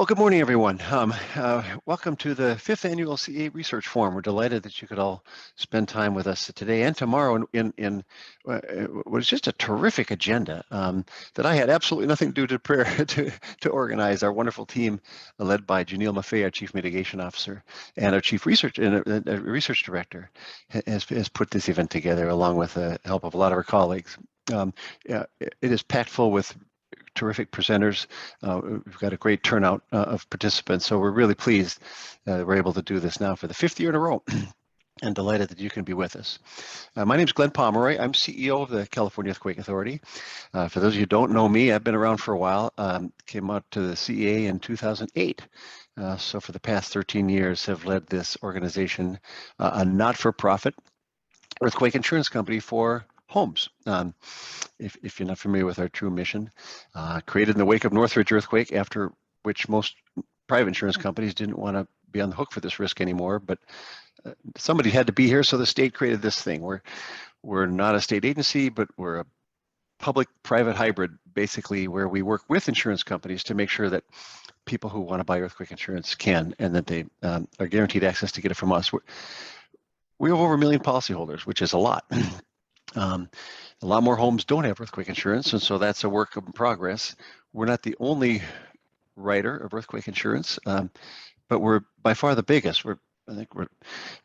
Well, good morning, everyone. Welcome to the 5th Annual CEA Research Forum. We're delighted that you could all spend time with us today and tomorrow in what is just a terrific agenda that I had absolutely nothing to do to prepare to organize. Our wonderful team, led by Janiele Maffei, our Chief Mitigation Officer, and our Chief Research Director, has put this event together along with the help of a lot of our colleagues. It is packed full with terrific presenters. We've got a great turnout of participants, so we're really pleased that we're able to do this now for the 5th year in a row and delighted that you can be with us. My name is Glenn Pomeroy. I'm CEO of the California Earthquake Authority. For those of you who don't know me, I've been around for a while. Came out to the CEA in 2008. So for the past 13 years have led this organization, a not-for-profit earthquake insurance company for homes. If you're not familiar with our true mission, created in the wake of Northridge earthquake, after which most private insurance companies didn't want to be on the hook for this risk anymore, but somebody had to be here, so the state created this thing. We're not a state agency, but we're a public-private hybrid, basically, where we work with insurance companies to make sure that people who want to buy earthquake insurance can, and that they are guaranteed access to get it from us. We have over 1 million policyholders, which is a lot. A lot more homes don't have earthquake insurance, and so that's a work in progress. We're not the only writer of earthquake insurance, but we're by far the biggest. I think we're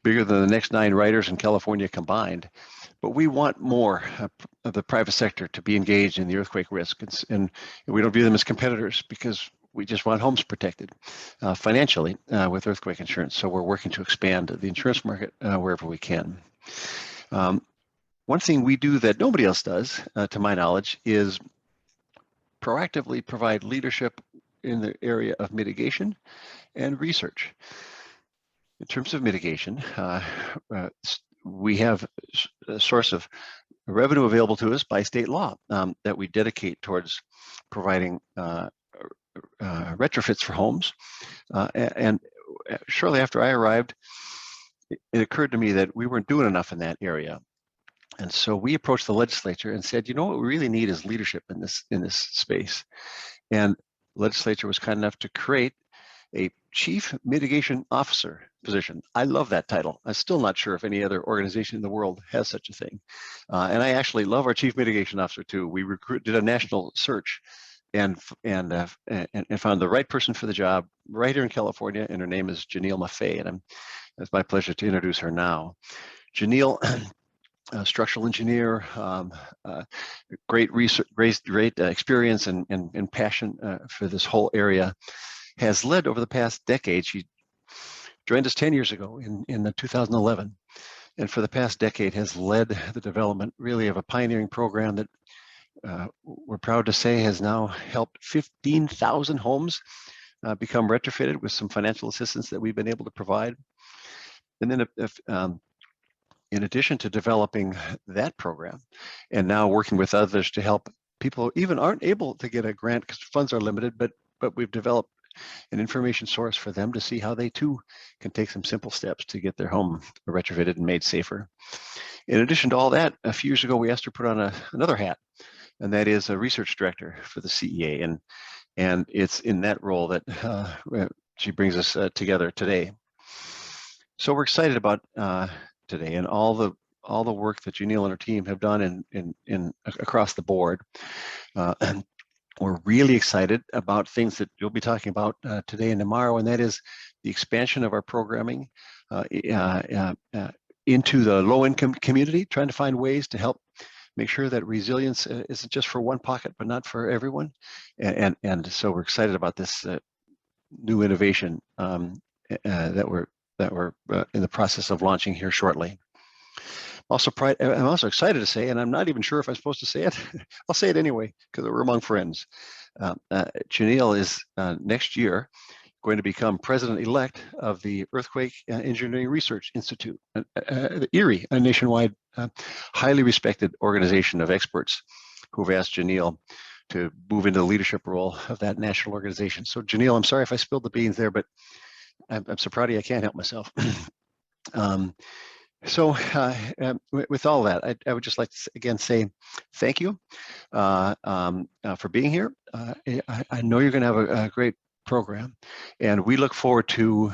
bigger than the next 9 writers in California combined. But we want more of the private sector to be engaged in the earthquake risk, and we don't view them as competitors because we just want homes protected financially with earthquake insurance. So we're working to expand the insurance market wherever we can. One thing we do that nobody else does, to my knowledge, is proactively provide leadership in the area of mitigation and research. In terms of mitigation, we have a source of revenue available to us by state law that we dedicate towards providing retrofits for homes. And shortly after I arrived, it occurred to me that we weren't doing enough in that area. And so we approached the legislature and said, you know what we really need is leadership in this space. And the legislature was kind enough to create a Chief Mitigation Officer position. I love that title. I'm still not sure if any other organization in the world has such a thing. And I actually love our Chief Mitigation Officer too. We did a national search and found the right person for the job right here in California, and her name is Janiele Maffei, and it's my pleasure to introduce her now. Janiele, structural engineer, great research, great experience and passion for this whole area, has led over the past decade. She joined us 10 years ago in 2011, and for the past decade has led the development really of a pioneering program that we're proud to say has now helped 15,000 homes become retrofitted with some financial assistance that we've been able to provide. And then in addition to developing that program and now working with others to help people who even aren't able to get a grant because funds are limited, but we've developed an information source for them to see how they too can take some simple steps to get their home retrofitted and made safer. In addition to all that, a few years ago, we asked her to put on another hat, and that is a research director for the CEA. And it's in that role that she brings us together today. So we're excited about today and all the work that Janiele and her team have done in across the board. And we're really excited about things that you'll be talking about today and tomorrow, and that is the expansion of our programming into the low-income community, trying to find ways to help make sure that resilience isn't just for one pocket, but not for everyone. And so we're excited about this new innovation that we're in the process of launching here shortly. I'm also excited to say, and I'm not even sure if I'm supposed to say it, I'll say it anyway, because we're among friends. Janiele is next year going to become president-elect of the Earthquake Engineering Research Institute, the ERIE, a nationwide, highly respected organization of experts who've asked Janiele to move into the leadership role of that national organization. So Janiele, I'm sorry if I spilled the beans there, but I'm so proud of you, I can't help myself. So with all that, I would just like to again say thank you for being here. I know you're going to have a great program. And we look forward to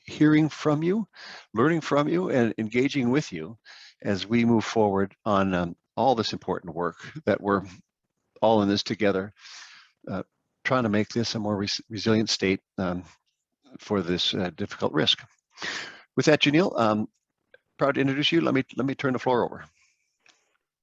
hearing from you, learning from you, and engaging with you as we move forward on all this important work that we're all in this together, trying to make this a more resilient state for this difficult risk. With that, Janiele, proud to introduce you. Let me turn the floor over.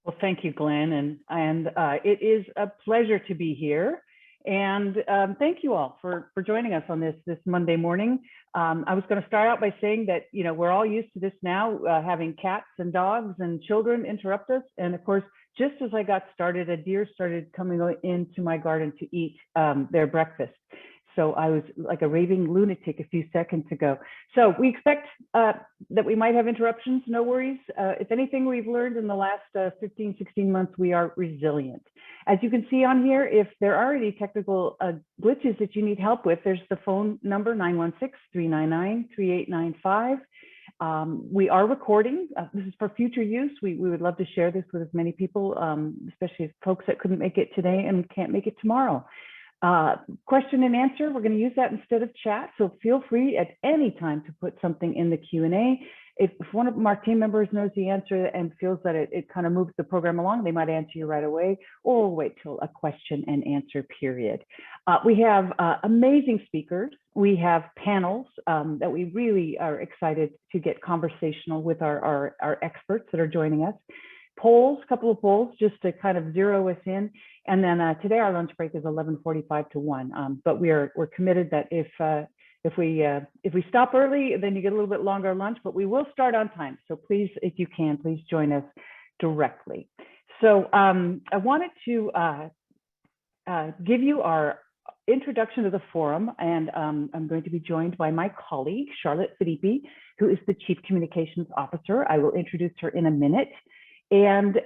Well, thank you, Glenn, and it is a pleasure to be here. And thank you all for joining us on this Monday morning. I was going to start out by saying that, you know, we're all used to this now, having cats and dogs and children interrupt us. And of course, just as I got started, a deer started coming into my garden to eat their breakfast. So I was like a raving lunatic a few seconds ago. So we expect that we might have interruptions, no worries. If anything we've learned in the last 15, 16 months, we are resilient. As you can see on here, if there are any technical glitches that you need help with, there's the phone number 916-399-3895. We are recording. This is for future use. We would love to share this with as many people, especially folks that couldn't make it today and can't make it tomorrow. Question and answer, we're going to use that instead of chat. So feel free at any time to put something in the Q&A. If one of our team members knows the answer and feels that it kind of moves the program along, they might answer you right away, or we'll wait till a question and answer period. We have amazing speakers. We have panels that we really are excited to get conversational with our experts that are joining us. Polls, a couple of polls just to kind of zero us in. And then today our lunch break is 11:45 to 1. But we're committed that if we stop early, then you get a little bit longer lunch, but we will start on time. So please, if you can, please join us directly. So I wanted to give you our introduction to the forum, and I'm going to be joined by my colleague, Charlotte Fadipe, who is the Chief Communications Officer. I will introduce her in a minute. And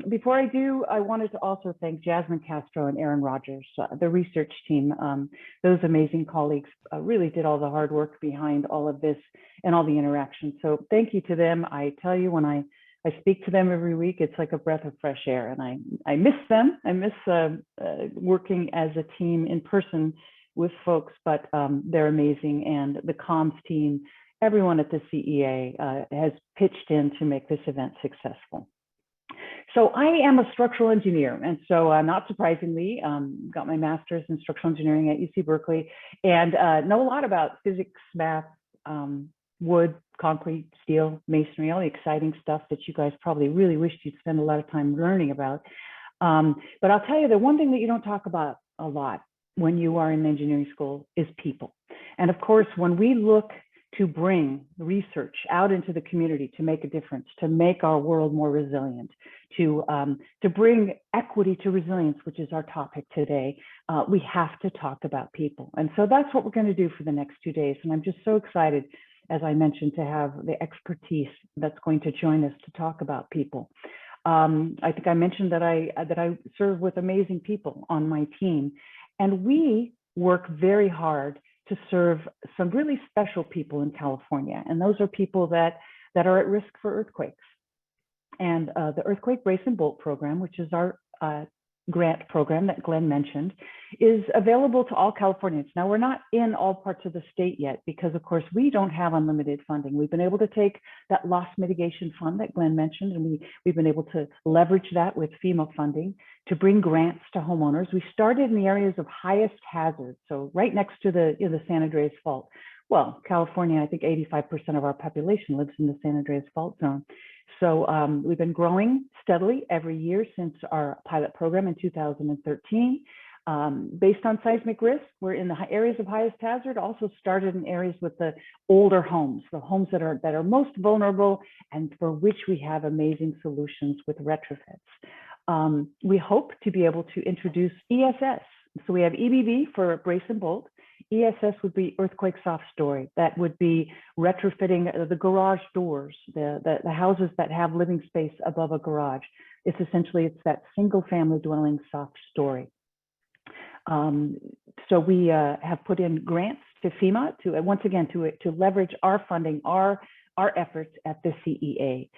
before I do, I wanted to also thank Jasmine Castro and Aaron Rogers, the research team. Those amazing colleagues really did all the hard work behind all of this and all the interactions. So thank you to them. I tell you, when I speak to them every week, it's like a breath of fresh air, and I miss them. I miss working as a team in person with folks, but they're amazing. And the comms team, everyone at the CEA has pitched in to make this event successful. So I am a structural engineer, and so not surprisingly, got my master's in structural engineering at UC Berkeley, and know a lot about physics, math, wood, concrete, steel, masonry, all the exciting stuff that you guys probably really wished you'd spend a lot of time learning about. But I'll tell you, the one thing that you don't talk about a lot when you are in engineering school is people. And of course, when we look to bring research out into the community to make a difference, to make our world more resilient, to bring equity to resilience, which is our topic today, we have to talk about people. And so that's what we're going to do for the next 2 days. And I'm just so excited, as I mentioned, to have the expertise that's going to join us to talk about people. I think I mentioned that I serve with amazing people on my team, and we work very hard to serve some really special people in California. And those are people that are at risk for earthquakes. And the Earthquake Brace and Bolt program, which is our grant program that Glenn mentioned, is available to all Californians. Now, we're not in all parts of the state yet because, of course, we don't have unlimited funding. We've been able to take that loss mitigation fund that Glenn mentioned, and we've been able to leverage that with FEMA funding to bring grants to homeowners. We started in the areas of highest hazard, so right next to the San Andreas Fault. Well, California, I think 85% of our population lives in the San Andreas Fault zone. So we've been growing steadily every year since our pilot program in 2013. Based on seismic risk, we're in the areas of highest hazard, also started in areas with the older homes, the homes that are most vulnerable and for which we have amazing solutions with retrofits. We hope to be able to introduce ESS. So we have EBB for brace and bolt. ESS would be earthquake soft story. That would be retrofitting the garage doors, the houses that have living space above a garage. It's that single family dwelling soft story. So we have put in grants to FEMA to once again to leverage our funding, our efforts at the CEA.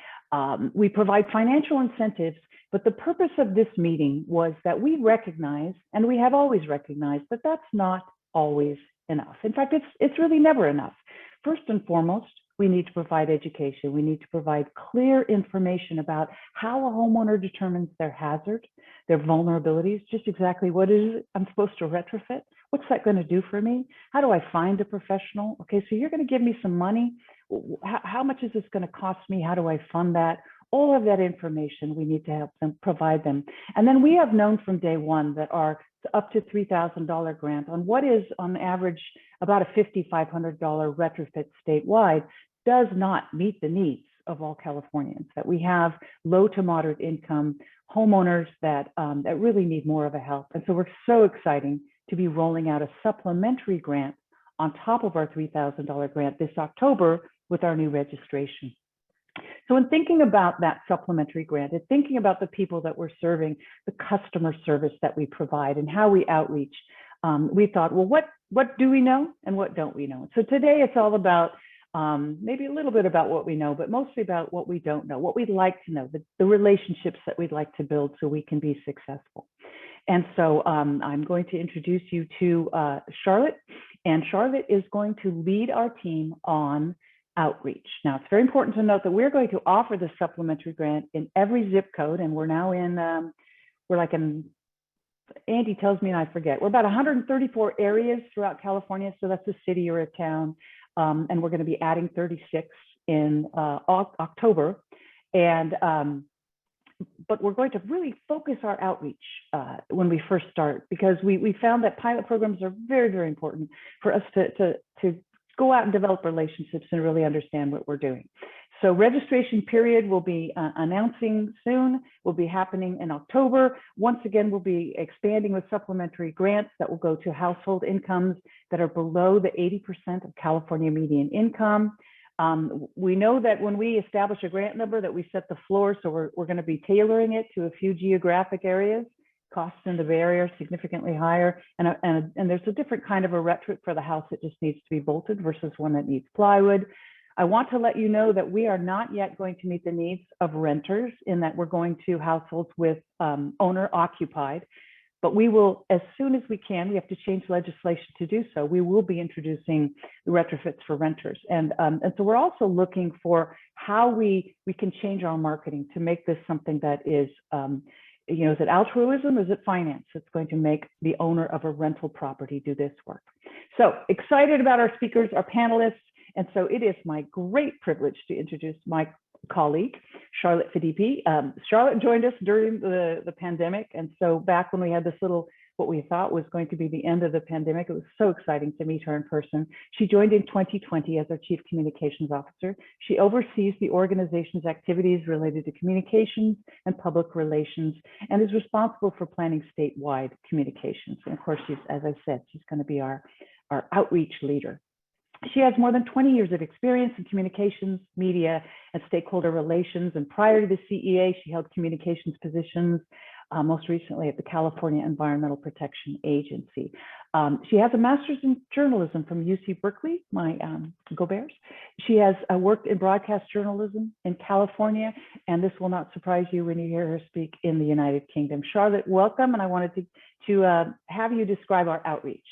We provide financial incentives, but the purpose of this meeting was that we recognize, and we have always recognized, that that's not always enough. In fact, it's really never enough. First and foremost, we need to provide education. We need to provide clear information about how a homeowner determines their hazard, their vulnerabilities, just exactly what is it I'm supposed to retrofit? What's that going to do for me? How do I find a professional? Okay, so you're going to give me some money. How much is this going to cost me? How do I fund that? All of that information we need to help them provide them. And then we have known from day one that our up to $3,000 grant on what is on average about a $5,500 retrofit statewide does not meet the needs of all Californians, that we have low to moderate income homeowners that really need more of a help. And so we're so exciting to be rolling out a supplementary grant on top of our $3,000 grant this October with our new registration. So in thinking about that supplementary grant and thinking about the people that we're serving, the customer service that we provide and how we outreach, we thought, well, what do we know and what don't we know? So today it's all about maybe a little bit about what we know, but mostly about what we don't know, what we'd like to know, the relationships that we'd like to build so we can be successful. And so I'm going to introduce you to Charlotte, and Charlotte is going to lead our team on outreach. Now, it's very important to note that we're going to offer the supplementary grant in every zip code, and we're now in, Andy tells me and I forget, we're about 134 areas throughout California, so that's a city or a town, and we're going to be adding 36 in October. And but we're going to really focus our outreach when we first start, because we found that pilot programs are very, very important for us to go out and develop relationships and really understand what we're doing. So registration period will be announcing soon, will be happening in October. Once again, we'll be expanding with supplementary grants that will go to household incomes that are below the 80% of California median income. We know that when we establish a grant number that we set the floor, so we're going to be tailoring it to a few geographic areas. Costs in the Bay Area are significantly higher, and there's a different kind of a retrofit for the house that just needs to be bolted versus one that needs plywood. I want to let you know that we are not yet going to meet the needs of renters, in that we're going to households with owner occupied, but we will, as soon as we can, we have to change legislation to do so. We will be introducing the retrofits for renters. And so we're also looking for how we can change our marketing to make this something that is, is it altruism? Is it finance? It's going to make the owner of a rental property do this work. So excited about our speakers, our panelists. And so it is my great privilege to introduce my colleague, Charlotte Fadipe. Charlotte joined us during the pandemic. And so back when we had this little, what we thought was going to be the end of the pandemic, it was so exciting to meet her in person. She joined in 2020 as our Chief Communications Officer. She oversees the organization's activities related to communications and public relations, and is responsible for planning statewide communications. And of course, as I said, she's going to be our outreach leader. She has more than 20 years of experience in communications, media, and stakeholder relations. And prior to the CEA, she held communications positions, most recently at the California Environmental Protection Agency. She has a master's in journalism from UC Berkeley, my Go Bears. She has worked in broadcast journalism in California, and this will not surprise you when you hear her speak in the United Kingdom. Charlotte, welcome, and I wanted to have you describe our outreach.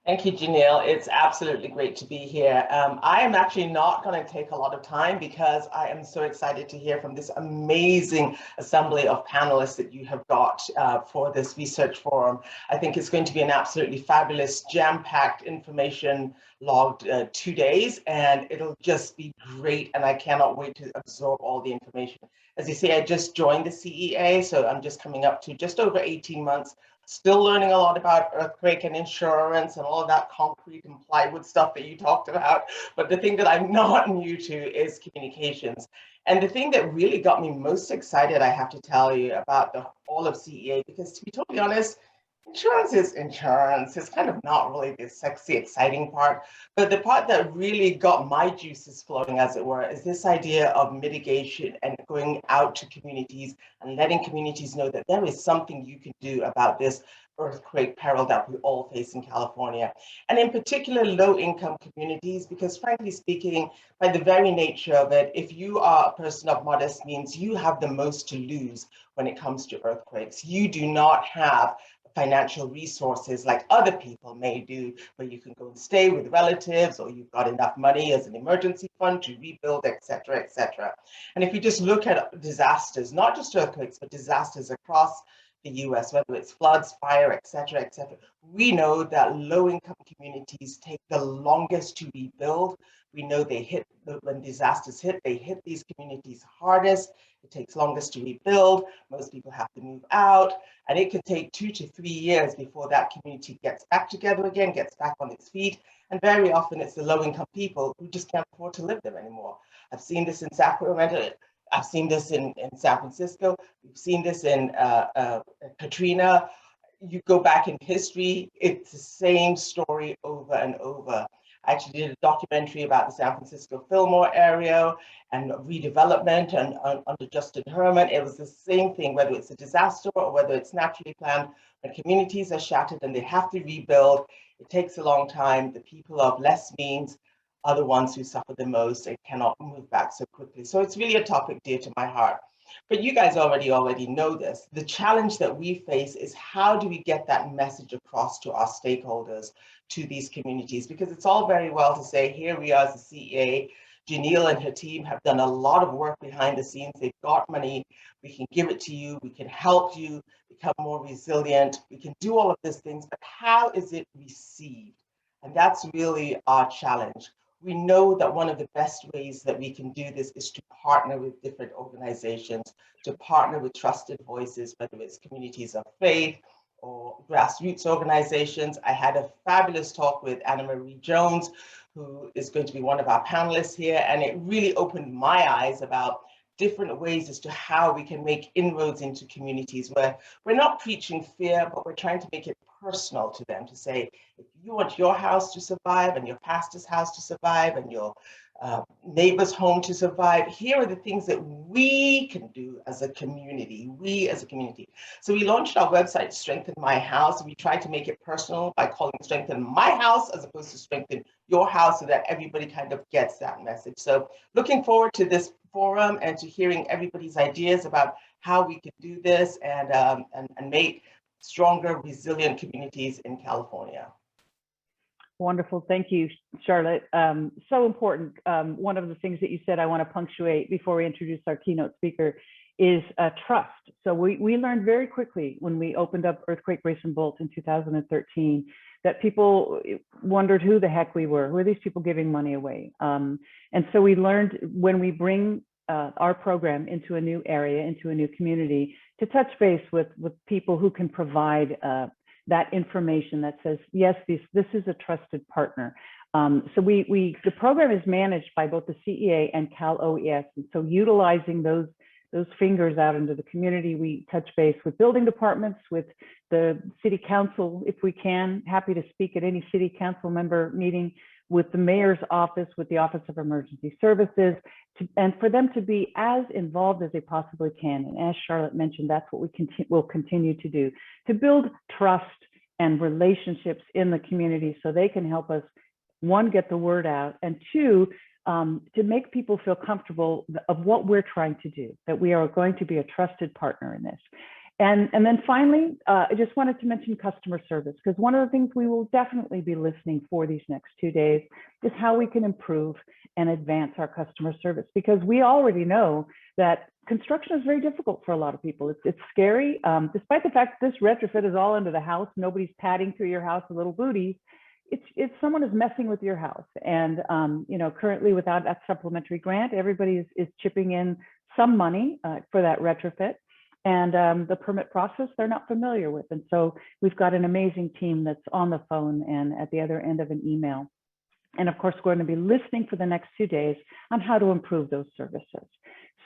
Thank you, Janiele. It's absolutely great to be here. I am actually not going to take a lot of time because I am so excited to hear from this amazing assembly of panelists that you have got for this research forum. I think it's going to be an absolutely fabulous, jam-packed information logged 2 days, and it'll just be great. And I cannot wait to absorb all the information. As you say, I just joined the CEA, so I'm just coming up to just over 18 months. Still learning a lot about earthquake and insurance and all of that concrete and plywood stuff that you talked about. But the thing that I'm not new to is communications. And the thing that really got me most excited, I have to tell you, about all of CEA, because to be totally honest, insurance is insurance. It's kind of not really the sexy, exciting part. But the part that really got my juices flowing, as it were, is this idea of mitigation and going out to communities and letting communities know that there is something you can do about this earthquake peril that we all face in California. And in particular, low-income communities, because frankly speaking, by the very nature of it, if you are a person of modest means, you have the most to lose when it comes to earthquakes. You do not have financial resources like other people may do, where you can go and stay with relatives, or you've got enough money as an emergency fund to rebuild, et cetera, et cetera. And if you just look at disasters, not just earthquakes, but disasters across the US, whether it's floods, fire, et cetera, we know that low-income communities take the longest to rebuild. We know when disasters hit, they hit these communities hardest. It takes longest to rebuild. Most people have to move out, and it can take 2 to 3 years before that community gets back together again, gets back on its feet. And very often it's the low-income people who just can't afford to live there anymore. I've seen this in Sacramento. I've seen this in San Francisco. We've seen this in Katrina. You go back in history, it's the same story over and over. I actually did a documentary about the San Francisco Fillmore area and redevelopment and under Justin Herman. It was the same thing, whether it's a disaster or whether it's naturally planned. When communities are shattered and they have to rebuild, it takes a long time. The people of less means are the ones who suffer the most and cannot move back so quickly. So it's really a topic dear to my heart. But you guys already know this. The challenge that we face is, how do we get that message across to our stakeholders, to these communities? Because it's all very well to say, here we are as the CEA, Janiele and her team have done a lot of work behind the scenes. They've got money. We can give it to you. We can help you become more resilient. We can do all of these things, but how is it received? And that's really our challenge. We know that one of the best ways that we can do this is to partner with different organizations, to partner with trusted voices, whether it's communities of faith or grassroots organizations. I had a fabulous talk with Laurie Johnson, who is going to be one of our panelists here, and it really opened my eyes about different ways as to how we can make inroads into communities where we're not preaching fear, but we're trying to make it personal to them, to say, if you want your house to survive and your pastor's house to survive and your neighbor's home to survive, here are the things that we can do as a community, So we launched our website, Strengthen My House. We tried to make it personal by calling Strengthen My House as opposed to Strengthen Your House, so that everybody kind of gets that message. So looking forward to this forum and to hearing everybody's ideas about how we can do this and make stronger, resilient communities in California. Wonderful. Thank you, Charlotte. So important. One of the things that you said I want to punctuate before we introduce our keynote speaker is trust. So we learned very quickly when we opened up Earthquake Brace and Bolt in 2013 that people wondered who the heck we were. Who are these people giving money away? And so we learned, when we bring our program into a new area, into a new community, to touch base with people who can provide that information that says, yes, this is a trusted partner. So the program is managed by both the CEA and CalOES. And so utilizing those fingers out into the community, we touch base with building departments, with the city council, if we can. Happy to speak at any city council member meeting, with the mayor's office, with the Office of Emergency Services, and for them to be as involved as they possibly can. And as Charlotte mentioned, that's what we will continue to do, to build trust and relationships in the community so they can help us, one, get the word out, and two, to make people feel comfortable of what we're trying to do, that we are going to be a trusted partner in this. And then finally, I just wanted to mention customer service, because one of the things we will definitely be listening for these next 2 days is how we can improve and advance our customer service, because we already know that construction is very difficult for a lot of people. It's scary, despite the fact that this retrofit is all under the house, nobody's padding through your house with little booties. It's someone is messing with your house. And you know, currently without that supplementary grant, everybody is chipping in some money for that retrofit. And the permit process they're not familiar with. And so we've got an amazing team that's on the phone and at the other end of an email. And of course, we're going to be listening for the next 2 days on how to improve those services.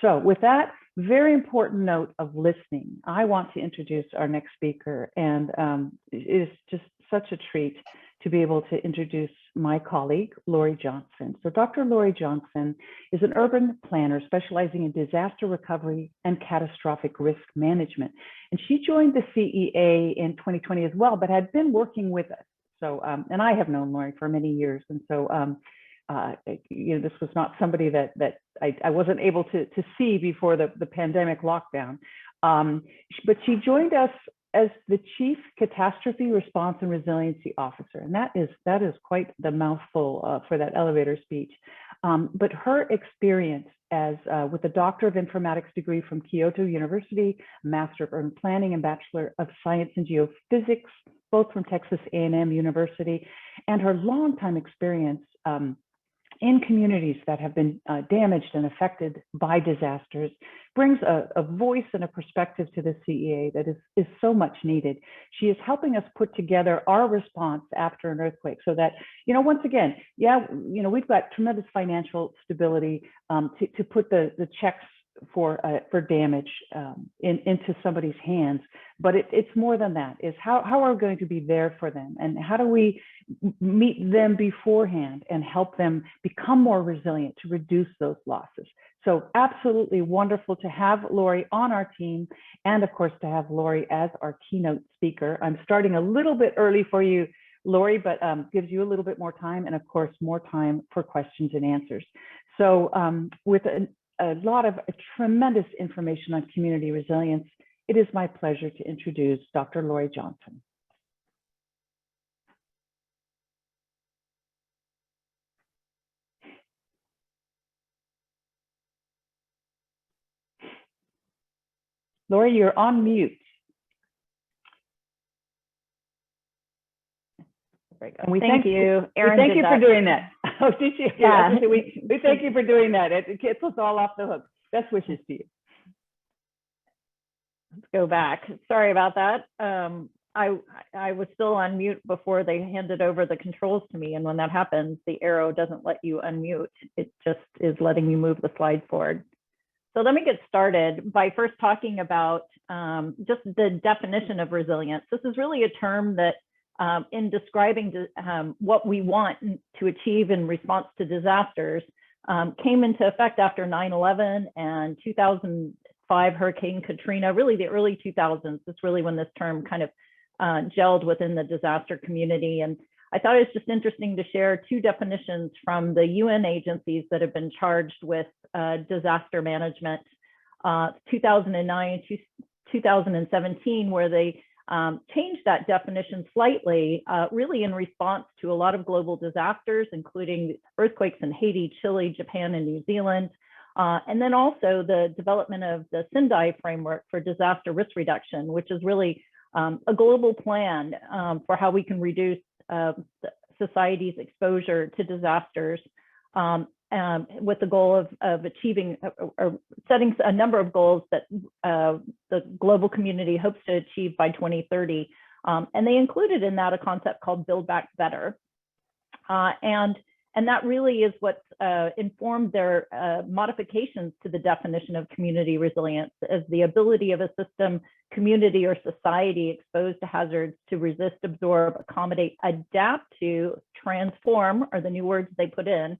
So with that very important note of listening, I want to introduce our next speaker. And it is just such a treat to be able to introduce my colleague, Laurie Johnson. So Dr. Laurie Johnson is an urban planner specializing in disaster recovery and catastrophic risk management. And she joined the CEA in 2020 as well, but had been working with us. So, and I have known Laurie for many years. And so, you know, this was not somebody that I wasn't able to see before the pandemic lockdown. But she joined us as the Chief Catastrophe Response and Resiliency Officer, and that is quite the mouthful for that elevator speech. But her experience as with a Doctor of Informatics degree from Kyoto University, Master of Urban Planning and Bachelor of Science in Geophysics, both from Texas A&M University, and her longtime experience in communities that have been damaged and affected by disasters, brings a voice and a perspective to the CEA that is so much needed. She is helping us put together our response after an earthquake so that, once again, we've got tremendous financial stability to put the checks for damage into somebody's hands, but it's more than that. Is how are we going to be there for them, and how do we meet them beforehand and help them become more resilient to reduce those losses? So absolutely wonderful to have Laurie on our team, and of course to have Laurie as our keynote speaker. I'm starting a little bit early for you, Laurie, but gives you a little bit more time, and of course more time for questions and answers. So with a lot of tremendous information on community resilience, it is my pleasure to introduce Dr. Laurie Johnson. Laurie, you're on mute. And we thank you, Erin. Thank you for doing that. Oh, did you? Yeah. We thank you for doing that. It gets us all off the hook. Best wishes to you. Let's go back. Sorry about that. I was still on mute before they handed over the controls to me. And when that happens, the arrow doesn't let you unmute. It just is letting you move the slide forward. So let me get started by first talking about just the definition of resilience. This is really a term that in describing what we want to achieve in response to disasters came into effect after 9/11 and 2005 Hurricane Katrina, really the early 2000s. It's really when this term kind of gelled within the disaster community. And I thought it was just interesting to share two definitions from the UN agencies that have been charged with disaster management, 2009 to 2017, where they changed that definition slightly, really in response to a lot of global disasters, including earthquakes in Haiti, Chile, Japan, and New Zealand. And then also the development of the Sendai framework for disaster risk reduction, which is really a global plan for how we can reduce society's exposure to disasters with the goal of achieving or setting a number of goals that the global community hopes to achieve by 2030. And they included in that a concept called Build Back Better. And that really is what informed their modifications to the definition of community resilience as the ability of a system, community, or society exposed to hazards to resist, absorb, accommodate, adapt to, transform, are the new words they put in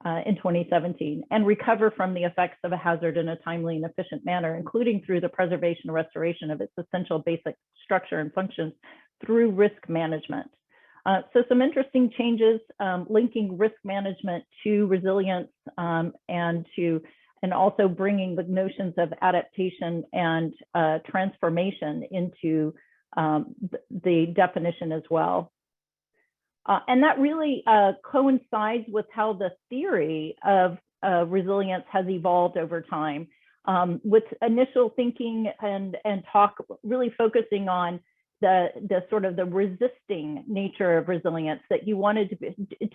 2017, and recover from the effects of a hazard in a timely and efficient manner, including through the preservation and restoration of its essential basic structure and functions through risk management. So some interesting changes linking risk management to resilience and also bringing the notions of adaptation and transformation into the definition as well. And that really coincides with how the theory of resilience has evolved over time, with initial thinking and talk really focusing on the sort of the resisting nature of resilience, that you wanted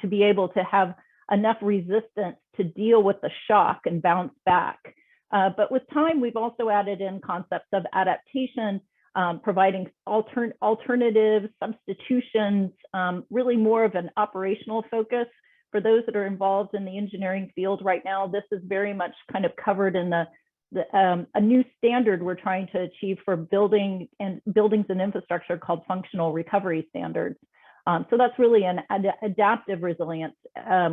to be able to have enough resistance to deal with the shock and bounce back. But with time, we've also added in concepts of adaptation, providing alternatives, substitutions, really more of an operational focus. For those that are involved in the engineering field right now, this is very much kind of covered in a new standard we're trying to achieve for buildings and infrastructure called functional recovery standards. So that's really an adaptive resilience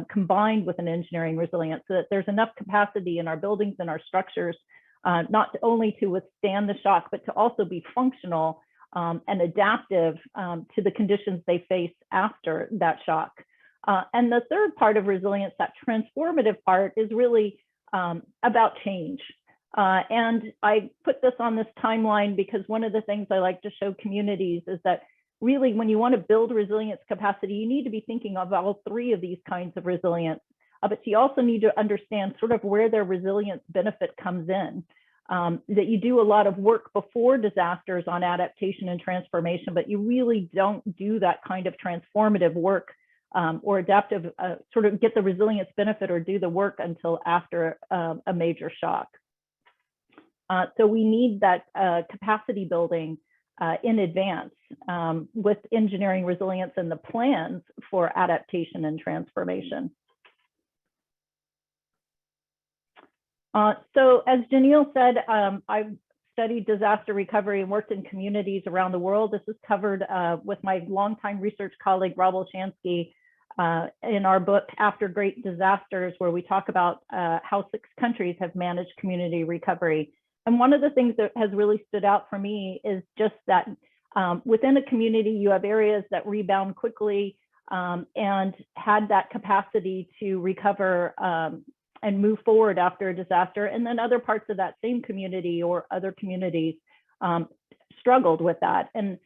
combined with an engineering resilience, so that there's enough capacity in our buildings and our structures, not only to withstand the shock, but to also be functional and adaptive to the conditions they face after that shock. And the third part of resilience, that transformative part, is really about change. And I put this on this timeline because one of the things I like to show communities is that really when you want to build resilience capacity, you need to be thinking of all three of these kinds of resilience. But you also need to understand sort of where their resilience benefit comes in. That you do a lot of work before disasters on adaptation and transformation, but you really don't do that kind of transformative work or adaptive, sort of get the resilience benefit or do the work until after a major shock. So we need that capacity building in advance with engineering resilience and the plans for adaptation and transformation. So as Janiele said, I've studied disaster recovery and worked in communities around the world. This is covered with my longtime research colleague, Rob Olshansky, in our book, After Great Disasters, where we talk about how 6 countries have managed community recovery. And one of the things that has really stood out for me is just that within a community, you have areas that rebound quickly and had that capacity to recover and move forward after a disaster. And then other parts of that same community or other communities struggled with that. And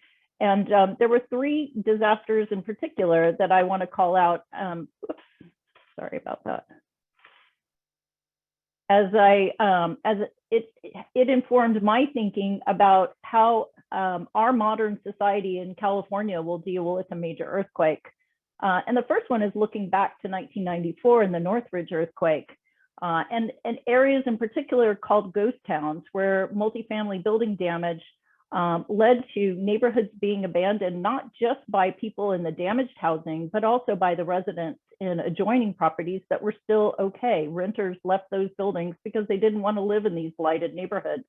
there were 3 disasters in particular that I want to call out. Oops, sorry about that. As it informed my thinking about how our modern society in California will deal with a major earthquake. And the first one is looking back to 1994 in the Northridge earthquake. And areas in particular called ghost towns, where multifamily building damage led to neighborhoods being abandoned, not just by people in the damaged housing, but also by the residents in adjoining properties that were still okay. Renters left those buildings because they didn't want to live in these blighted neighborhoods.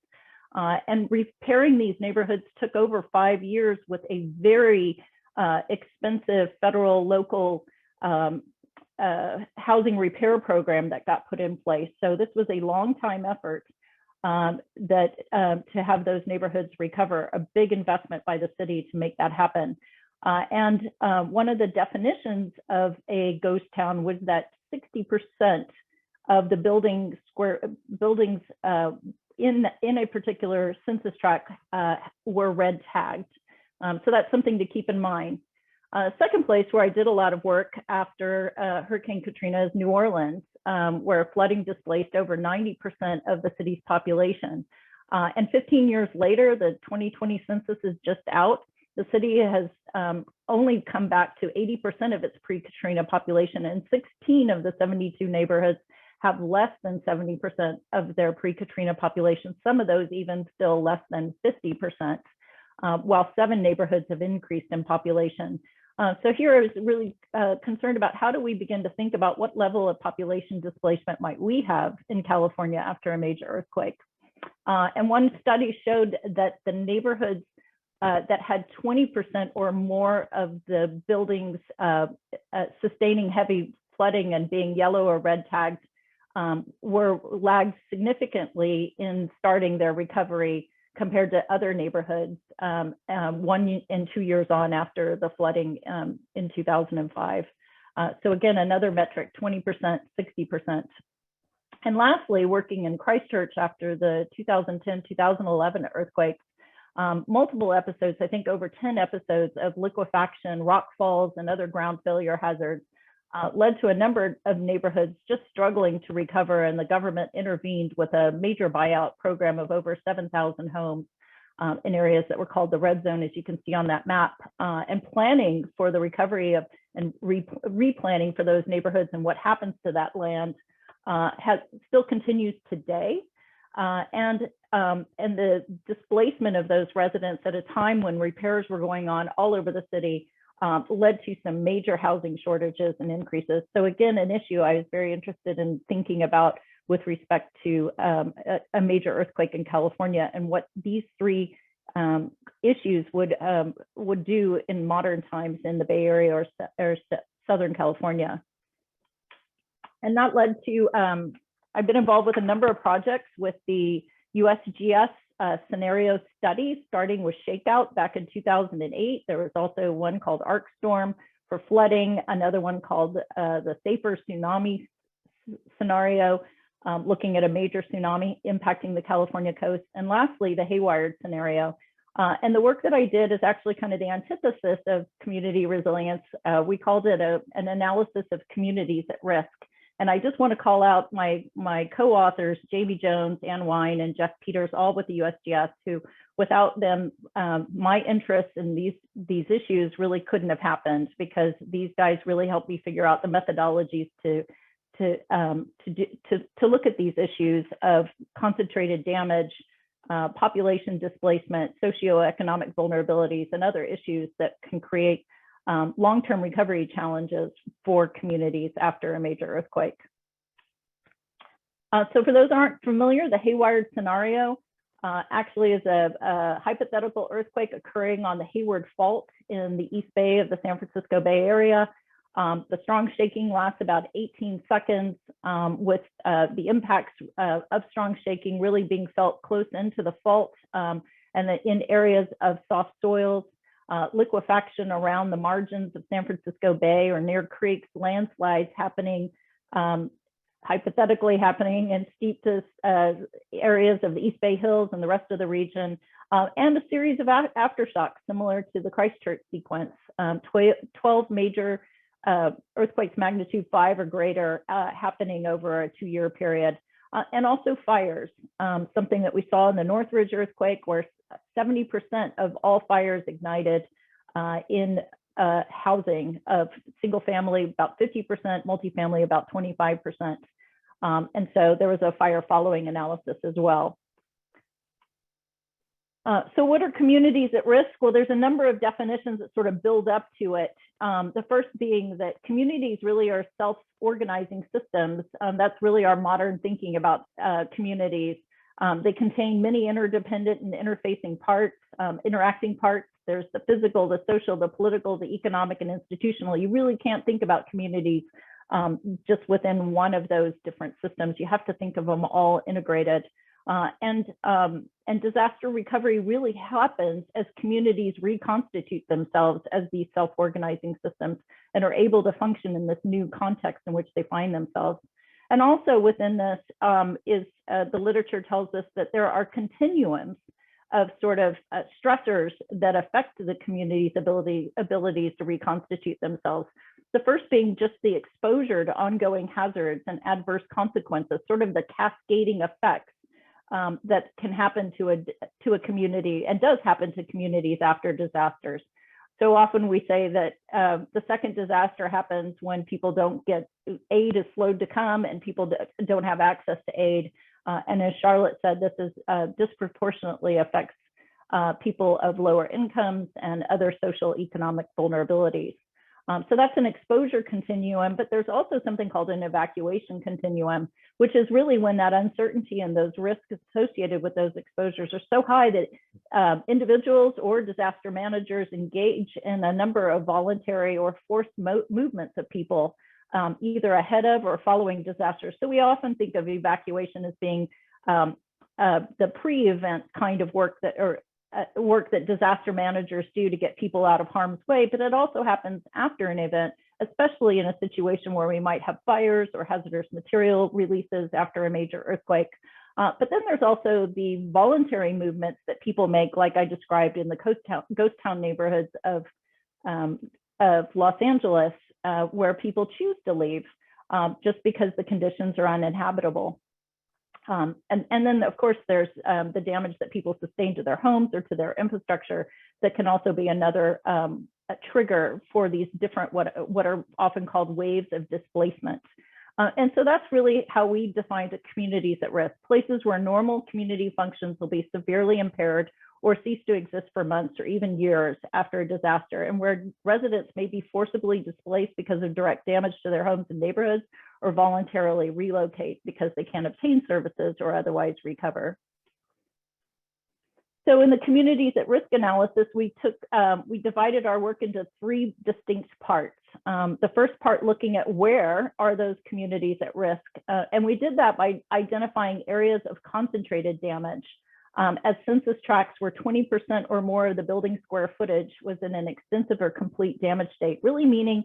And repairing these neighborhoods took over 5 years with a very expensive federal, local housing repair program that got put in place. So this was a long time effort to have those neighborhoods recover, a big investment by the city to make that happen. And one of the definitions of a ghost town was that 60% of the buildings in a particular census tract were red tagged. So that's something to keep in mind. Second place where I did a lot of work after Hurricane Katrina is New Orleans, where flooding displaced over 90% of the city's population. And 15 years later, the 2020 census is just out. The city has only come back to 80% of its pre-Katrina population, and 16 of the 72 neighborhoods have less than 70% of their pre-Katrina population. Some of those even still less than 50%, while 7 neighborhoods have increased in population. So here I was really concerned about how do we begin to think about what level of population displacement might we have in California after a major earthquake. And one study showed that the neighborhoods that had 20% or more of the buildings sustaining heavy flooding and being yellow or red tagged were lagged significantly in starting their recovery compared to other neighborhoods 1 and 2 years on after the flooding in 2005. So again, another metric, 20%, 60%. And lastly, working in Christchurch after the 2010-2011 earthquakes, multiple episodes, I think over 10 episodes of liquefaction, rock falls, and other ground failure hazards led to a number of neighborhoods just struggling to recover, and the government intervened with a major buyout program of over 7,000 homes in areas that were called the red zone, as you can see on that map, and planning for the recovery of and replanning for those neighborhoods and what happens to that land still continues today. And the displacement of those residents at a time when repairs were going on all over the city led to some major housing shortages and increases. So again, an issue I was very interested in thinking about with respect to a major earthquake in California and what these 3 issues would do in modern times in the Bay Area or Southern California. And that led to, I've been involved with a number of projects with the USGS scenario study, starting with Shakeout back in 2008. There was also one called ArcStorm for flooding, another one called the Safer Tsunami Scenario, looking at a major tsunami impacting the California coast. And lastly, the haywired scenario. And the work that I did is actually kind of the antithesis of community resilience. We called it an analysis of communities at risk. And I just want to call out my co-authors, Jamie Jones, Ann Wine, and Jeff Peters, all with the USGS, who, without them, my interest in these issues really couldn't have happened, because these guys really helped me figure out the methodologies to look at these issues of concentrated damage, population displacement, socioeconomic vulnerabilities, and other issues that can create long-term recovery challenges for communities after a major earthquake. So for those who aren't familiar, the haywired scenario actually is a hypothetical earthquake occurring on the Hayward Fault in the East Bay of the San Francisco Bay Area. The strong shaking lasts about 18 seconds, with the impacts of strong shaking really being felt close into the fault and in areas of soft soils. Liquefaction around the margins of San Francisco Bay or near creeks, landslides happening, hypothetically happening in steep areas of the East Bay Hills and the rest of the region, and a series of aftershocks similar to the Christchurch sequence. 12 major earthquakes magnitude 5 or greater happening over a 2-year period. And also fires, something that we saw in the Northridge earthquake, where 70% of all fires ignited in housing of single family, about 50%, multifamily, about 25%. And so there was a fire following analysis as well. So what are communities at risk? Well, there's a number of definitions that sort of build up to it. The first being that communities really are self-organizing systems. That's really our modern thinking about communities. They contain many interdependent and interfacing parts, interacting parts. There's the physical, the social, the political, the economic, and institutional. You really can't think about communities just within one of those different systems. You have to think of them all integrated. And disaster recovery really happens as communities reconstitute themselves as these self-organizing systems and are able to function in this new context in which they find themselves. And also within this the literature tells us that there are continuums of sort of stressors that affect the community's abilities to reconstitute themselves. The first being just the exposure to ongoing hazards and adverse consequences, sort of the cascading effects that can happen to a community and does happen to communities after disasters. So often we say that the second disaster happens when people don't get aid is slowed to come and people don't have access to aid. And as Charlotte said, this is disproportionately affects people of lower incomes and other social economic vulnerabilities. So that's an exposure continuum, but there's also something called an evacuation continuum, which is really when that uncertainty and those risks associated with those exposures are so high that individuals or disaster managers engage in a number of voluntary or forced movements of people, either ahead of or following disasters. So we often think of evacuation as being the pre-event kind of work that disaster managers do to get people out of harm's way, but it also happens after an event, especially in a situation where we might have fires or hazardous material releases after a major earthquake. But then there's also the voluntary movements that people make, like I described in the ghost town neighborhoods of Los Angeles, where people choose to leave just because the conditions are uninhabitable. And then, of course, there's the damage that people sustain to their homes or to their infrastructure that can also be another a trigger for these different, what are often called waves of displacement. And so that's really how we define the communities at risk, places where normal community functions will be severely impaired or cease to exist for months or even years after a disaster, and where residents may be forcibly displaced because of direct damage to their homes and neighborhoods, or voluntarily relocate because they can't obtain services or otherwise recover. So in the communities at risk analysis, we divided our work into 3 distinct parts. The first part looking at where are those communities at risk, and we did that by identifying areas of concentrated damage. As census tracts where 20% or more of the building square footage was in an extensive or complete damage state, really meaning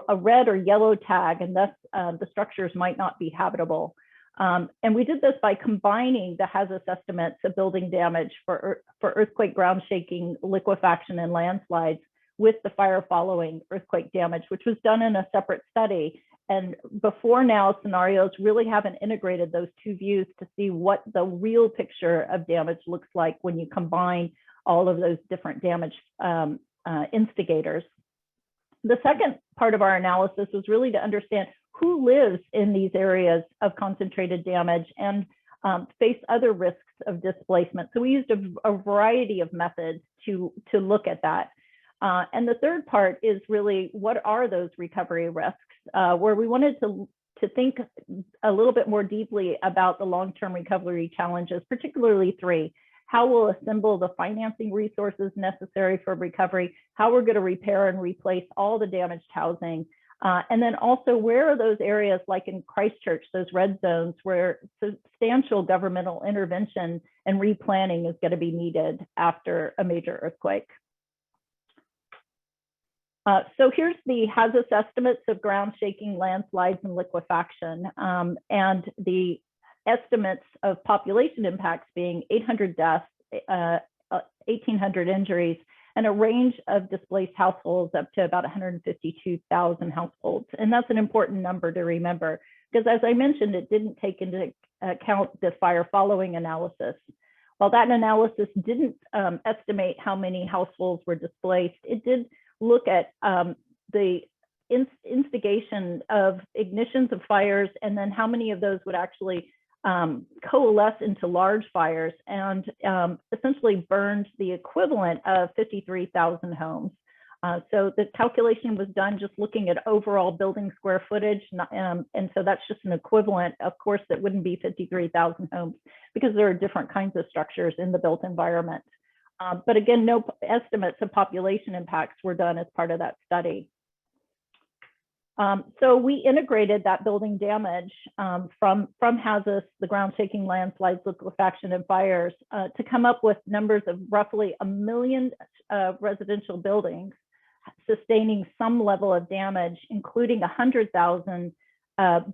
a red or yellow tag, and thus the structures might not be habitable. And we did this by combining the HAZUS estimates of building damage for earthquake, ground shaking, liquefaction, and landslides with the fire following earthquake damage, which was done in a separate study. And before now, scenarios really haven't integrated those two views to see what the real picture of damage looks like when you combine all of those different damage instigators. The second part of our analysis was really to understand who lives in these areas of concentrated damage and face other risks of displacement. So we used a variety of methods to look at that. And the third part is really, what are those recovery risks, where we wanted to think a little bit more deeply about the long-term recovery challenges, particularly three. How we'll assemble the financing resources necessary for recovery, how we're going to repair and replace all the damaged housing, and then also where are those areas like in Christchurch, those red zones where substantial governmental intervention and replanning is going to be needed after a major earthquake. So here's the HAZUS estimates of ground shaking, landslides, and liquefaction, and the estimates of population impacts being 800 deaths, 1,800 injuries, and a range of displaced households up to about 152,000 households. And that's an important number to remember, because as I mentioned, it didn't take into account the fire following analysis. While that analysis didn't estimate how many households were displaced, it did look at the instigation of ignitions of fires and then how many of those would actually coalesce into large fires and essentially burned the equivalent of 53,000 homes. So the calculation was done just looking at overall building square footage. And so that's just an equivalent. Of course, that wouldn't be 53,000 homes because there are different kinds of structures in the built environment. But again, no estimates of population impacts were done as part of that study. So we integrated that building damage from HAZUS, the ground shaking, landslides, liquefaction, and fires to come up with numbers of roughly 1 million residential buildings sustaining some level of damage, including 100,000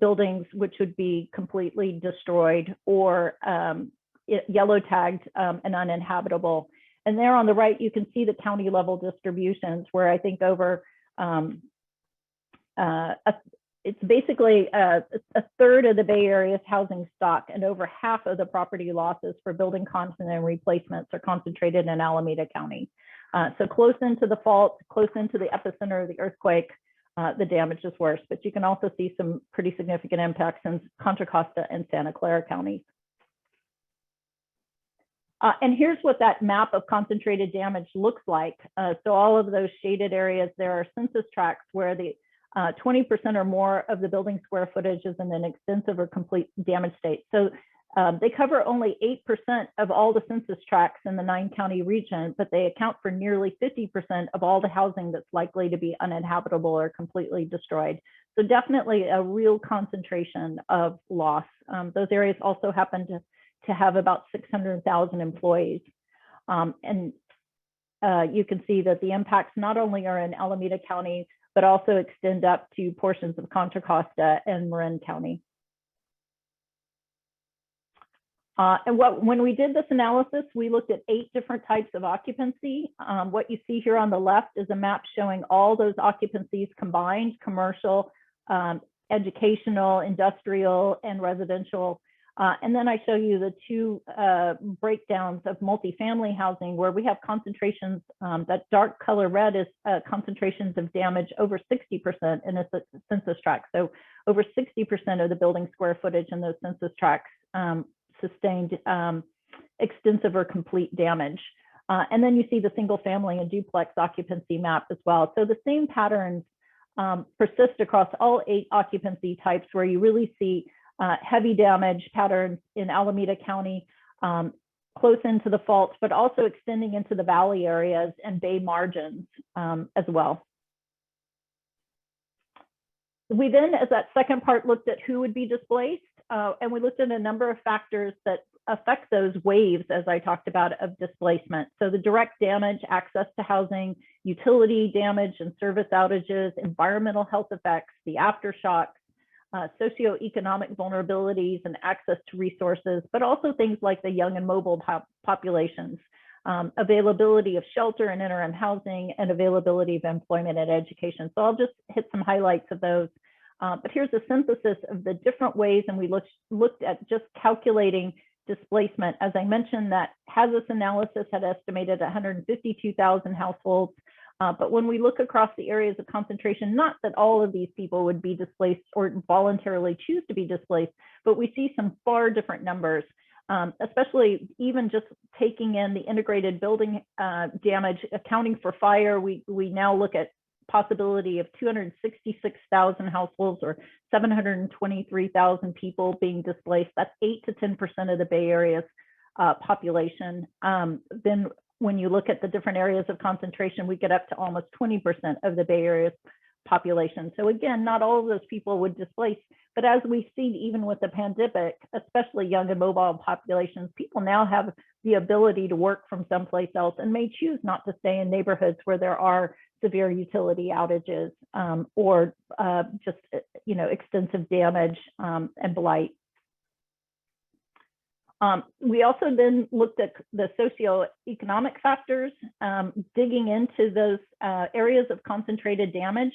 buildings which would be completely destroyed or yellow tagged and uninhabitable. And there on the right, you can see the county level distributions where I think over it's basically a third of the Bay Area's housing stock and over half of the property losses for building content and replacements are concentrated in Alameda County. So close into the fault, close into the epicenter of the earthquake, the damage is worse, but you can also see some pretty significant impacts in Contra Costa and Santa Clara counties. And here's what that map of concentrated damage looks like. So all of those shaded areas, there are census tracts where the 20% or more of the building square footage is in an extensive or complete damage state. So they cover only 8% of all the census tracts in the 9-county region, but they account for nearly 50% of all the housing that's likely to be uninhabitable or completely destroyed. So definitely a real concentration of loss. Those areas also happen to have about 600,000 employees. And you can see that the impacts not only are in Alameda County, but also extend up to portions of Contra Costa and Marin County. When we did this analysis, we looked at 8 different types of occupancy. What you see here on the left is a map showing all those occupancies combined: commercial, educational, industrial, and residential. And then I show you the 2 breakdowns of multifamily housing where we have concentrations, that dark color red is concentrations of damage over 60% in a census tract. So over 60% of the building square footage in those census tracts sustained extensive or complete damage. And then you see the single family and duplex occupancy map as well. So the same patterns persist across all 8 occupancy types where you really see heavy damage patterns in Alameda County, close into the faults, but also extending into the valley areas and bay margins as well. We then, as that second part, looked at who would be displaced, and we looked at a number of factors that affect those waves, as I talked about, of displacement. So the direct damage, access to housing, utility damage and service outages, environmental health effects, the aftershocks, socioeconomic vulnerabilities and access to resources, but also things like the young and mobile populations, availability of shelter and interim housing, and availability of employment and education. So I'll just hit some highlights of those. But here's a synthesis of the different ways, and we looked at just calculating displacement. As I mentioned, that HAZUS analysis had estimated 152,000 households. But when we look across the areas of concentration, not that all of these people would be displaced or voluntarily choose to be displaced, but we see some far different numbers, especially even just taking in the integrated building damage, accounting for fire. We now look at possibility of 266,000 households or 723,000 people being displaced. That's 8 to 10% of the Bay Area's population. Then when you look at the different areas of concentration, we get up to almost 20% of the Bay Area's population. So again, not all of those people would displace, but as we've seen, even with the pandemic, especially young and mobile populations, people now have the ability to work from someplace else and may choose not to stay in neighborhoods where there are severe utility outages or just extensive damage and blight. We also then looked at the socioeconomic factors, digging into those areas of concentrated damage.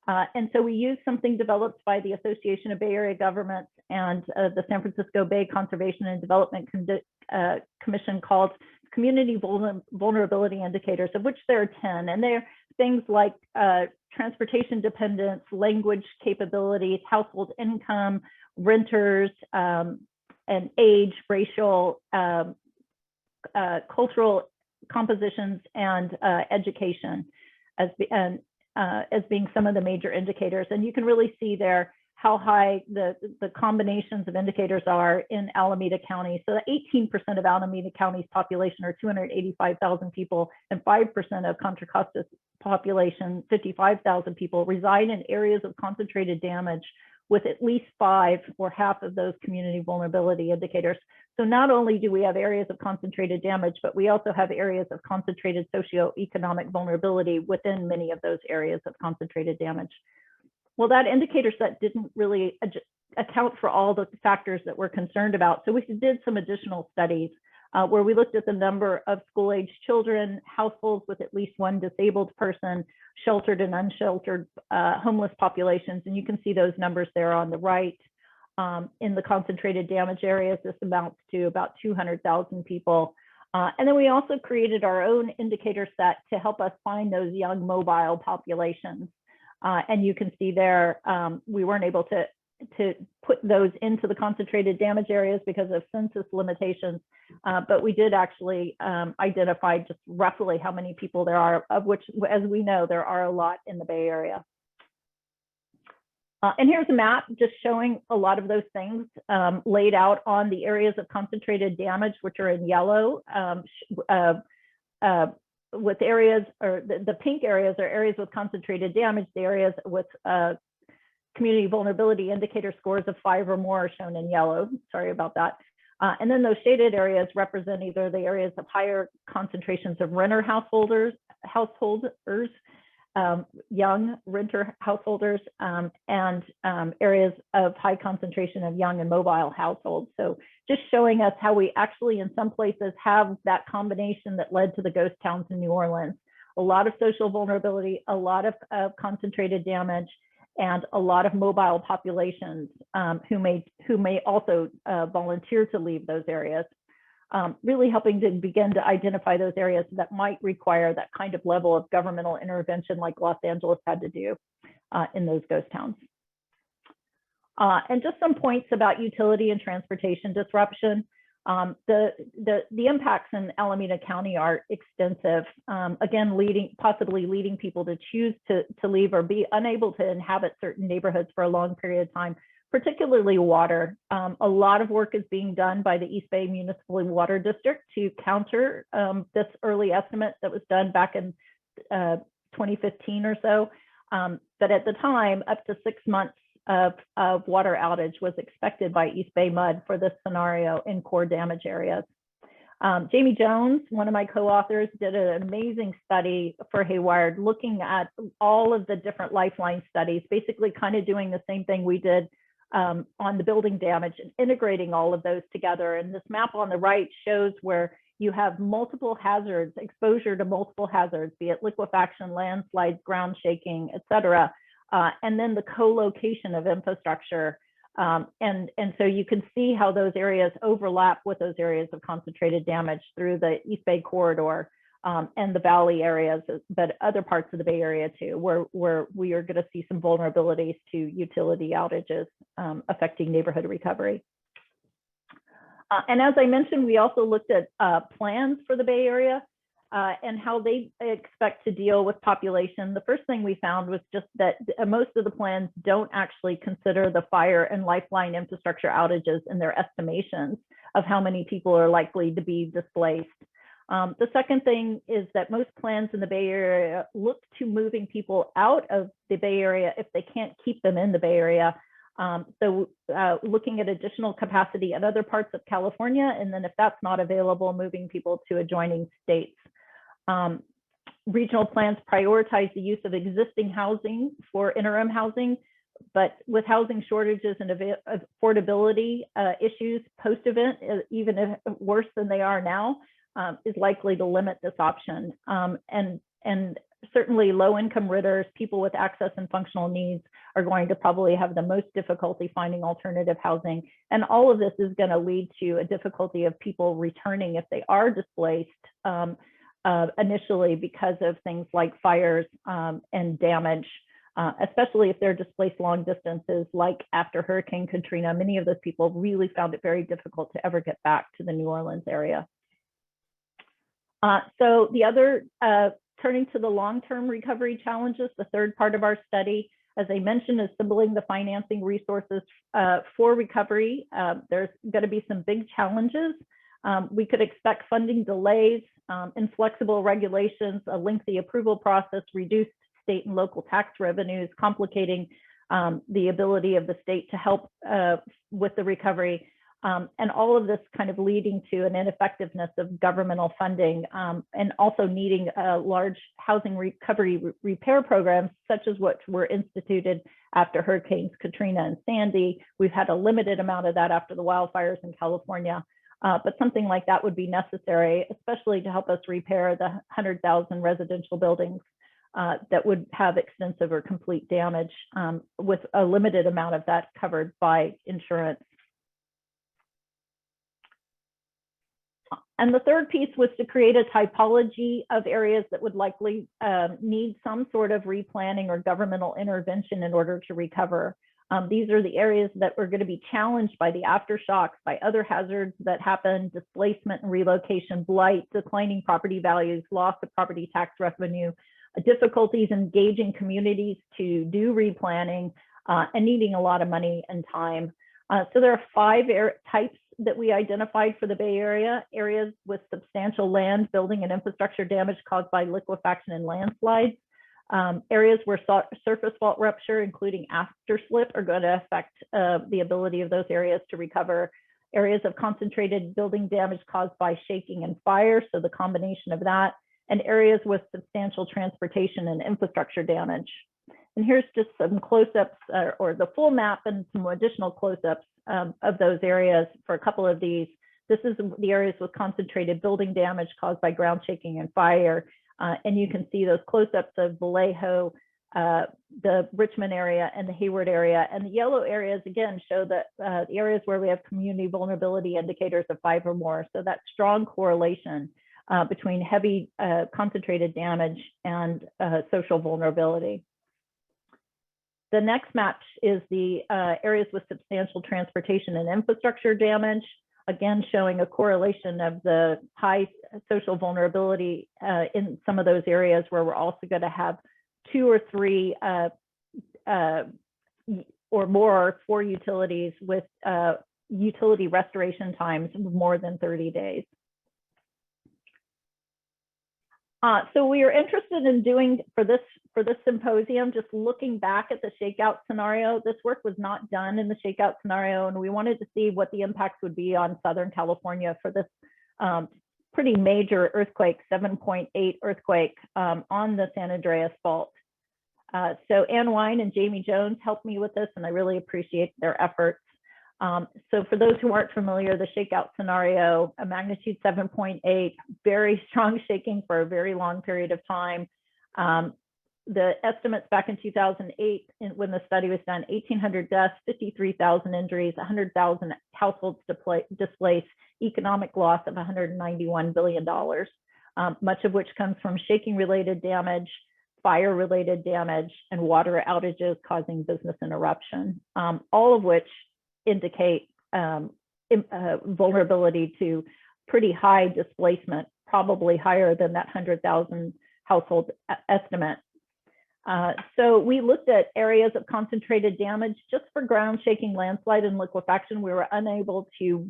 And so we used something developed by the Association of Bay Area Governments and the San Francisco Bay Conservation and Development Commission called Community Vulnerability Indicators, of which there are 10. And they're things like transportation dependence, language capabilities, household income, renters, and age, racial, cultural compositions, and education as being some of the major indicators. And you can really see there how high the combinations of indicators are in Alameda County. So 18% of Alameda County's population, or 285,000 people, and 5% of Contra Costa's population, 55,000 people, reside in areas of concentrated damage with at least 5 or half of those community vulnerability indicators. So not only do we have areas of concentrated damage, but we also have areas of concentrated socioeconomic vulnerability within many of those areas of concentrated damage. Well, that indicator set didn't really account for all the factors that we're concerned about. So we did some additional studies where we looked at the number of school-age children, households with at least one disabled person, sheltered and unsheltered homeless populations. And you can see those numbers there on the right. In the concentrated damage areas, this amounts to about 200,000 people. And then we also created our own indicator set to help us find those young mobile populations. And you can see there, we weren't able to put those into the concentrated damage areas because of census limitations, but we did actually identify just roughly how many people there are, of which, as we know, there are a lot in the Bay Area. And here's a map just showing a lot of those things laid out on the areas of concentrated damage, which are in yellow, with areas, or the pink areas are areas with concentrated damage. The areas with community vulnerability indicator scores of 5 or more are shown in yellow. Sorry about that. And then those shaded areas represent either the areas of higher concentrations of renter householders, young renter householders, and areas of high concentration of young and mobile households. So just showing us how we actually in some places have that combination that led to the ghost towns in New Orleans. A lot of social vulnerability, a lot of concentrated damage, and a lot of mobile populations who may also volunteer to leave those areas. Really helping to begin to identify those areas that might require that kind of level of governmental intervention like Los Angeles had to do in those ghost towns. And just some points about utility and transportation disruption. The impacts in Alameda County are extensive. Again, possibly leading people to choose to leave or be unable to inhabit certain neighborhoods for a long period of time, particularly water. A lot of work is being done by the East Bay Municipal Water District to counter this early estimate that was done back in 2015 or so. But at the time, up to 6 months of water outage was expected by East Bay MUD for this scenario in core damage areas. Jamie Jones, one of my co-authors, did an amazing study for Haywired, looking at all of the different lifeline studies, basically kind of doing the same thing we did on the building damage and integrating all of those together. And this map on the right shows where you have multiple hazards, exposure to multiple hazards, be it liquefaction, landslides, ground shaking, et cetera, and then the co-location of infrastructure. And so you can see how those areas overlap with those areas of concentrated damage through the East Bay corridor and the Valley areas, but other parts of the Bay Area too, where we are going to see some vulnerabilities to utility outages affecting neighborhood recovery. And as I mentioned, we also looked at plans for the Bay Area and how they expect to deal with population. The first thing we found was just that most of the plans don't actually consider the fire and lifeline infrastructure outages in their estimations of how many people are likely to be displaced. The second thing is that most plans in the Bay Area look to moving people out of the Bay Area if they can't keep them in the Bay Area. So looking at additional capacity at other parts of California, and then if that's not available, moving people to adjoining states. Regional plans prioritize the use of existing housing for interim housing, but with housing shortages and affordability issues post-event, even if worse than they are now, is likely to limit this option. And certainly low-income renters, people with access and functional needs are going to probably have the most difficulty finding alternative housing. And all of this is going to lead to a difficulty of people returning if they are displaced initially because of things like fires and damage, especially if they're displaced long distances, like after Hurricane Katrina. Many of those people really found it very difficult to ever get back to the New Orleans area. So the other, turning to the long-term recovery challenges, the third part of our study, as I mentioned, is assembling the financing resources for recovery. There's going to be some big challenges. We could expect funding delays, inflexible regulations, a lengthy approval process, reduced state and local tax revenues, complicating the ability of the state to help with the recovery. And all of this kind of leading to an ineffectiveness of governmental funding and also needing large housing recovery repair programs, such as what were instituted after Hurricanes Katrina and Sandy. We've had a limited amount of that after the wildfires in California, but something like that would be necessary, especially to help us repair the 100,000 residential buildings that would have extensive or complete damage with a limited amount of that covered by insurance. And the third piece was to create a typology of areas that would likely need some sort of replanning or governmental intervention in order to recover. These are the areas that are going to be challenged by the aftershocks, by other hazards that happen, displacement and relocation, blight, declining property values, loss of property tax revenue, difficulties engaging communities to do replanning, and needing a lot of money and time. So there are 5 types that we identified for the Bay Area: areas with substantial land, building, and infrastructure damage caused by liquefaction and landslides; areas where surface fault rupture, including afterslip, are going to affect the ability of those areas to recover; areas of concentrated building damage caused by shaking and fire, so the combination of that; and areas with substantial transportation and infrastructure damage. And here's just some close-ups or the full map and some additional close-ups of those areas for a couple of these. This is the areas with concentrated building damage caused by ground shaking and fire. And you can see those close-ups of Vallejo, the Richmond area, and the Hayward area. And the yellow areas, again, show that the areas where we have community vulnerability indicators of 5 or more. So that strong correlation between heavy concentrated damage and social vulnerability. The next map is the areas with substantial transportation and infrastructure damage, again showing a correlation of the high social vulnerability in some of those areas where we're also going to have 2 or 3 or more for utilities with utility restoration times of more than 30 days. So we are interested in doing for this symposium, just looking back at the shakeout scenario. This work was not done in the shakeout scenario, and we wanted to see what the impacts would be on Southern California for this pretty major earthquake, 7.8 earthquake on the San Andreas Fault. So Ann Wine and Jamie Jones helped me with this, and I really appreciate their efforts. So for those who aren't familiar, the shakeout scenario, a magnitude 7.8, very strong shaking for a very long period of time. The estimates back in 2008, when the study was done, 1,800 deaths, 53,000 injuries, 100,000 households displaced, economic loss of $191 billion, much of which comes from shaking-related damage, fire-related damage, and water outages causing business interruption, all of which indicate vulnerability to pretty high displacement, probably higher than that 100,000 household estimate. So we looked at areas of concentrated damage just for ground shaking, landslide, and liquefaction. We were unable to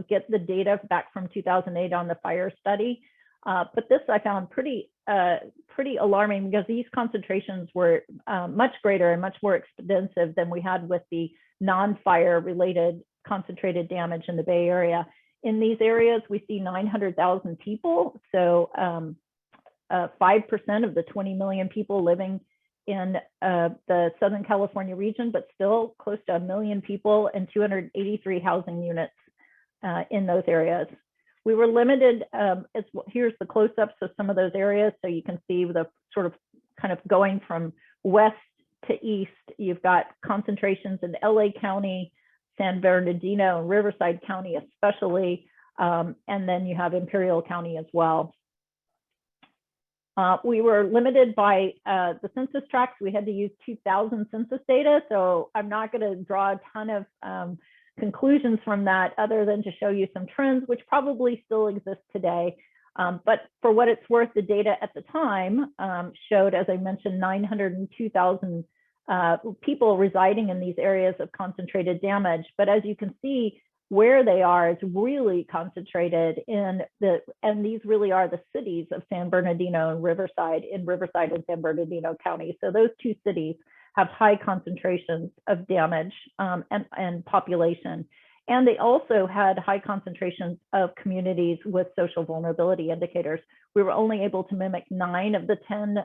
get the data back from 2008 on the fire study. But this I found pretty alarming, because these concentrations were much greater and much more extensive than we had with the non-fire related concentrated damage in the Bay Area. In these areas, we see 900,000 people. So 5% of the 20 million people living in the Southern California region, but still close to 1 million people and 283 housing units in those areas. We were limited, here's the close-ups of some of those areas. So you can see the sort of kind of going from west to east. You've got concentrations in LA County, San Bernardino, and Riverside County especially, and then you have Imperial County as well. We were limited by the census tracts. We had to use 2000 census data, so I'm not going to draw a ton of conclusions from that other than to show you some trends, which probably still exist today. But for what it's worth, the data at the time showed, as I mentioned, 902,000 people residing in these areas of concentrated damage. But as you can see, where they are is really concentrated in and these really are the cities of San Bernardino and Riverside, in Riverside and San Bernardino County. So those two cities have high concentrations of damage and population. And they also had high concentrations of communities with social vulnerability indicators. We were only able to mimic 9 of the 10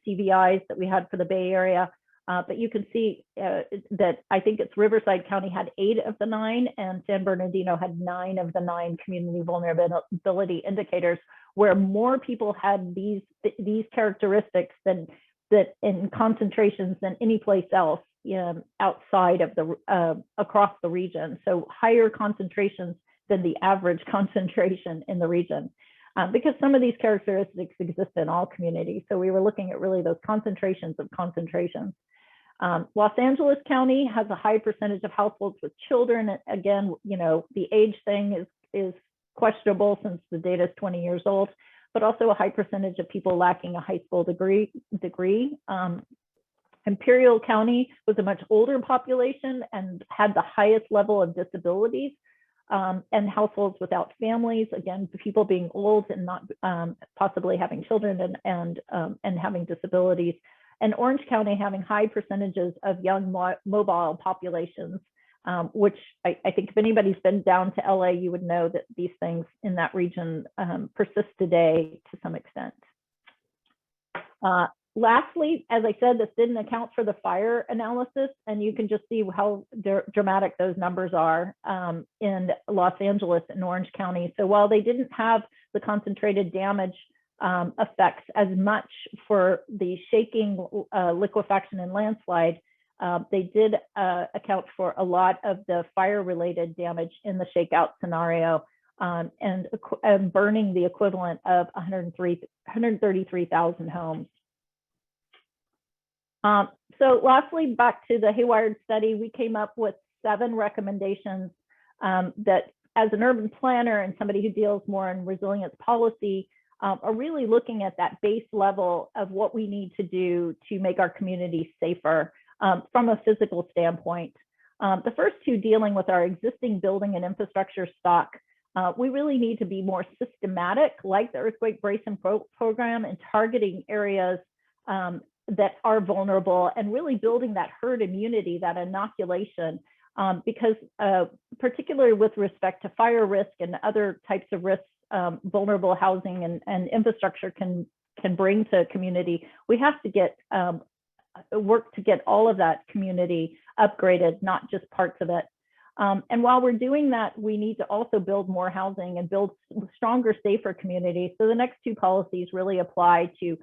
CVIs that we had for the Bay Area. But you can see that I think it's Riverside County had 8 of the 9, and San Bernardino had 9 of the 9 community vulnerability indicators, where more people had these characteristics than that in concentrations than any place else outside of the across the region. So higher concentrations than the average concentration in the region, because some of these characteristics exist in all communities. So we were looking at really those concentrations of concentrations. Los Angeles County has a high percentage of households with children. Again, you know, the age thing is questionable since the data is 20 years old, but also a high percentage of people lacking a high school degree. Imperial County was a much older population and had the highest level of disabilities and households without families. Again, people being old and not possibly having children and having disabilities. And Orange County having high percentages of young mobile populations, which I think if anybody's been down to LA, you would know that these things in that region persist today to some extent. Lastly, as I said, this didn't account for the fire analysis, and you can just see how dramatic those numbers are in Los Angeles and Orange County. So while they didn't have the concentrated damage effects as much for the shaking, liquefaction, and landslide, they did account for a lot of the fire-related damage in the shakeout scenario, and burning the equivalent of 133,000 homes. So lastly, back to the Hayward study, we came up with 7 recommendations that, as an urban planner and somebody who deals more in resilience policy, are really looking at that base level of what we need to do to make our communities safer from a physical standpoint. The first 2 dealing with our existing building and infrastructure stock. We really need to be more systematic, like the earthquake bracing program, and targeting areas that are vulnerable and really building that herd immunity, that inoculation, because particularly with respect to fire risk and other types of risks, vulnerable housing and infrastructure can bring to a community, we have to get work to get all of that community upgraded, not just parts of it. And while we're doing that, we need to also build more housing and build stronger, safer communities. So the next two policies really apply to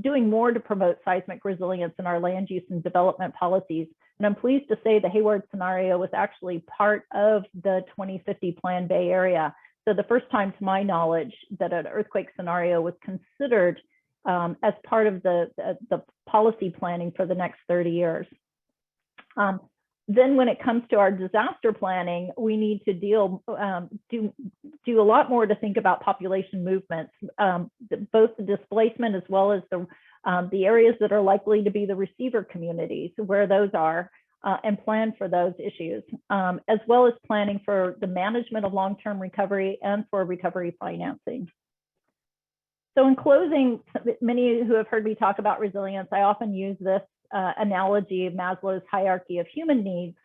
doing more to promote seismic resilience in our land use and development policies. And I'm pleased to say the Hayward scenario was actually part of the 2050 Plan Bay Area. So the first time to my knowledge that an earthquake scenario was considered as part of the policy planning for the next 30 years. Then when it comes to our disaster planning, we need to do a lot more to think about population movements, both the displacement as well as the areas that are likely to be the receiver communities, where those are, and plan for those issues, as well as planning for the management of long-term recovery and for recovery financing. So in closing, many who have heard me talk about resilience, I often use this analogy of Maslow's hierarchy of human needs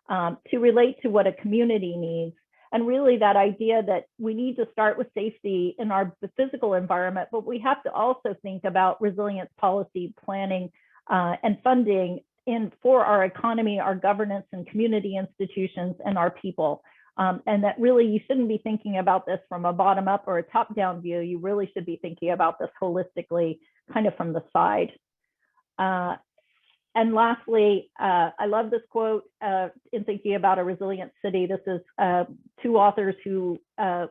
to relate to what a community needs. And really that idea that we need to start with safety in our physical environment, but we have to also think about resilience policy planning and funding for our economy, our governance and community institutions and our people. And that really you shouldn't be thinking about this from a bottom up or a top down view. You really should be thinking about this holistically, kind of from the side. And lastly, I love this quote in thinking about a resilient city. This is two authors who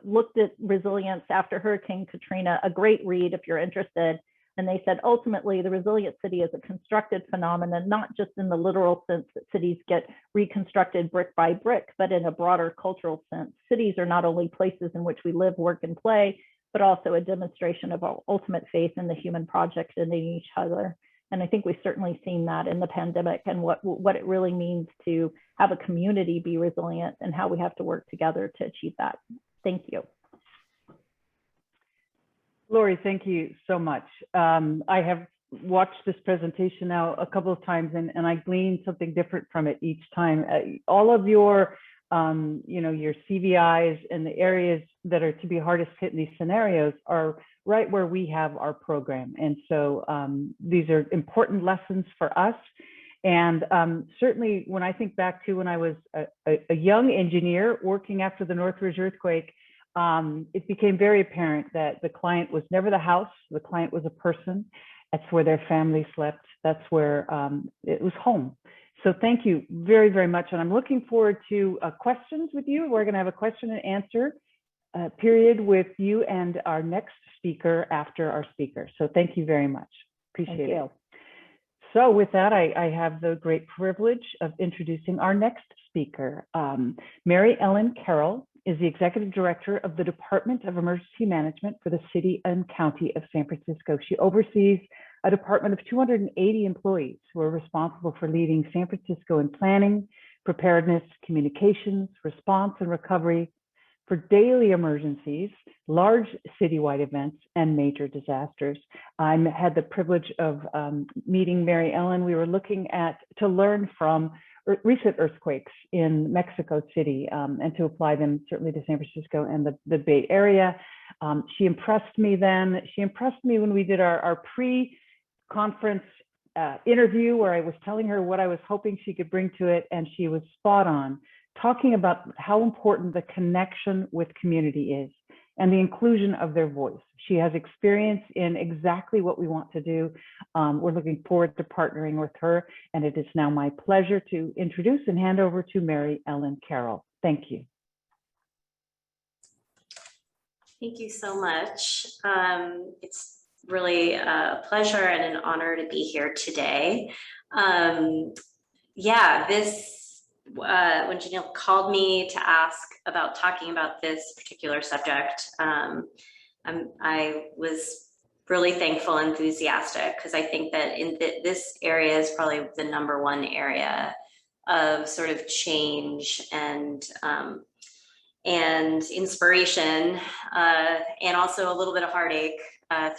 looked at resilience after Hurricane Katrina, a great read if you're interested. And they said, ultimately, the resilient city is a constructed phenomenon, not just in the literal sense that cities get reconstructed brick by brick, but in a broader cultural sense. Cities are not only places in which we live, work, and play, but also a demonstration of our ultimate faith in the human project and in each other. And I think we've certainly seen that in the pandemic and what it really means to have a community be resilient and how we have to work together to achieve that. Thank you. Laurie, thank you so much. I have watched this presentation now a couple of times and I gleaned something different from it each time. All of your, your CVIs and the areas that are to be hardest hit in these scenarios are right where we have our program. And so these are important lessons for us. And certainly when I think back to when I was a young engineer working after the Northridge earthquake, it became very apparent that the client was never the house, the client was a person. That's where their family slept. That's where it was home. So thank you very, very much. And I'm looking forward to questions with you. We're going to have a question and answer period with you and our next speaker after our speaker. So thank you very much. Appreciate it. So with that, I have the great privilege of introducing our next speaker. Mary Ellen Carroll is the Executive Director of the Department of Emergency Management for the City and County of San Francisco. She oversees a department of 280 employees who are responsible for leading San Francisco in planning, preparedness, communications, response, and recovery for daily emergencies, large citywide events, and major disasters. I had the privilege of meeting Mary Ellen. We were looking to learn from recent earthquakes in Mexico City and to apply them certainly to San Francisco and the Bay Area. She impressed me then. She impressed me when we did our pre-conference interview where I was telling her what I was hoping she could bring to it, and she was spot on, talking about how important the connection with community is and the inclusion of their voice. She has experience in exactly what we want to do. We're looking forward to partnering with her, and it is now my pleasure to introduce and hand over to Mary Ellen Carroll. Thank you. Thank you so much. It's really a pleasure and an honor to be here today. When Janiele called me to ask about talking about this particular subject, I was really thankful and enthusiastic because I think that this area is probably the #1 area of sort of change and inspiration, and also a little bit of heartache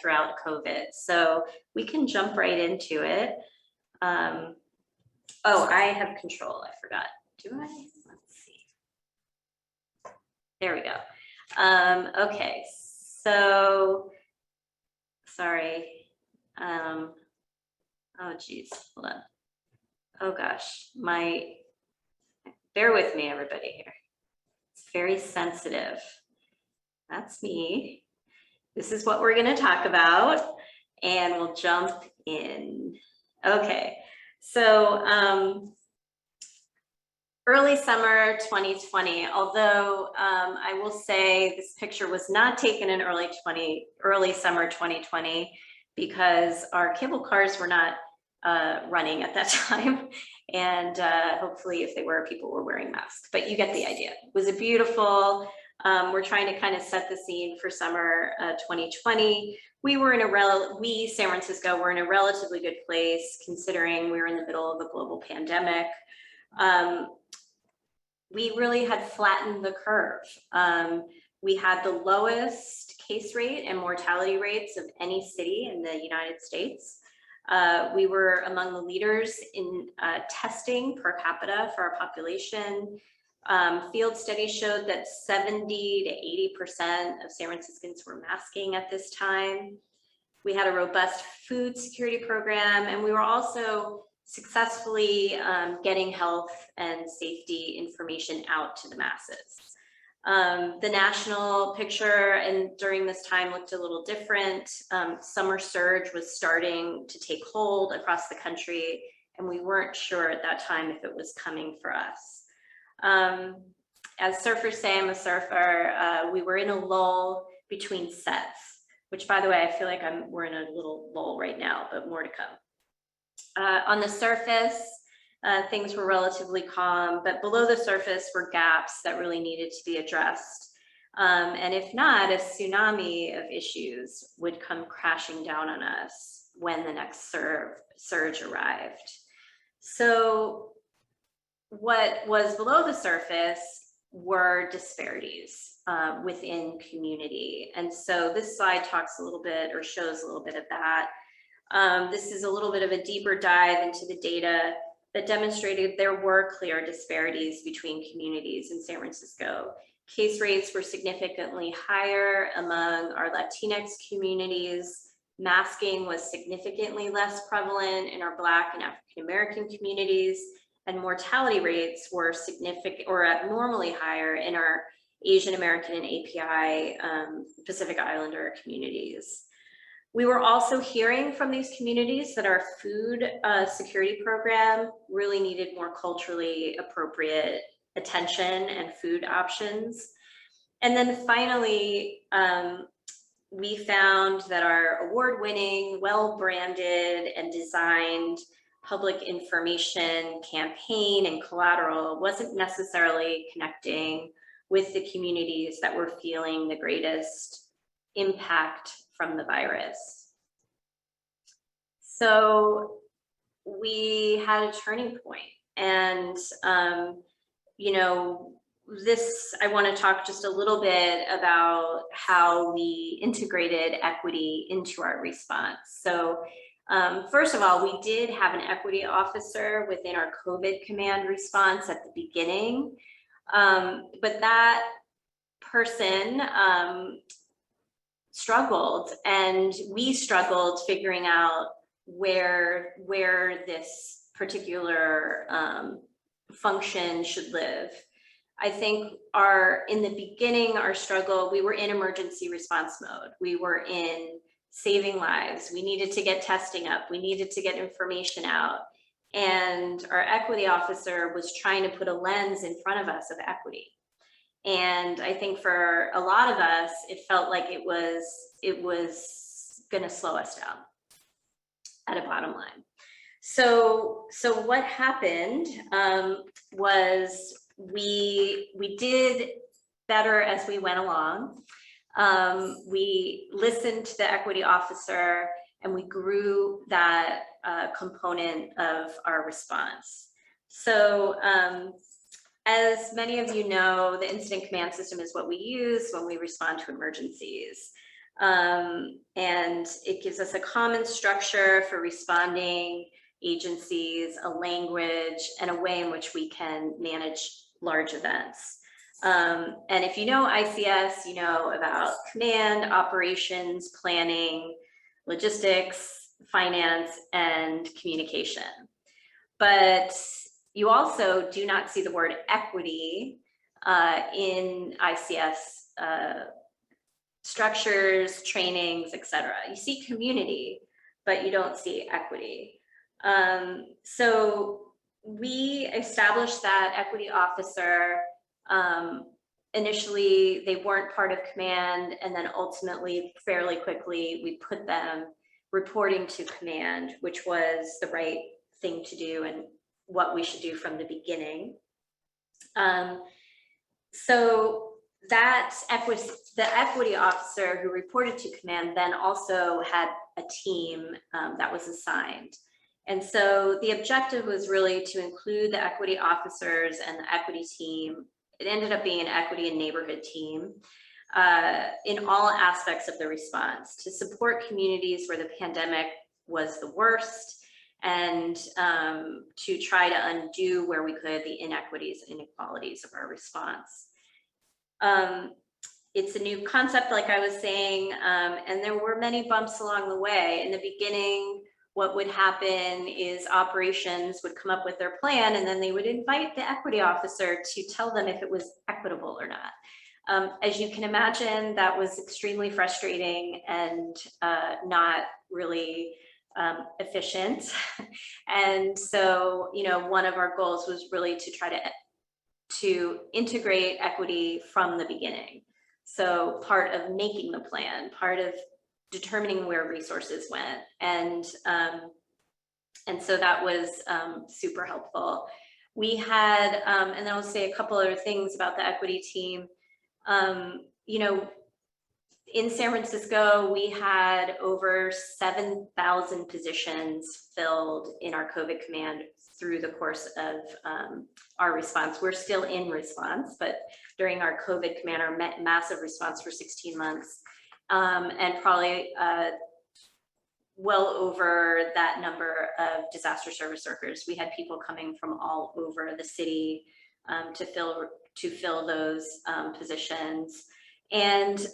throughout COVID. So we can jump right into it. Oh, I have control. I forgot. Do I? Let's see. There we go. Okay, so sorry. Oh, geez, hold on. Oh gosh, bear with me, everybody here. It's very sensitive. That's me. This is what we're going to talk about, and we'll jump in. Okay, so early summer 2020, although I will say this picture was not taken in early summer 2020 because our cable cars were not running at that time. And hopefully if they were, people were wearing masks, but you get the idea. It was a beautiful, we're trying to kind of set the scene for summer 2020. San Francisco, were in a relatively good place considering we were in the middle of a global pandemic. We really had flattened the curve. We had the lowest case rate and mortality rates of any city in the United States. We were among the leaders in testing per capita for our population. Field studies showed that 70 to 80% of San Franciscans were masking at this time. We had a robust food security program, and we were also successfully getting health and safety information out to the masses. The national picture and during this time looked a little different. Summer surge was starting to take hold across the country, and we weren't sure at that time if it was coming for us. As surfers say, I'm a surfer, we were in a lull between sets, which by the way, I feel like we're in a little lull right now, but more to come. On the surface, things were relatively calm, but below the surface were gaps that really needed to be addressed. And if not, a tsunami of issues would come crashing down on us when the next surge arrived. So what was below the surface were disparities within community. And so this slide talks a little bit or shows a little bit of that. This is a little bit of a deeper dive into the data that demonstrated there were clear disparities between communities in San Francisco. Case rates were significantly higher among our Latinx communities. Masking was significantly less prevalent in our Black and African American communities, and mortality rates were significant or abnormally higher in our Asian American and API Pacific Islander communities. We were also hearing from these communities that our food security program really needed more culturally appropriate attention and food options. And then finally, we found that our award-winning, well-branded and designed public information campaign and collateral wasn't necessarily connecting with the communities that were feeling the greatest impact from the virus. So we had a turning point, and you know, I want to talk just a little bit about how we integrated equity into our response. So first of all, we did have an equity officer within our COVID command response at the beginning, but that person struggled, and we struggled figuring out where this particular function should live. I think in the beginning, our struggle, we were in emergency response mode. We were in saving lives. We needed to get testing up. We needed to get information out. And our equity officer was trying to put a lens in front of us of equity. And I think for a lot of us, it felt like it was going to slow us down at a bottom line. So what happened was we did better as we went along. We listened to the equity officer, and we grew that component of our response. So as many of you know, the incident command system is what we use when we respond to emergencies. And it gives us a common structure for responding agencies, a language, and a way in which we can manage large events. And if you know ICS, you know about command, operations, planning, logistics, finance, and communication. But you also do not see the word equity in ICS structures, trainings, etc. You see community, but you don't see equity. So we established that equity officer. Initially, they weren't part of command, and then ultimately, fairly quickly, we put them reporting to command, which was the right thing to do and what we should do from the beginning. So that the equity officer who reported to command then also had a team that was assigned. And so the objective was really to include the equity officers and the equity team. It ended up being an equity and neighborhood team in all aspects of the response to support communities where the pandemic was the worst, and to try to undo where we could the inequities and inequalities of our response. It's a new concept, like I was saying, and there were many bumps along the way. In the beginning, what would happen is operations would come up with their plan, and then they would invite the equity officer to tell them if it was equitable or not. As you can imagine, that was extremely frustrating and not really efficient. And so, you know, one of our goals was really to try to integrate equity from the beginning. So part of making the plan, part of determining where resources went, and so that was super helpful. We had, and then I'll say a couple other things about the equity team. You know, in San Francisco, we had over 7,000 positions filled in our COVID command through the course of our response. We're still in response, but during our COVID command, our massive response for 16 months, and probably well over that number of disaster service workers. We had people coming from all over the city to fill those positions. And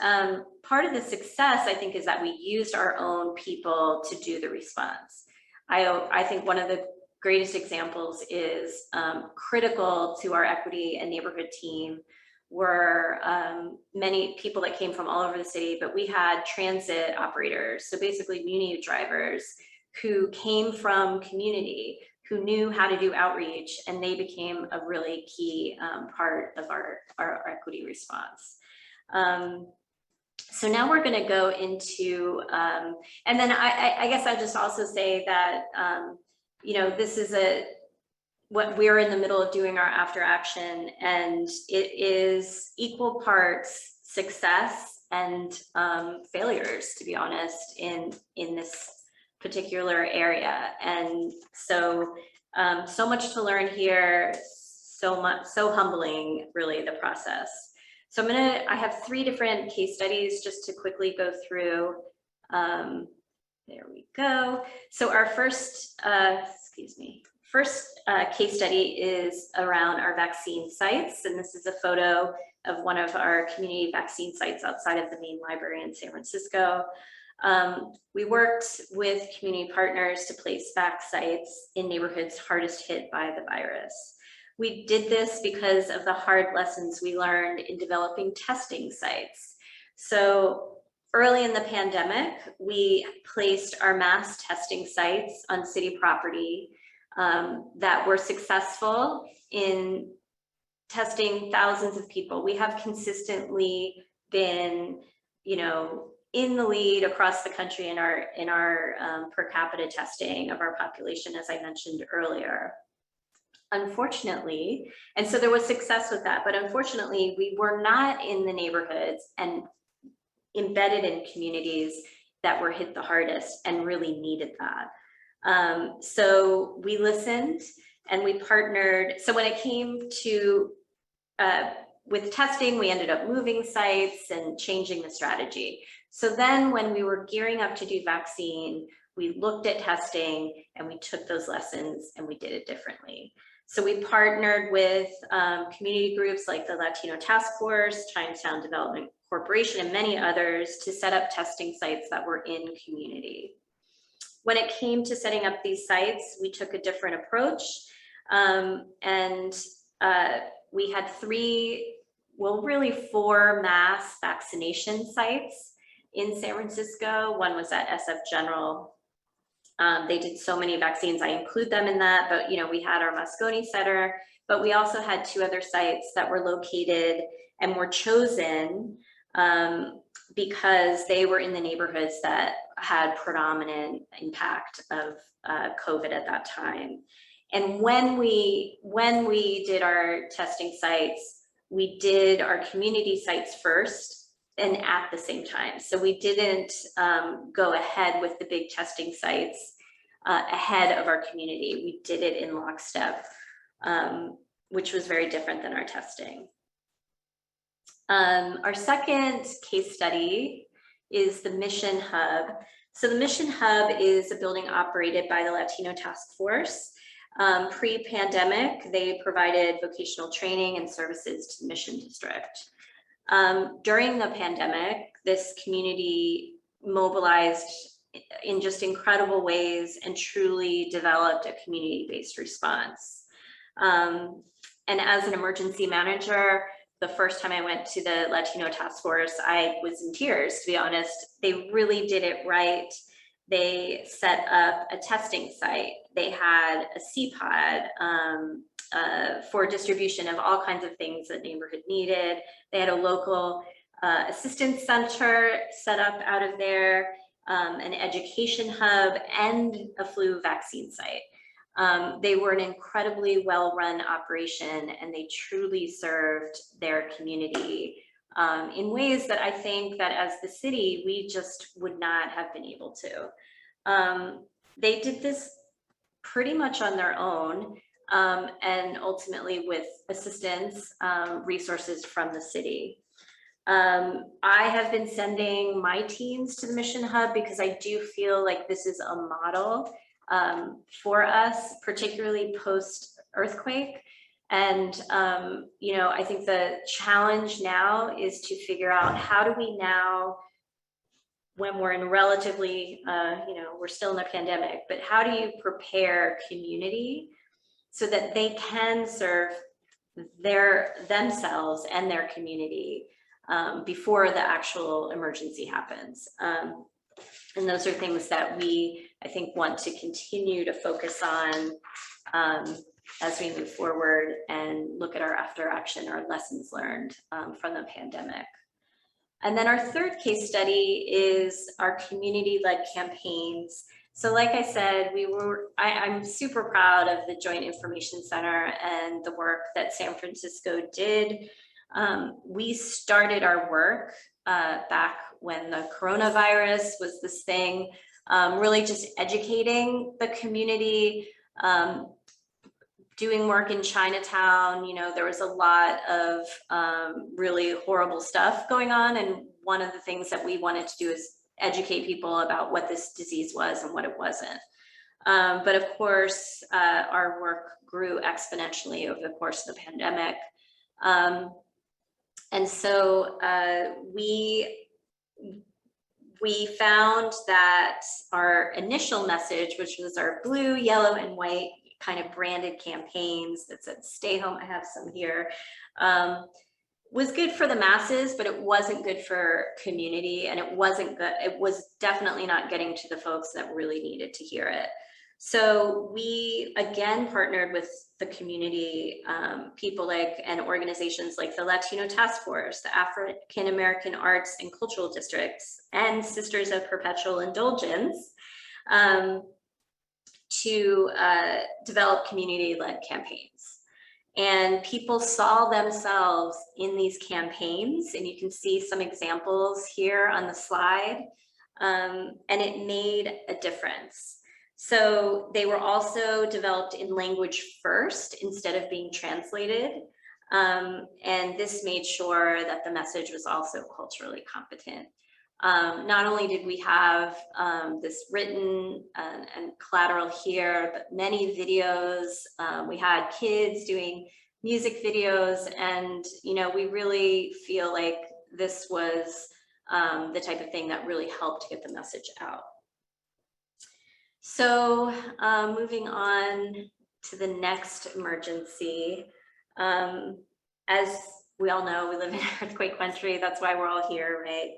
part of the success, I think, is that we used our own people to do the response. I think one of the greatest examples is critical to our equity and neighborhood team were many people that came from all over the city, but we had transit operators, so basically community drivers who came from community, who knew how to do outreach, and they became a really key part of our equity response. So now we're going to go into, and then I guess I'll just also say that, you know, this is what we're in the middle of doing our after action, and it is equal parts success and failures, to be honest, in this particular area. And so so much to learn here, so humbling, really, the process. So I have 3 different case studies just to quickly go through. There we go. So our first, first case study is around our vaccine sites. And this is a photo of one of our community vaccine sites outside of the main library in San Francisco. We worked with community partners to place vac sites in neighborhoods hardest hit by the virus. We did this because of the hard lessons we learned in developing testing sites. So early in the pandemic, we placed our mass testing sites on city property that were successful in testing thousands of people. We have consistently been, you know, in the lead across the country in our per capita testing of our population, as I mentioned earlier. Unfortunately, and so there was success with that, but unfortunately, we were not in the neighborhoods and embedded in communities that were hit the hardest and really needed that. So we listened and we partnered. So when it came to with testing, we ended up moving sites and changing the strategy. So then when we were gearing up to do vaccine, we looked at testing and we took those lessons and we did it differently. So we partnered with community groups like the Latino Task Force, Chinatown Development Corporation, and many others to set up testing sites that were in community. when it came to setting up these sites, we took a different approach. We had really four mass vaccination sites in San Francisco. One was at SF General. They did so many vaccines, I include them in that, but we had our Moscone Center, but we also had two other sites that were located and were chosen because they were in the neighborhoods that had predominant impact of COVID at that time. And when we did our testing sites, we did our community sites first and at the same time. So we didn't go ahead with the big testing sites ahead of our community. We did it in lockstep, which was very different than our testing. Our second case study is the Mission Hub. So the Mission Hub is a building operated by the Latino Task Force. Pre-pandemic, they provided vocational training and services to the Mission District. During the pandemic, this community mobilized in just incredible ways and truly developed a community-based response. And as an emergency manager, the first time I went to the Latino Task Force, I was in tears, to be honest. They really did it right. They set up a testing site. They had a CPOD for distribution of all kinds of things that neighborhood needed. They had a local assistance center set up out of there, an education hub, and a flu vaccine site. They were an incredibly well-run operation, and they truly served their community in ways that I think that as the city, we just would not have been able to. They did this pretty much on their own, and ultimately with assistance, resources from the city. I have been sending my teams to the Mission Hub because I do feel like this is a model for us, particularly post-earthquake. And, I think the challenge now is to figure out how do we now, when we're in relatively, we're still in a pandemic, but how do you prepare community so that they can serve themselves and their community before the actual emergency happens. And those are things that we, I think, want to continue to focus on as we move forward and look at our after action, our lessons learned from the pandemic. And then our third case study is our community-led campaigns. So like I said, I'm super proud of the Joint Information Center and the work that San Francisco did. We started our work back when the coronavirus was this thing, really just educating the community, doing work in Chinatown. There was a lot of really horrible stuff going on. And one of the things that we wanted to do is educate people about what this disease was and what it wasn't. But of course, our work grew exponentially over the course of the pandemic. And so we found that our initial message, which was our blue, yellow, and white kind of branded campaigns that said stay home, I have some here, was good for the masses, but it wasn't good for community, and it was definitely not getting to the folks that really needed to hear it. So we again partnered with the community, people and organizations like the Latino Task Force, the African American Arts and Cultural Districts, and Sisters of Perpetual Indulgence to develop community-led campaigns. And people saw themselves in these campaigns, and you can see some examples here on the slide, and it made a difference. So they were also developed in language first instead of being translated. And this made sure that the message was also culturally competent. Not only did we have this written and collateral here, but many videos. We had kids doing music videos, and we really feel like this was the type of thing that really helped get the message out. So moving on to the next emergency. As we all know, we live in earthquake country. That's why we're all here, right?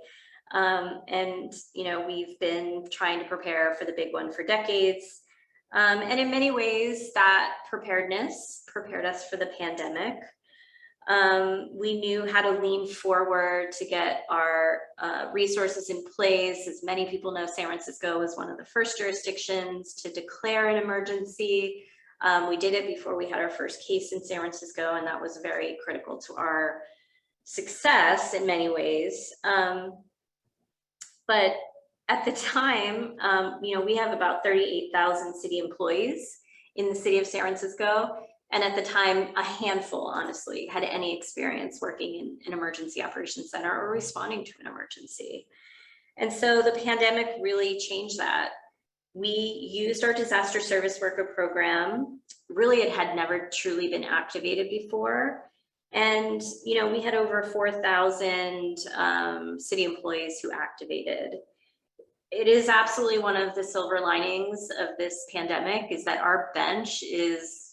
And we've been trying to prepare for the big one for decades. And in many ways, that preparedness prepared us for the pandemic. We knew how to lean forward to get our resources in place. As many people know, San Francisco was one of the first jurisdictions to declare an emergency. We did it before we had our first case in San Francisco, and that was very critical to our success in many ways. But at the time, we have about 38,000 city employees in the city of San Francisco. And at the time, a handful, honestly, had any experience working in an emergency operations center or responding to an emergency. And so the pandemic really changed that. We used our disaster service worker program. Really, it had never truly been activated before. And, we had over 4,000 city employees who activated. It is absolutely one of the silver linings of this pandemic is that our bench is,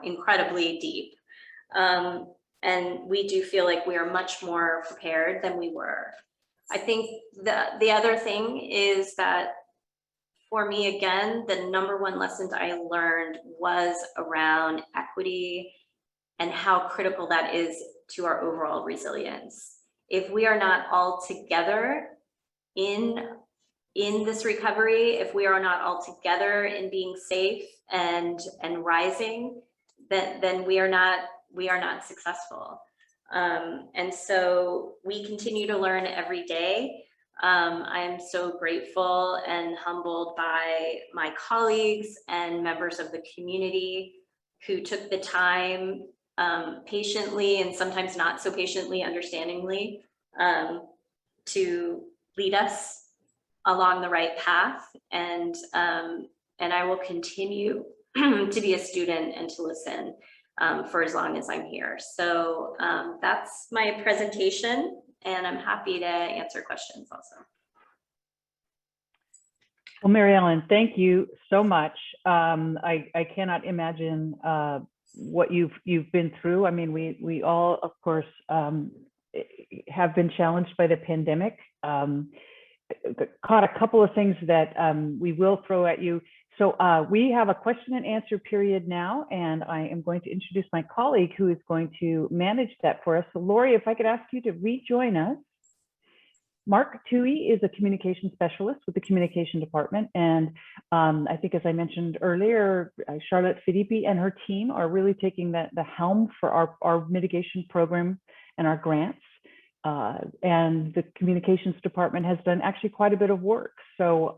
incredibly deep. And we do feel like we are much more prepared than we were. I think the other thing is that for me, again, the number one lesson I learned was around equity and how critical that is to our overall resilience. If we are not all together in this recovery, if we are not all together in being safe and rising, then we are not successful. And so we continue to learn every day. I am so grateful and humbled by my colleagues and members of the community who took the time patiently and sometimes not so patiently, understandingly, to lead us along the right path. And I will continue to be a student and to listen for as long as I'm here. So that's my presentation, and I'm happy to answer questions also. Well, Mary Ellen, thank you so much. I cannot imagine what you've been through. I mean, we all, of course, have been challenged by the pandemic. Caught a couple of things that we will throw at you. So we have a question and answer period now, and I am going to introduce my colleague who is going to manage that for us. So Laurie, if I could ask you to rejoin us. Mark Toohey is a communication specialist with the communication department. And I think, as I mentioned earlier, Charlotte Fadipe and her team are really taking the helm for our mitigation program and our grants. And the communications department has done actually quite a bit of work. So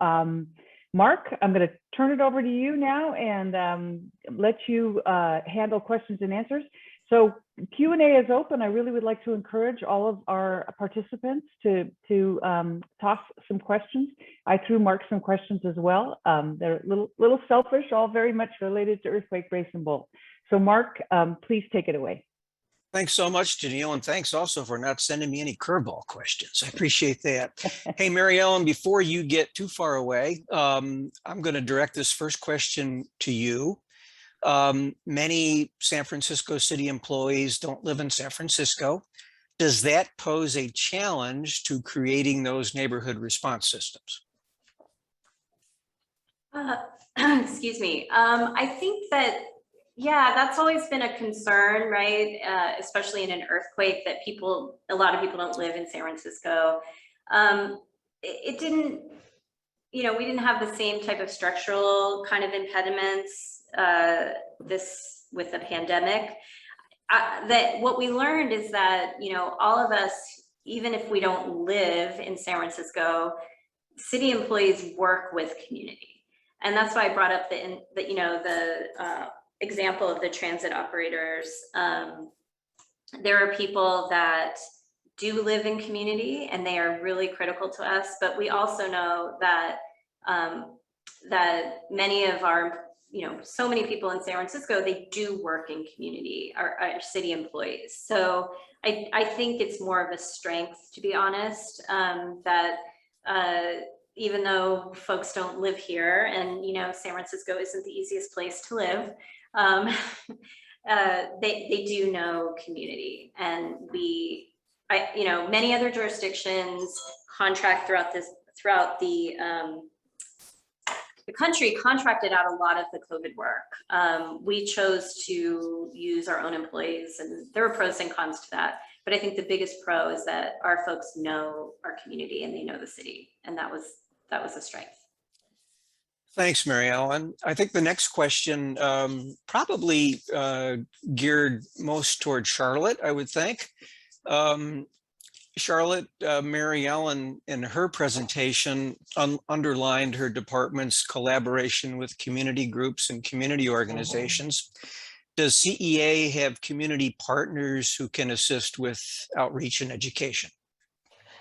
Mark, I'm going to turn it over to you now and let you handle questions and answers. So Q&A is open. I really would like to encourage all of our participants to toss some questions. I threw Mark some questions as well. They're a little selfish, all very much related to earthquake, brace, and bolt. So Mark, please take it away. Thanks so much, Janiele, and thanks also for not sending me any curveball questions. I appreciate that. Hey, Mary Ellen, before you get too far away, I'm going to direct this first question to you. Many San Francisco city employees don't live in San Francisco. Does that pose a challenge to creating those neighborhood response systems? Excuse me. I think that, yeah, that's always been a concern, right? Especially in an earthquake, that a lot of people don't live in San Francisco. It didn't, we didn't have the same type of structural kind of impediments with the pandemic. That what we learned is that, all of us, even if we don't live in San Francisco, city employees work with community. And that's why I brought up the example of the transit operators. There are people that do live in community and they are really critical to us, but we also know that that many of our, so many people in San Francisco, they do work in community, our city employees. So I think it's more of a strength, to be honest, that even though folks don't live here, and San Francisco isn't the easiest place to live, they do know community, and many other jurisdictions contract throughout the country contracted out a lot of the COVID work. We chose to use our own employees, and there are pros and cons to that. But I think the biggest pro is that our folks know our community and they know the city, and that was a strength. Thanks, Mary Ellen. I think the next question probably geared most toward Charlotte, I would think. Charlotte, Mary Ellen, in her presentation, underlined her department's collaboration with community groups and community organizations. Does CEA have community partners who can assist with outreach and education?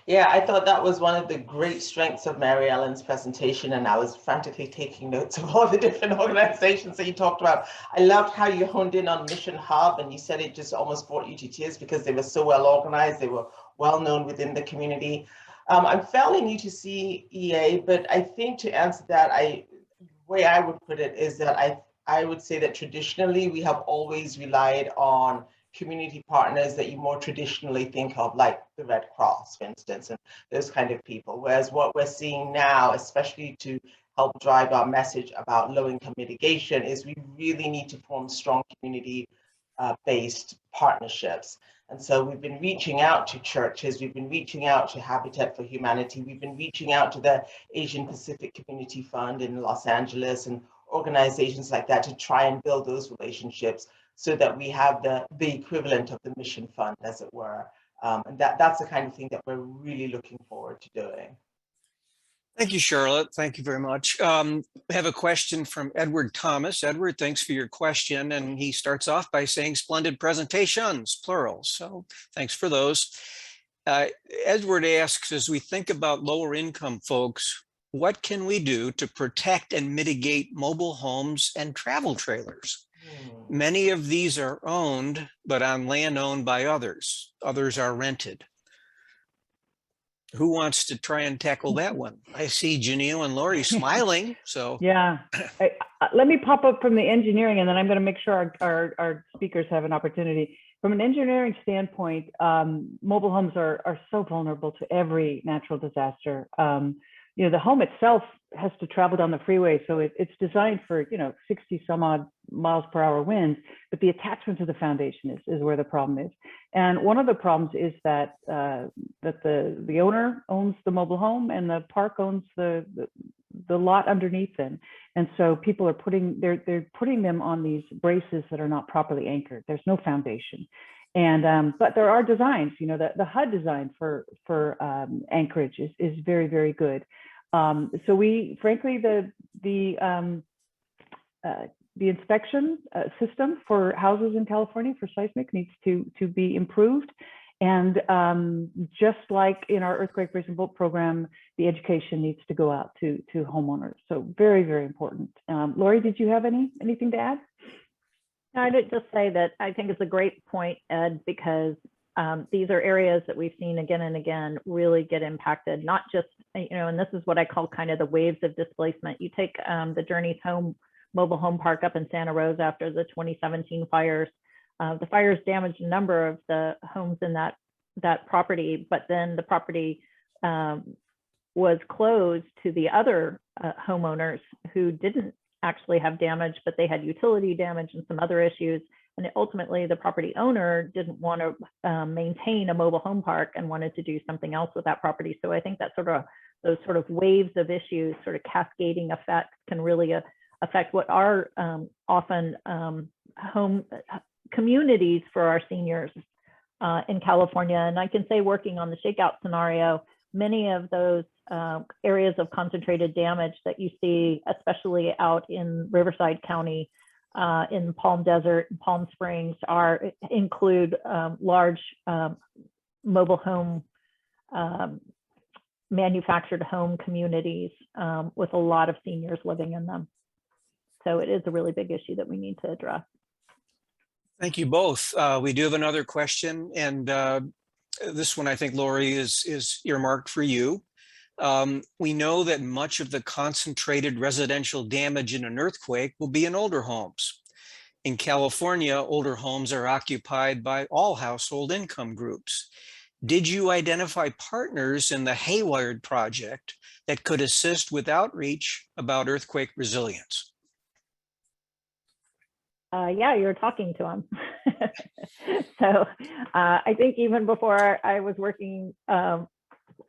Yeah, I thought that was one of the great strengths of Mary Ellen's presentation, and I was frantically taking notes of all the different organizations that you talked about. I loved how you honed in on Mission Hub, and you said it just almost brought you to tears because they were so well organized, they were well known within the community. I'm fairly new to CEA, but I think to answer that, the way I would put it is that I would say that traditionally we have always relied on community partners that you more traditionally think of, like the Red Cross, for instance, and those kind of people. Whereas what we're seeing now, especially to help drive our message about low-income mitigation, is we really need to form strong community-based partnerships. And so we've been reaching out to churches, we've been reaching out to Habitat for Humanity, we've been reaching out to the Asian Pacific Community Fund in Los Angeles and organizations like that to try and build those relationships, so that we have the equivalent of the mission fund, as it were. And that's the kind of thing that we're really looking forward to doing. Thank you, Charlotte. Thank you very much. I have a question from Edward Thomas. Edward, thanks for your question. And he starts off by saying splendid presentations, plural. So thanks for those. Edward asks, as we think about lower income folks, what can we do to protect and mitigate mobile homes and travel trailers? Many of these are owned, but on land owned by others. Others are rented. Who wants to try and tackle that one? I see Janiele and Laurie smiling, so. Yeah, let me pop up from the engineering, and then I'm going to make sure our speakers have an opportunity. From an engineering standpoint, mobile homes are so vulnerable to every natural disaster. The home itself has to travel down the freeway, so it's designed for 60 some odd miles per hour winds, but the attachment to the foundation is where the problem is. And one of the problems is that the owner owns the mobile home and the park owns the lot underneath them, and so people are putting them on these braces that are not properly anchored. There's no foundation. And but there are designs, the HUD design for anchorage is very, very good. So we, frankly, the inspection system for houses in California for seismic needs to be improved. And just like in our earthquake brace and bolt program, the education needs to go out to homeowners. So very, very important. Laurie, did you have anything to add? I'd just say that I think it's a great point, Ed, because these are areas that we've seen again and again really get impacted, not just, and this is what I call kind of the waves of displacement. You take the Journey's Home mobile home park up in Santa Rosa after the 2017 fires. The fires damaged a number of the homes in that property, but then the property was closed to the other homeowners who didn't actually have damage, but they had utility damage and some other issues. And ultimately, the property owner didn't want to maintain a mobile home park and wanted to do something else with that property. So I think that those sort of waves of issues, sort of cascading effects, can really affect what are often home communities for our seniors in California. And I can say, working on the shakeout scenario, many of those areas of concentrated damage that you see, especially out in Riverside County, in Palm Desert and Palm Springs, include large mobile home, manufactured home communities with a lot of seniors living in them. So it is a really big issue that we need to address. Thank you both. We do have another question, and this one, I think, Laurie, is earmarked for you. We know that much of the concentrated residential damage in an earthquake will be in older homes. In California, older homes are occupied by all household income groups. Did you identify partners in the Haywired project that could assist with outreach about earthquake resilience? Yeah, you're talking to them. So I think even before I was working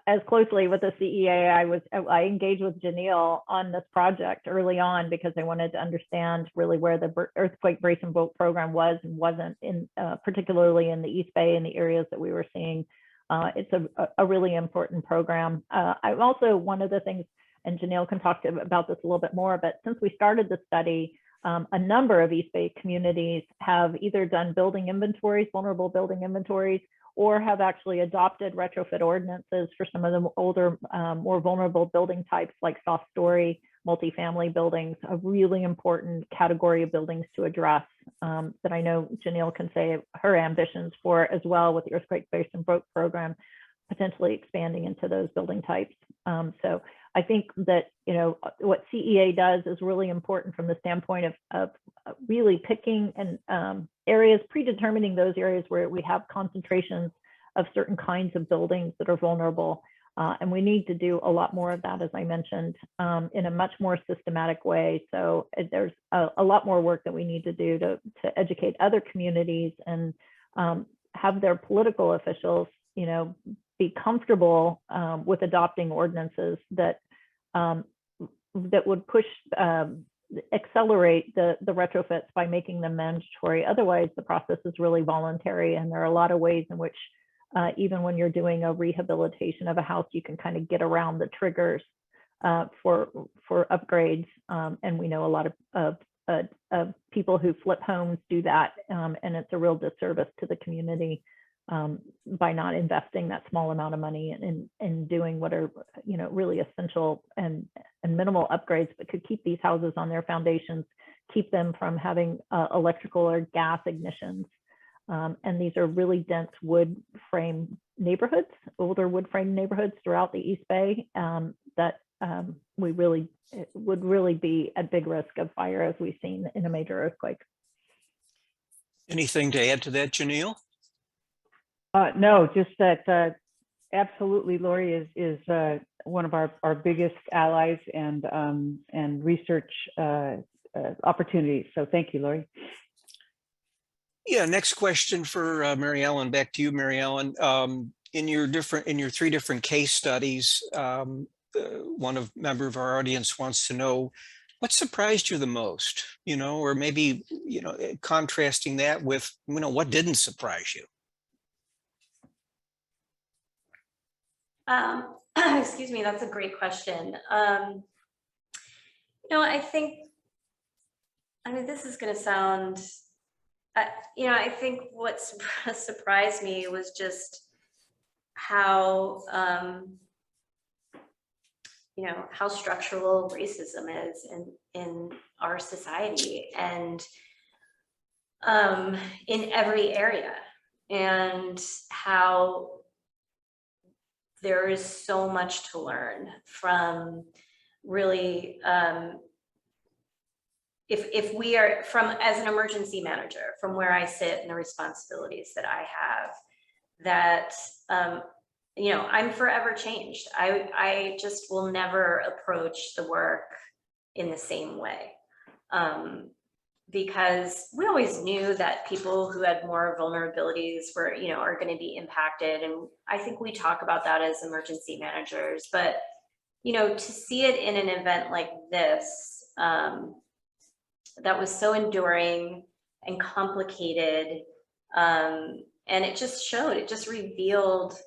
as closely with the CEA, I engaged with Janiele on this project early on because I wanted to understand really where the earthquake brace and bolt program was and wasn't in, particularly in the East Bay and the areas that we were seeing. It's a really important program. I'm also, one of the things, and Janiele can talk about this a little bit more, but since we started the study, a number of East Bay communities have either done building inventories, vulnerable building inventories, or have actually adopted retrofit ordinances for some of the older, more vulnerable building types like soft story, multifamily buildings, a really important category of buildings to address that I know Janiele can say her ambitions for as well with the earthquake brace and bolt program, potentially expanding into those building types. So I think that, you know, what CEA does is really important from the standpoint of really picking and areas, predetermining those areas where we have concentrations of certain kinds of buildings that are vulnerable. And we need to do a lot more of that, as I mentioned, in a much more systematic way. So there's a lot more work that we need to do to educate other communities and have their political officials, you know, be comfortable with adopting ordinances that that would push, accelerate the retrofits by making them mandatory. Otherwise, the process is really voluntary, and there are a lot of ways in which even when you're doing a rehabilitation of a house, you can kind of get around the triggers for upgrades. And we know a lot of people who flip homes do that, and it's a real disservice to the community by not investing that small amount of money in doing what are, you know, really essential and minimal upgrades, but could keep these houses on their foundations, keep them from having electrical or gas ignitions. And these are really dense wood frame neighborhoods, older wood frame neighborhoods throughout the East Bay that would really be at big risk of fire, as we've seen in a major earthquake. Anything to add to that, Janiele? No, just that absolutely, Laurie is one of our biggest allies and research opportunities. So thank you, Laurie. Yeah, next question for Mary Ellen. Back to you, Mary Ellen. In your three different case studies, member of our audience wants to know what surprised you the most, you know, or maybe, you know, contrasting that with, you know, what didn't surprise you. Excuse me, that's a great question. You know, I mean, this is going to sound, you know, I think what surprised me was just how, you know, how structural racism is in our society and in every area, and how there is so much to learn from really, if we are as an emergency manager, from where I sit and the responsibilities that I have, that, you know, I'm forever changed. I just will never approach the work in the same way. Because we always knew that people who had more vulnerabilities were, you know, are going to be impacted. And I think we talk about that as emergency managers, but, you know, to see it in an event like this, that was so enduring and complicated. And it just showed, it just revealed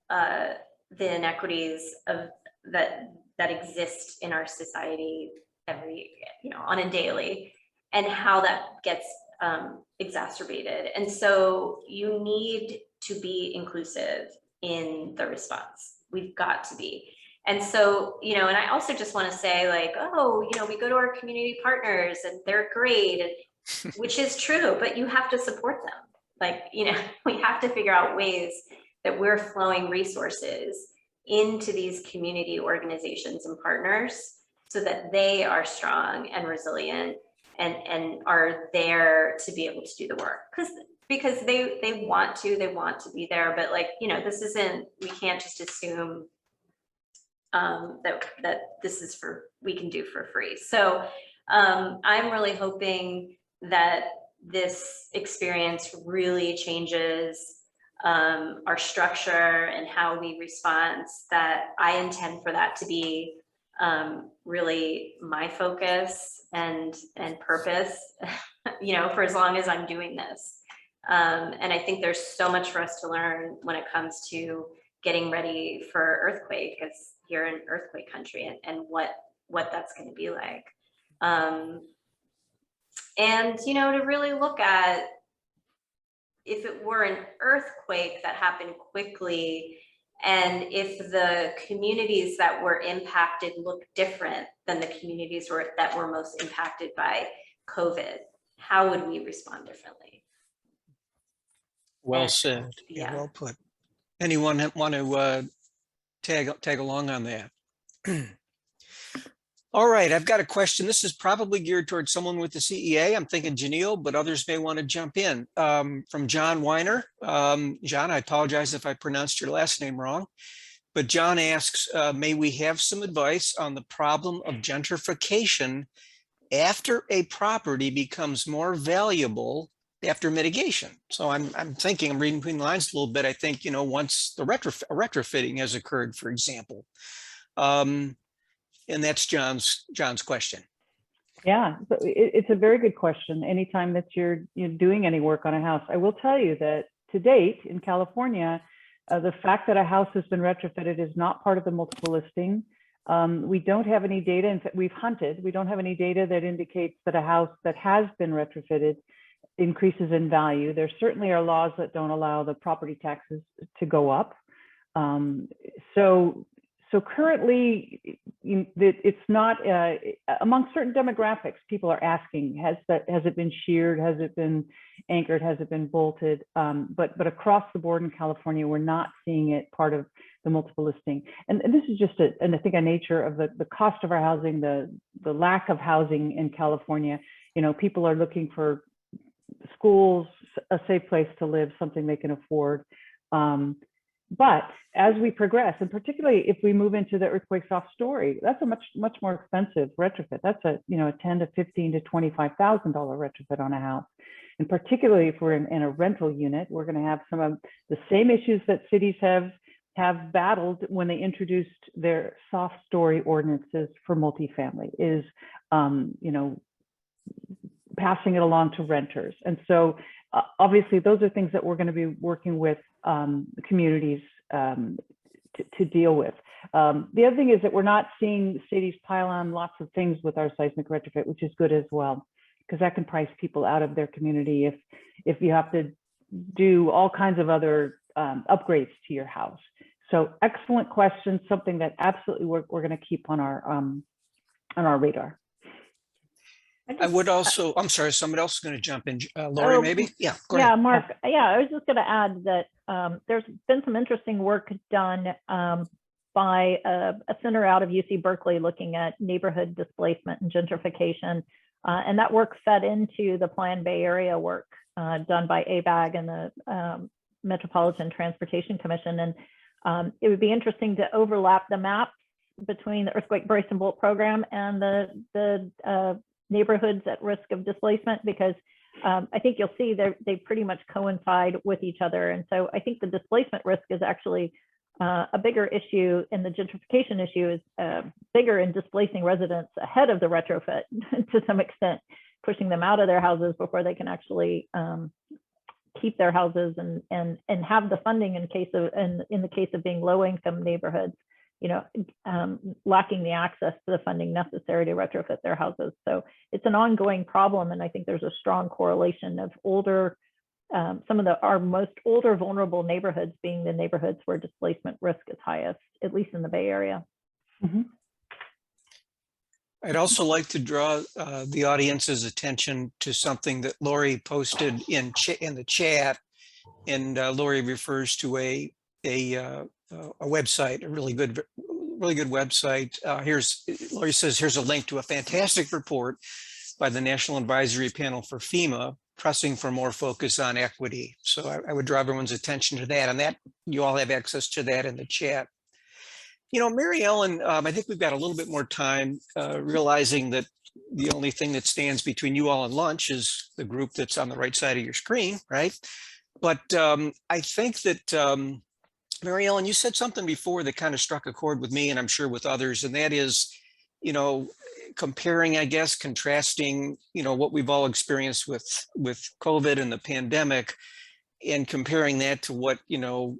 the inequities of that exist in our society you know, on a daily, and how that gets exacerbated. And so you need to be inclusive in the response. We've got to be. And so, you know, and I also just want to say, like, oh, you know, we go to our community partners and they're great, which is true, but you have to support them. Like, you know, we have to figure out ways that we're flowing resources into these community organizations and partners so that they are strong and resilient and are there to be able to do the work. Because they want to be there, but like, you know, this isn't, we can't just assume that this is we can do for free. So I'm really hoping that this experience really changes our structure and how we respond, that I intend for that to be really my focus and purpose, you know, for as long as I'm doing this. And I think there's so much for us to learn when it comes to getting ready for earthquake, because you're in earthquake country, and what that's going to be like. And, you know, to really look at, if it were an earthquake that happened quickly, and if the communities that were impacted look different than the communities that were most impacted by COVID, how would we respond differently? Well said. Yeah. Well put. Anyone want to tag along on that? All right, I've got a question. This is probably geared towards someone with the CEA. I'm thinking Janiele, but others may want to jump in. From John Weiner. John, I apologize if I pronounced your last name wrong, but John asks, may we have some advice on the problem of gentrification after a property becomes more valuable after mitigation? So I'm thinking, I'm reading between the lines a little bit. I think, you know, once the retrofitting has occurred, for example. And that's John's question. Yeah, so it's a very good question. Anytime that you're doing any work on a house, I will tell you that to date in California, the fact that a house has been retrofitted is not part of the multiple listing. We don't have any data. In fact, we've hunted. We don't have any data that indicates that a house that has been retrofitted increases in value. There certainly are laws that don't allow the property taxes to go up. So currently, it's not among certain demographics. People are asking, has it been sheared? Has it been anchored? Has it been bolted? But across the board in California, we're not seeing it part of the multiple listing. And this is just I think a nature of the cost of our housing, the lack of housing in California. You know, people are looking for schools, a safe place to live, something they can afford. But as we progress, and particularly if we move into the earthquake soft story, that's a much more expensive retrofit. That's a $10,000 to $15,000 to $25,000 retrofit on a house. And particularly if we're in a rental unit, we're going to have some of the same issues that cities have battled when they introduced their soft story ordinances for multifamily. Is passing it along to renters. And so obviously those are things that we're going to be working with communities to deal with. The other thing is that we're not seeing cities pile on lots of things with our seismic retrofit, which is good as well, because that can price people out of their community if you have to do all kinds of other upgrades to your house. So excellent question, something that absolutely we're going to keep on our radar. I would also, I'm sorry, somebody else is going to jump in. Laurie, maybe? Yeah, go ahead. Yeah, Mark. Yeah, I was just going to add that there's been some interesting work done by a center out of UC Berkeley looking at neighborhood displacement and gentrification. And that work fed into the Plan Bay Area work done by ABAG and the Metropolitan Transportation Commission. And it would be interesting to overlap the maps between the Earthquake Brace and Bolt program and the neighborhoods at risk of displacement, because I think you'll see they pretty much coincide with each other. And so I think the displacement risk is actually a bigger issue, and the gentrification issue is bigger in displacing residents ahead of the retrofit to some extent, pushing them out of their houses before they can actually keep their houses and have the funding in the case of being low income neighborhoods, lacking the access to the funding necessary to retrofit their houses. So it's an ongoing problem. And I think there's a strong correlation of some of our most older vulnerable neighborhoods being the neighborhoods where displacement risk is highest, at least in the Bay Area. Mm-hmm. I'd also like to draw the audience's attention to something that Laurie posted in the chat. And Laurie refers to a website, a really good website. Laurie says, here's a link to a fantastic report by the National Advisory Panel for FEMA, pressing for more focus on equity. So I would draw everyone's attention to that, and that you all have access to that in the chat. You know, Mary Ellen, I think we've got a little bit more time, realizing that the only thing that stands between you all and lunch is the group that's on the right side of your screen, right? But I think that, Mary Ellen, you said something before that kind of struck a chord with me, and I'm sure with others, and that is, you know, comparing, I guess, contrasting, you know, what we've all experienced with COVID and the pandemic, and comparing that to what, you know,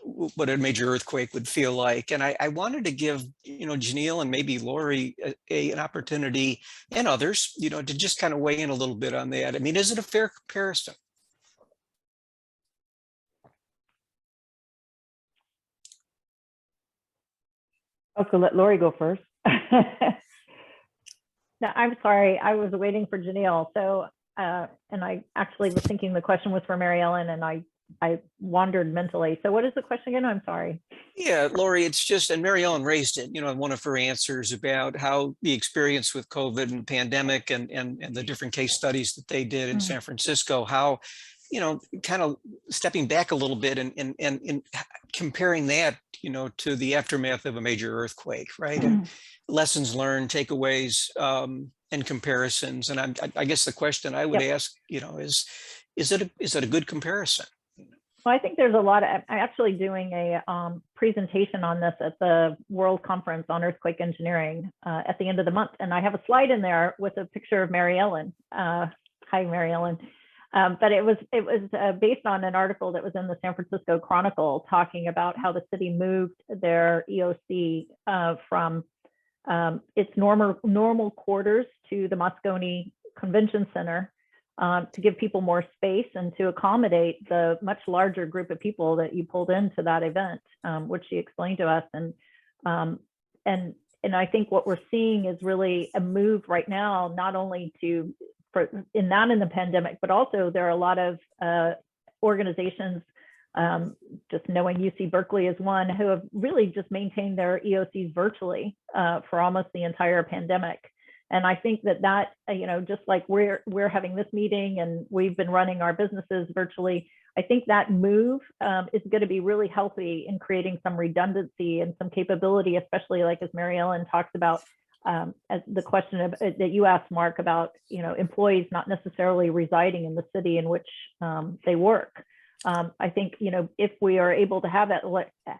what a major earthquake would feel like. And I wanted to give, you know, Janiele and maybe Laurie an opportunity, and others, you know, to just kind of weigh in a little bit on that. I mean, is it a fair comparison? Okay, let Laurie go first. No, I'm sorry, I was waiting for Janiele. So, and I actually was thinking the question was for Mary Ellen, and I wandered mentally. So what is the question again? I'm sorry. Yeah, Laurie, it's just, and Mary Ellen raised it, you know, in one of her answers about how the experience with COVID and pandemic and the different case studies that they did in San Francisco, how, you know, kind of stepping back a little bit and comparing that, you know, to the aftermath of a major earthquake, right? And lessons learned, takeaways, and comparisons. And I guess the question I would ask, you know, is it a good comparison? Well, I think there's a lot of, I'm actually doing a presentation on this at the World Conference on Earthquake Engineering at the end of the month. And I have a slide in there with a picture of Mary Ellen. Hi, Mary Ellen. But it was based on an article that was in the San Francisco Chronicle talking about how the city moved their EOC from its normal quarters to the Moscone Convention Center to give people more space and to accommodate the much larger group of people that you pulled into that event, which she explained to us. And I think what we're seeing is really a move right now, not only in the pandemic, but also there are a lot of organizations, just knowing UC Berkeley is one, who have really just maintained their EOCs virtually for almost the entire pandemic. And I think that, you know, just like we're having this meeting and we've been running our businesses virtually, I think that move is going to be really healthy in creating some redundancy and some capability, especially like as Mary Ellen talks about, as the question that you asked, Mark, about, you know, employees not necessarily residing in the city in which they work. I think, you know, if we are able to have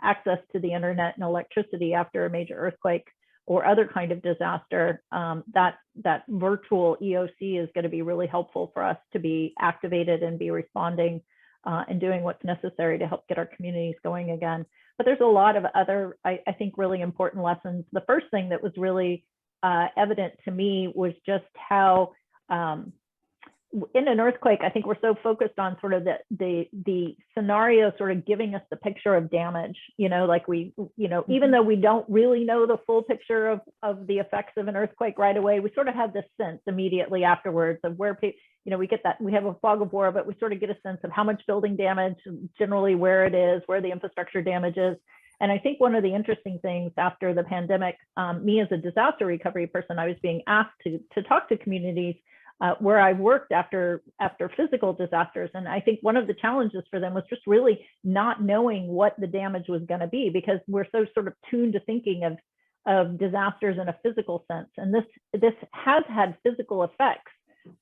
access to the internet and electricity after a major earthquake or other kind of disaster, that virtual EOC is going to be really helpful for us to be activated and be responding and doing what's necessary to help get our communities going again. But there's a lot of other, I think, really important lessons. The first thing that was really evident to me was just how in an earthquake, I think we're so focused on sort of the scenario sort of giving us the picture of damage, you know, like even though we don't really know the full picture of the effects of an earthquake right away, we sort of have this sense immediately afterwards of where, you know, we get that, we have a fog of war, but we sort of get a sense of how much building damage, generally where it is, where the infrastructure damage is. And I think one of the interesting things after the pandemic, me as a disaster recovery person, I was being asked to talk to communities where I worked after physical disasters. And I think one of the challenges for them was just really not knowing what the damage was going to be, because we're so sort of tuned to thinking of disasters in a physical sense. And this has had physical effects,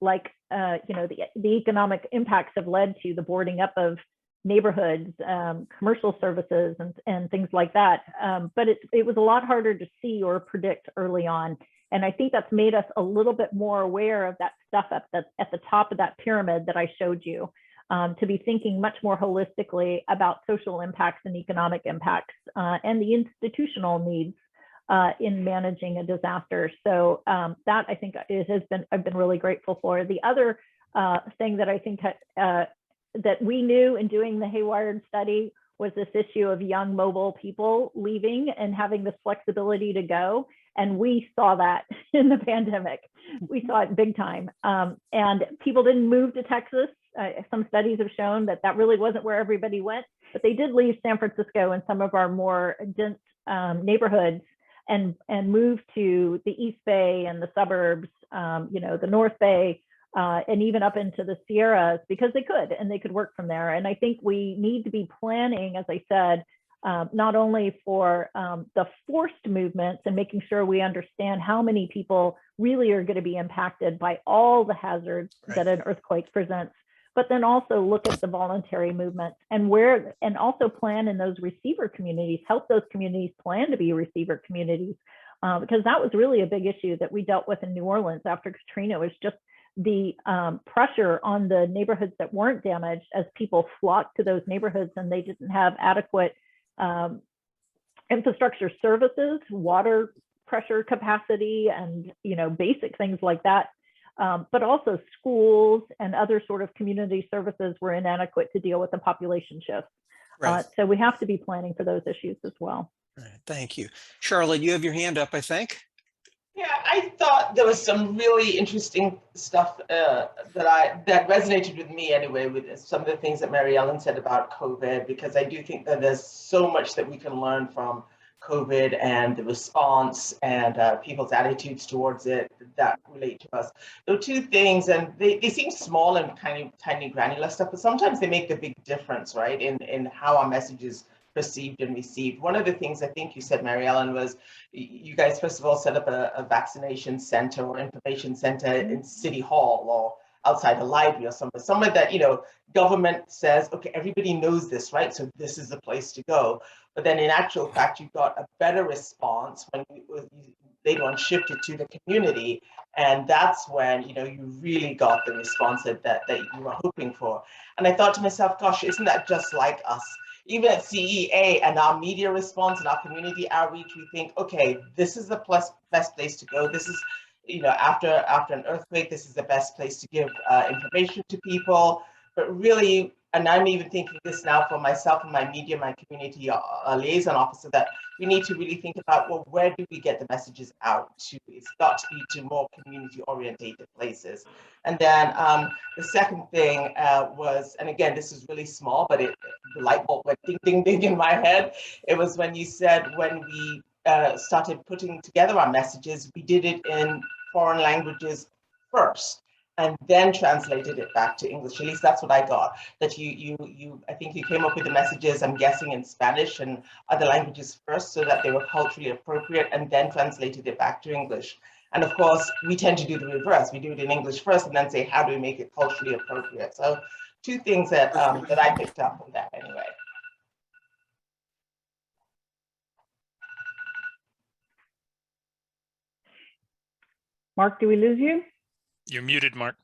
like you know, the economic impacts have led to the boarding up of neighborhoods, commercial services, and things like that. But it was a lot harder to see or predict early on. And I think that's made us a little bit more aware of that stuff at the top of that pyramid that I showed you, to be thinking much more holistically about social impacts and economic impacts and the institutional needs in managing a disaster. So that, I think, I've been really grateful for. The other thing that I think that we knew in doing the Haywired study was this issue of young mobile people leaving and having this flexibility to go. And we saw that in the pandemic. We saw it big time. And people didn't move to Texas. Some studies have shown that really wasn't where everybody went. but they did leave San Francisco and some of our more dense neighborhoods and move to the East Bay and the suburbs, the North Bay, and even up into the Sierras because they could, and they could work from there. And I think we need to be planning, as I said, not only for the forced movements and making sure we understand how many people really are going to be impacted by all the hazards that an earthquake presents, but then also look at the voluntary movements and also plan in those receiver communities, help those communities plan to be receiver communities, because that was really a big issue that we dealt with in New Orleans after Katrina. Was just the pressure on the neighborhoods that weren't damaged as people flocked to those neighborhoods and they didn't have adequate infrastructure services, water pressure capacity, and basic things like that. But also schools and other sort of community services were inadequate to deal with the population shifts. Right. So we have to be planning for those issues as well. Right. Thank you. Charlotte, you have your hand up, I think. Yeah, I thought there was some really interesting stuff that resonated with me anyway, with some of the things that Mary Ellen said about COVID, because I do think that there's so much that we can learn from COVID and the response and people's attitudes towards it that relate to us. There are two things, and they seem small and tiny granular stuff, but sometimes they make the big difference, right, in how our message is perceived and received. One of the things I think you said, Mary Ellen, was you guys first of all set up a vaccination center or information center in City Hall or outside a library or somewhere that government says, okay, everybody knows this, right? So this is the place to go. But then in actual fact, you got a better response when later on shifted to the community. And that's when, you really got the response that you were hoping for. And I thought to myself, gosh, isn't that just like us? Even at CEA and our media response and our community outreach, we think, okay, this is the best place to go. This is, after an earthquake, this is the best place to give information to people. But really, and I'm even thinking this now for myself and my media, my community liaison officer, that we need to really think about, well, where do we get the messages out to? It's got to be to more community-oriented places. And then the second thing was, and again, this is really small, but the light bulb went ding, ding, ding in my head. It was when you said when we started putting together our messages, we did it in foreign languages first, and then translated it back to English. At least that's what I got. That I think you came up with the messages, I'm guessing, in Spanish and other languages first, so that they were culturally appropriate, and then translated it back to English. And of course, we tend to do the reverse. We do it in English first, and then say, how do we make it culturally appropriate? So two things that I picked up from that anyway. Mark, do we lose you? You're muted, Mark.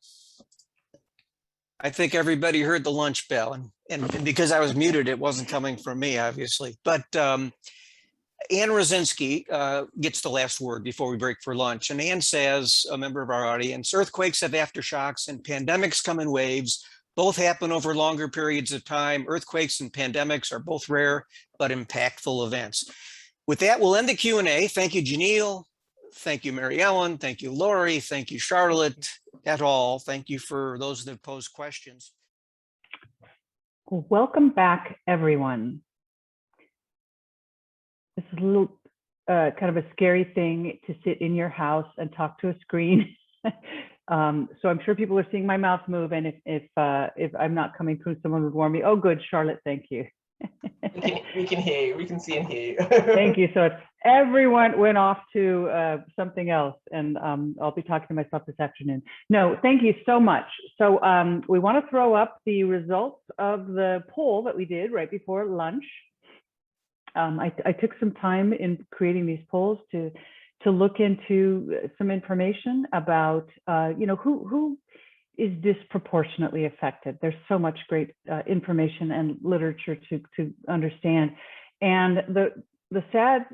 I think everybody heard the lunch bell, and because I was muted, it wasn't coming from me, obviously. But Ann Rosinski gets the last word before we break for lunch. And Ann says, a member of our audience, earthquakes have aftershocks and pandemics come in waves. Both happen over longer periods of time. Earthquakes and pandemics are both rare but impactful events. With that, we'll end the Q&A. Thank you, Janiele. Thank you, Mary Ellen. Thank you, Laurie. Thank you, Charlotte, et al. Thank you for those that posed questions. Welcome back, everyone. This is a little kind of a scary thing to sit in your house and talk to a screen. So I'm sure people are seeing my mouth move, and if I'm not coming through, someone would warn me. Oh, good, Charlotte, thank you. We can hear you. We can see and hear you. Thank you. So everyone went off to something else, and I'll be talking to myself this afternoon. No, thank you so much. So we want to throw up the results of the poll that we did right before lunch. I took some time in creating these polls to look into some information about who is disproportionately affected. There's so much great information and literature to understand. And the sad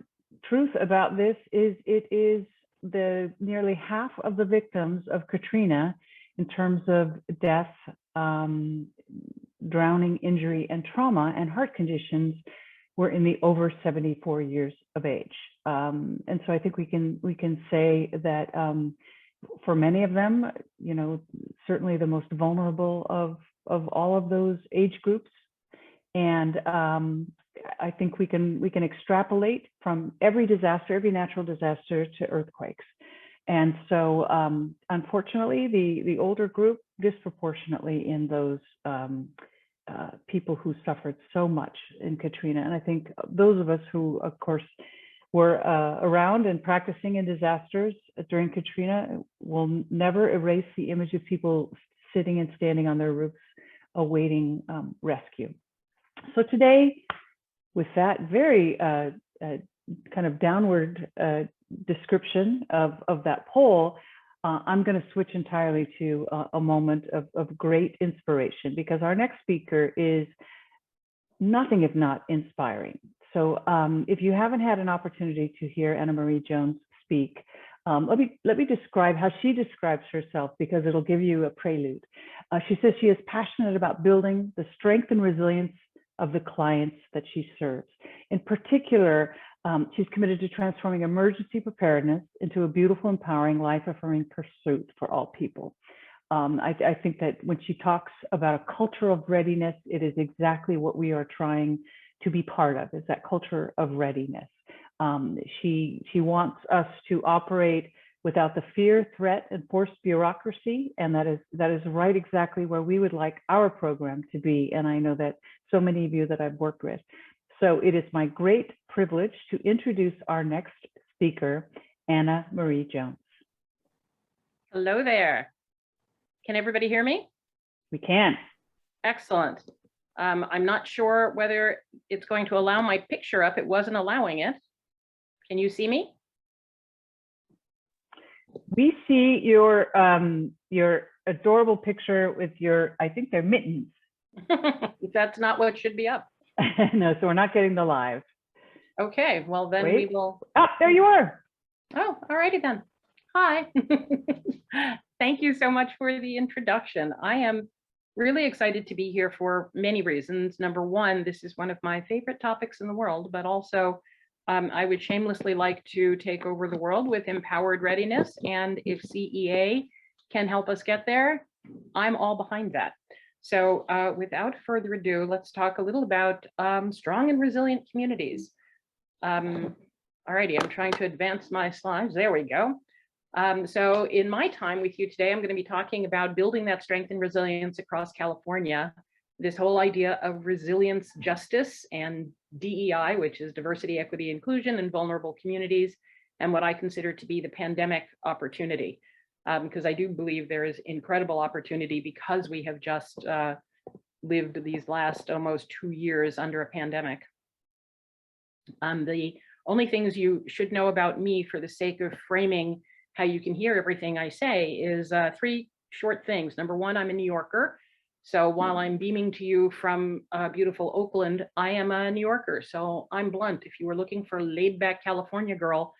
truth about this is it is the nearly half of the victims of Katrina in terms of death, drowning, injury, and trauma and heart conditions were in the over 74 years of age. And so I think we can say that for many of them, certainly the most vulnerable of all of those age groups And I think we can extrapolate from every disaster, every natural disaster, to earthquakes. And so unfortunately, the older group disproportionately in those people who suffered so much in Katrina. And I think those of us who, of course, were around and practicing in disasters during Katrina will never erase the image of people sitting and standing on their roofs awaiting rescue. So today, with that very kind of downward description of that poll, I'm going to switch entirely to a moment of great inspiration, because our next speaker is nothing if not inspiring. So if you haven't had an opportunity to hear Anna Marie Jones speak, let me describe how she describes herself, because it'll give you a prelude. She says she is passionate about building the strength and resilience of the clients that she serves. In particular, she's committed to transforming emergency preparedness into a beautiful, empowering, life-affirming pursuit for all people. I think that when she talks about a culture of readiness, it is exactly what we are trying to be part of, is that culture of readiness. She wants us to operate without the fear, threat, and forced bureaucracy, and that is right exactly where we would like our program to be. And I know that so many of you that I've worked with. So it is my great privilege to introduce our next speaker, Anna Marie Jones. Hello there. Can everybody hear me? We can. Excellent. I'm not sure whether it's going to allow my picture up. It wasn't allowing it. Can you see me? We see your adorable picture with your, I think they're mittens. That's not what should be up. No, so we're not getting the live. Okay, well then Wait. we will. Oh, there you are. Oh, all righty then. Hi. Thank you so much for the introduction. I am really excited to be here for many reasons. Number one, this is one of my favorite topics in the world, but also I would shamelessly like to take over the world with empowered readiness. And if CEA can help us get there, I'm all behind that. So without further ado, let's talk a little about strong and resilient communities. All righty, I'm trying to advance my slides. There we go. So in my time with you today, I'm going to be talking about building that strength and resilience across California. This whole idea of resilience, justice, and DEI, which is diversity, equity, inclusion, and vulnerable communities, and what I consider to be the pandemic opportunity. Because I do believe there is incredible opportunity because we have just lived these last almost 2 years under a pandemic. The only things you should know about me for the sake of framing how you can hear everything I say is 3 short things. Number one, I'm a New Yorker. So while I'm beaming to you from beautiful Oakland, I am a New Yorker. So I'm blunt. If you were looking for a laid back California girl,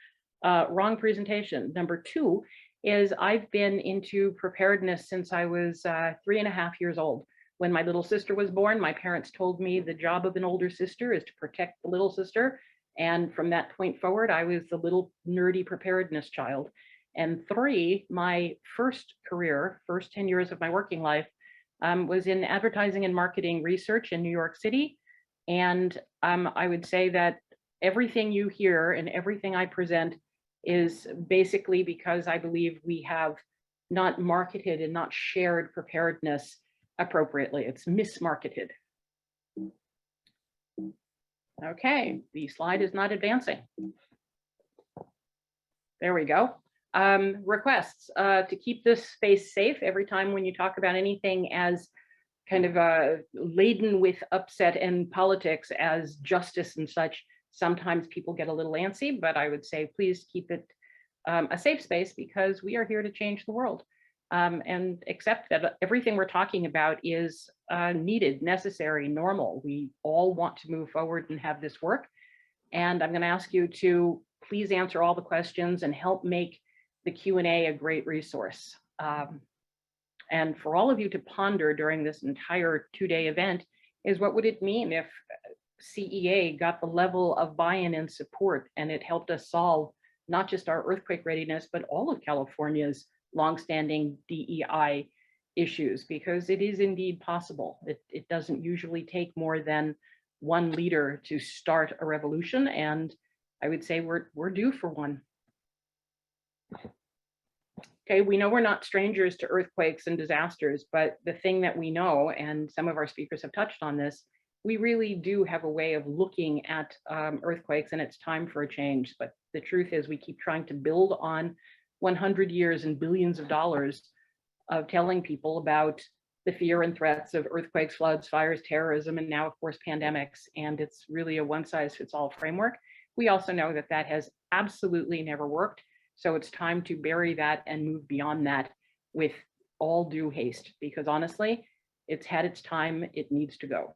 wrong presentation. Number 2 is I've been into preparedness since I was 3.5 years old. When my little sister was born, my parents told me the job of an older sister is to protect the little sister. And from that point forward, I was the little nerdy preparedness child. And 3, my first 10 years of my working life was in advertising and marketing research in New York City. And I would say that everything you hear and everything I present is basically because I believe we have not marketed and not shared preparedness appropriately. It's mismarketed. Okay, the slide is not advancing. There we go. Requests to keep this space safe. Every time when you talk about anything as kind of laden with upset and politics as justice and such, sometimes people get a little antsy, but I would say please keep it a safe space because we are here to change the world and accept that everything we're talking about is needed, necessary, normal. We all want to move forward and have this work. And I'm going to ask you to please answer all the questions and help make the Q&A a great resource. And for all of you to ponder during this entire 2-day event is what would it mean if CEA got the level of buy-in and support and it helped us solve not just our earthquake readiness, but all of California's longstanding DEI issues, because it is indeed possible. It doesn't usually take more than one leader to start a revolution, and I would say we're due for one. Okay, we know we're not strangers to earthquakes and disasters, but the thing that we know, and some of our speakers have touched on this, we really do have a way of looking at earthquakes, and it's time for a change. But the truth is we keep trying to build on 100 years and billions of dollars of telling people about the fear and threats of earthquakes, floods, fires, terrorism, and now, of course, pandemics. And it's really a one-size-fits-all framework. We also know that that has absolutely never worked. So it's time to bury that and move beyond that with all due haste, because honestly, it's had its time, it needs to go.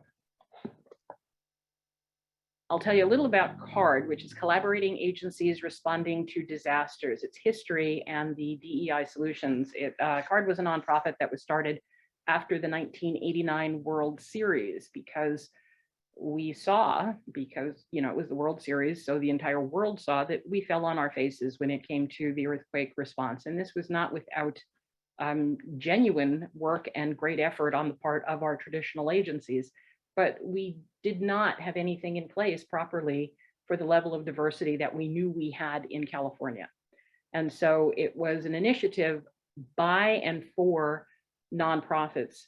I'll tell you a little about CARD, which is Collaborating Agencies Responding to Disasters, its history and the DEI solutions. CARD was a nonprofit that was started after the 1989 World Series, because we saw, because it was the World Series, so the entire world saw that we fell on our faces when it came to the earthquake response. And this was not without genuine work and great effort on the part of our traditional agencies, but we did not have anything in place properly for the level of diversity that we knew we had in California. And so it was an initiative by and for nonprofits.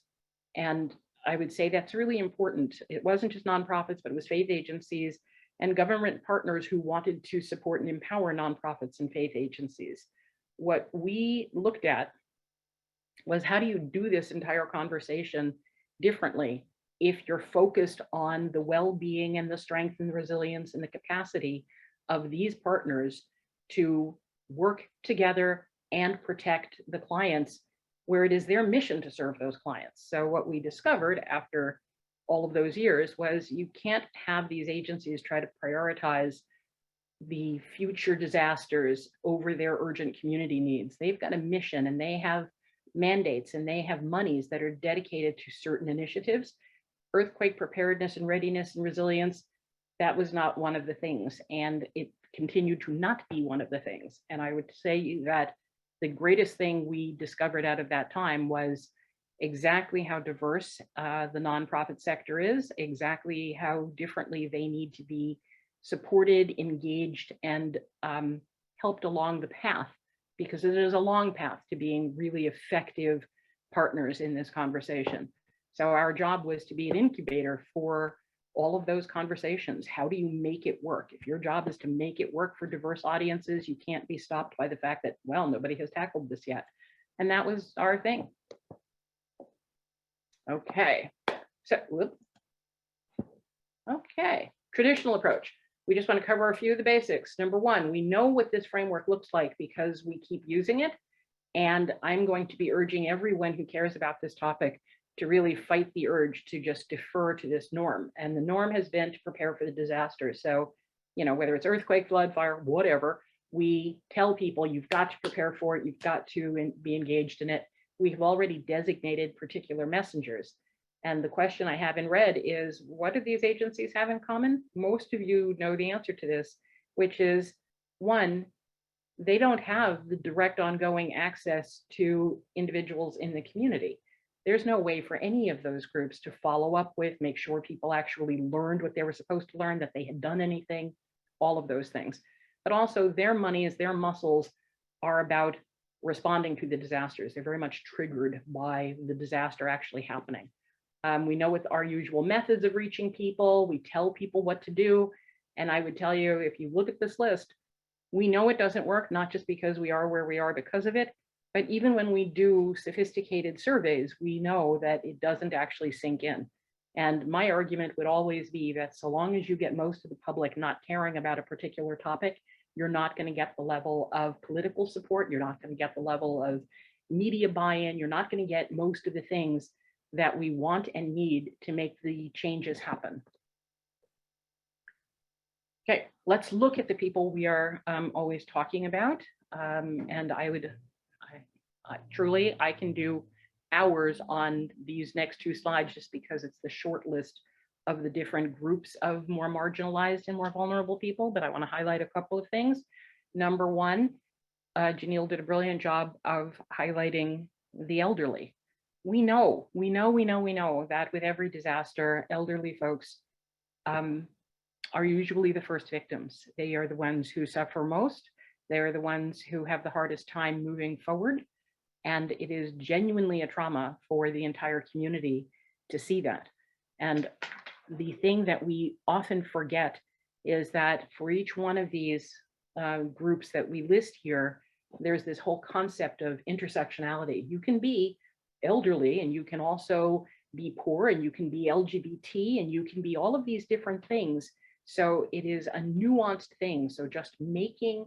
And I would say that's really important. It wasn't just nonprofits, but it was faith agencies and government partners who wanted to support and empower nonprofits and faith agencies. What we looked at was, how do you do this entire conversation differently if you're focused on the well-being and the strength and the resilience and the capacity of these partners to work together and protect the clients where it is their mission to serve those clients. So what we discovered after all of those years was, you can't have these agencies try to prioritize the future disasters over their urgent community needs. They've got a mission and they have mandates and they have monies that are dedicated to certain initiatives. Earthquake preparedness and readiness and resilience, that was not one of the things, and it continued to not be one of the things. And I would say that the greatest thing we discovered out of that time was exactly how diverse the nonprofit sector is, exactly how differently they need to be supported, engaged, and helped along the path, because it is a long path to being really effective partners in this conversation. So our job was to be an incubator for all of those conversations. How do you make it work? If your job is to make it work for diverse audiences, you can't be stopped by the fact that, well, nobody has tackled this yet. And that was our thing. Okay, so, okay, traditional approach. We just want to cover a few of the basics. Number one, we know what this framework looks like because we keep using it. And I'm going to be urging everyone who cares about this topic to really fight the urge to just defer to this norm. And the norm has been to prepare for the disaster. So, whether it's earthquake, flood, fire, whatever, we tell people you've got to prepare for it. You've got to be engaged in it. We've already designated particular messengers. And the question I have in red is, what do these agencies have in common? Most of you know the answer to this, which is, one, they don't have the direct ongoing access to individuals in the community. There's no way for any of those groups to follow up with, make sure people actually learned what they were supposed to learn, that they had done anything, all of those things. But also their monies, their muscles are about responding to the disasters. They're very much triggered by the disaster actually happening. We know with our usual methods of reaching people, we tell people what to do. And I would tell you, if you look at this list, we know it doesn't work, not just because we are where we are because of it, but even when we do sophisticated surveys, we know that it doesn't actually sink in. And my argument would always be that so long as you get most of the public not caring about a particular topic, you're not going to get the level of political support, you're not going to get the level of media buy-in, you're not going to get most of the things that we want and need to make the changes happen. Okay, let's look at the people we are always talking about. And truly, I can do hours on these next two slides just because it's the short list of the different groups of more marginalized and more vulnerable people, but I want to highlight a couple of things. Number one, Janiele did a brilliant job of highlighting the elderly. we know that with every disaster, elderly folks are usually the first victims. They are the ones who suffer most. They are the ones who have the hardest time moving forward. And it is genuinely a trauma for the entire community to see that. And the thing that we often forget is that for each one of these groups that we list here, there's this whole concept of intersectionality. You can be elderly and you can also be poor and you can be LGBT and you can be all of these different things. So it is a nuanced thing. So just making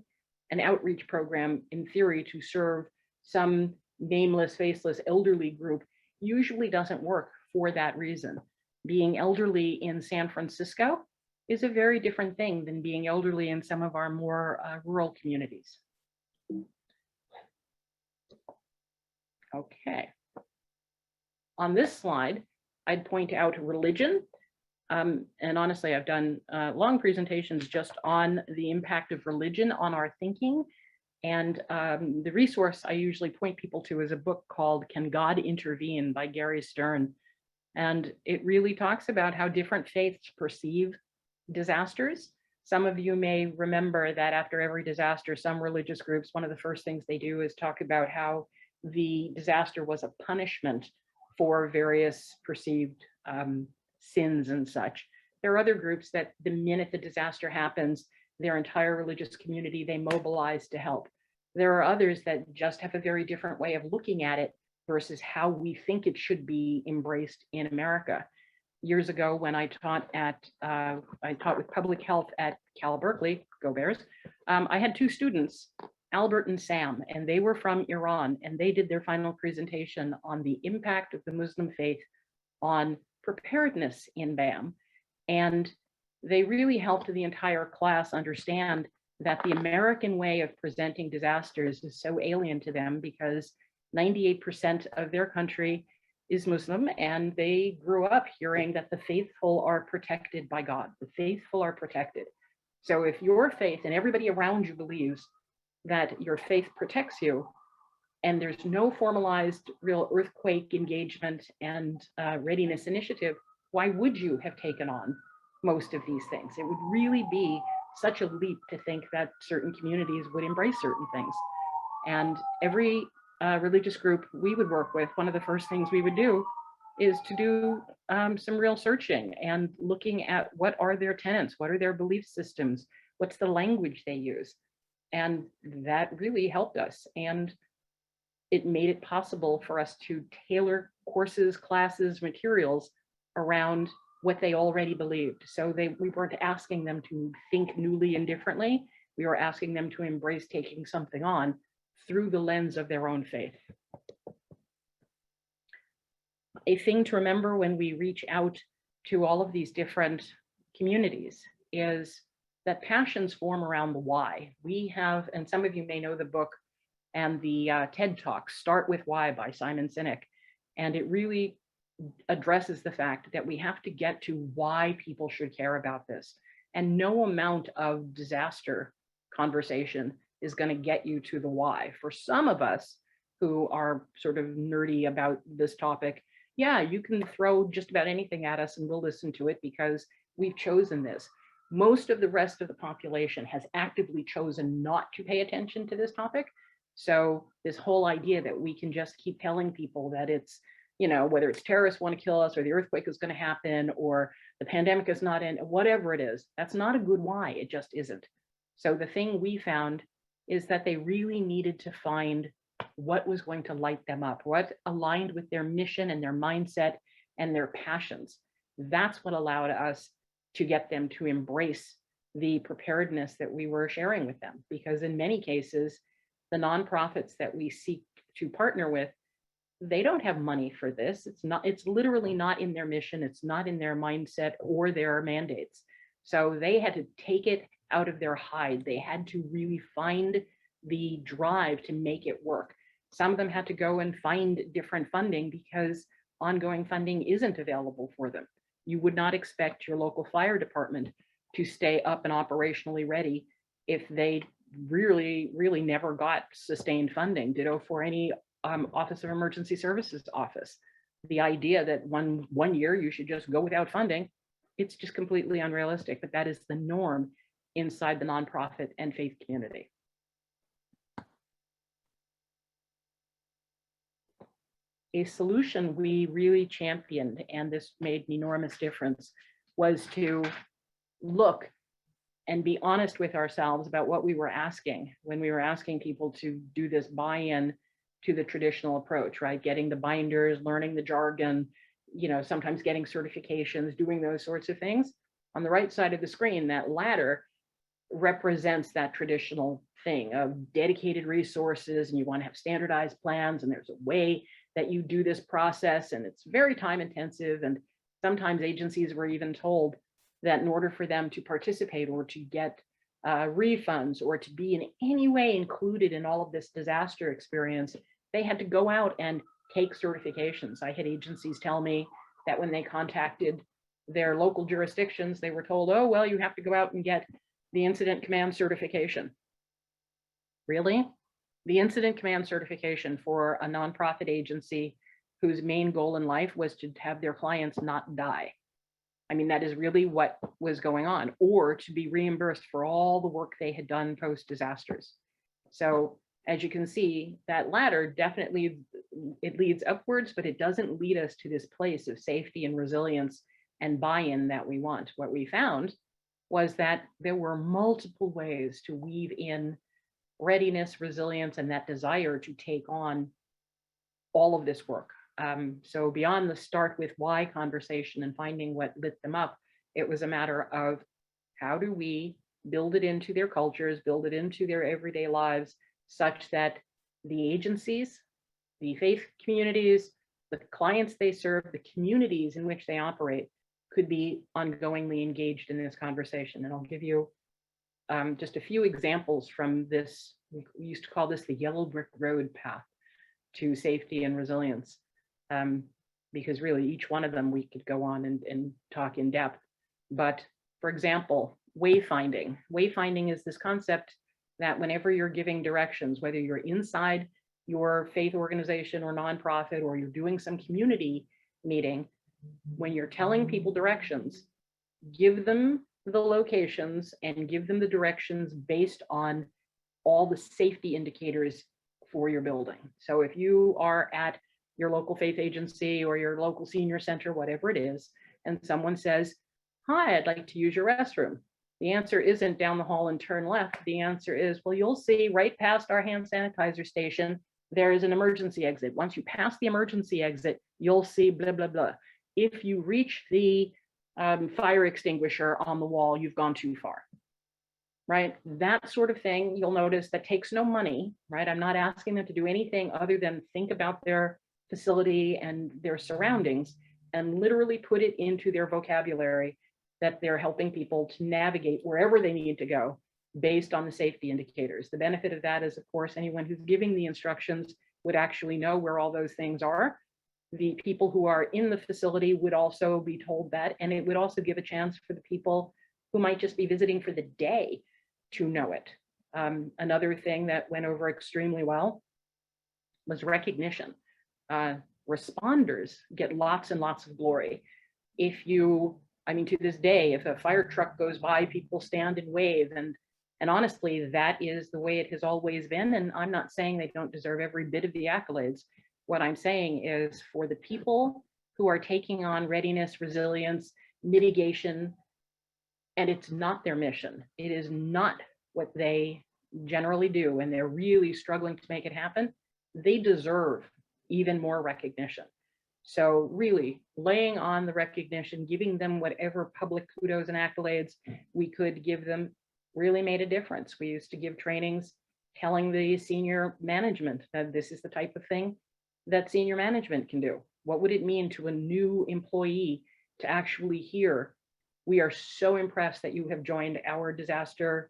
an outreach program in theory to serve some nameless, faceless elderly group usually doesn't work for that reason. Being elderly in San Francisco is a very different thing than being elderly in some of our more rural communities. Okay. On this slide, I'd point out religion. And honestly, I've done long presentations just on the impact of religion on our thinking. And the resource I usually point people to is a book called Can God Intervene by Gary Stern. And it really talks about how different faiths perceive disasters. Some of you may remember that after every disaster, some religious groups, one of the first things they do is talk about how the disaster was a punishment for various perceived sins and such. There are other groups that the minute the disaster happens, their entire religious community, they mobilize to help. There are others that just have a very different way of looking at it versus how we think it should be embraced in America. Years ago, when I taught with public health at Cal Berkeley, go Bears, I had two students, Albert and Sam, and they were from Iran, and they did their final presentation on the impact of the Muslim faith on preparedness in BAM. And they really helped the entire class understand that the American way of presenting disasters is so alien to them because 98% of their country is Muslim, and they grew up hearing that the faithful are protected by God. The faithful are protected. So if your faith and everybody around you believes that your faith protects you, and there's no formalized real earthquake engagement and readiness initiative, why would you have taken on most of these things? It would really be such a leap to think that certain communities would embrace certain things. And every religious group we would work with, one of the first things we would do is to do some real searching and looking at what are their tenets, what are their belief systems, what's the language they use. And that really helped us. And it made it possible for us to tailor courses, classes, materials around what they already believed. So we weren't asking them to think newly and differently. We were asking them to embrace taking something on through the lens of their own faith. A thing to remember when we reach out to all of these different communities is that passions form around the why. We have, and some of you may know the book and the TED Talk, Start With Why by Simon Sinek. And it really addresses the fact that we have to get to why people should care about this. And no amount of disaster conversation is going to get you to the why. For some of us who are sort of nerdy about this topic, yeah, you can throw just about anything at us and we'll listen to it because we've chosen this. Most of the rest of the population has actively chosen not to pay attention to this topic. So this whole idea that we can just keep telling people that it's, you know, whether it's terrorists want to kill us or the earthquake is going to happen or the pandemic is not in, whatever it is, that's not a good why. It just isn't. So the thing we found is that they really needed to find what was going to light them up, what aligned with their mission and their mindset and their passions. That's what allowed us to get them to embrace the preparedness that we were sharing with them. Because in many cases, the nonprofits that we seek to partner with, they don't have money for this. It's literally not in their mission. It's not in their mindset or their mandates. So they had to take it out of their hide. They had to really find the drive to make it work. Some of them had to go and find different funding because ongoing funding isn't available for them. You would not expect your local fire department to stay up and operationally ready if they really never got sustained funding. Ditto for any Office of Emergency Services office. The idea that one year you should just go without funding, it's just completely unrealistic, but that is the norm inside the nonprofit and faith community. A solution we really championed, and this made an enormous difference, was to look and be honest with ourselves about what we were asking when we were asking people to do this buy-in to the traditional approach, right? Getting the binders, learning the jargon, you know, sometimes getting certifications, doing those sorts of things. On the right side of the screen, that ladder represents that traditional thing of dedicated resources, and you want to have standardized plans, and there's a way that you do this process, and it's very time intensive. And sometimes agencies were even told that in order for them to participate or to get refunds or to be in any way included in all of this disaster experience, they had to go out and take certifications. I had agencies tell me that when they contacted their local jurisdictions, they were told, oh, well, you have to go out and get the incident command certification. Really? The incident command certification for a nonprofit agency whose main goal in life was to have their clients not die. I mean, that is really what was going on, or to be reimbursed for all the work they had done post disasters. So as you can see, that ladder definitely, it leads upwards, but it doesn't lead us to this place of safety and resilience and buy-in that we want. What we found was that there were multiple ways to weave in readiness, resilience, and that desire to take on all of this work. So beyond the start with why conversation and finding what lit them up, it was a matter of how do we build it into their cultures, build it into their everyday lives, such that the agencies, the faith communities, the clients they serve, the communities in which they operate could be ongoingly engaged in this conversation. And I'll give you just a few examples from this. We used to call this the yellow brick road path to safety and resilience, because really each one of them we could go on and talk in depth. But for example, wayfinding. Wayfinding is this concept that whenever you're giving directions, whether you're inside your faith organization or nonprofit, or you're doing some community meeting, when you're telling people directions, give them the locations and give them the directions based on all the safety indicators for your building. So if you are at your local faith agency or your local senior center, whatever it is, and someone says, hi, I'd like to use your restroom. The answer isn't down the hall and turn left. The answer is, well, you'll see right past our hand sanitizer station, there is an emergency exit. Once you pass the emergency exit, you'll see blah, blah, blah. If you reach the fire extinguisher on the wall, you've gone too far, right? That sort of thing, you'll notice that takes no money, right? I'm not asking them to do anything other than think about their facility and their surroundings and literally put it into their vocabulary that they're helping people to navigate wherever they need to go based on the safety indicators. The benefit of that is, of course, anyone who's giving the instructions would actually know where all those things are. The people who are in the facility would also be told that, and it would also give a chance for the people who might just be visiting for the day to know it. Another thing that went over extremely well was recognition. Responders get lots and lots of glory. If you, I mean, to this day, if a fire truck goes by, people stand and wave, and honestly, that is the way it has always been. And I'm not saying they don't deserve every bit of the accolades. What I'm saying is, for the people who are taking on readiness, resilience, mitigation, and it's not their mission, it is not what they generally do, and they're really struggling to make it happen, they deserve even more recognition. So really laying on the recognition, giving them whatever public kudos and accolades we could give them really made a difference. We used to give trainings telling the senior management that this is the type of thing that senior management can do. What would it mean to a new employee to actually hear, we are so impressed that you have joined our disaster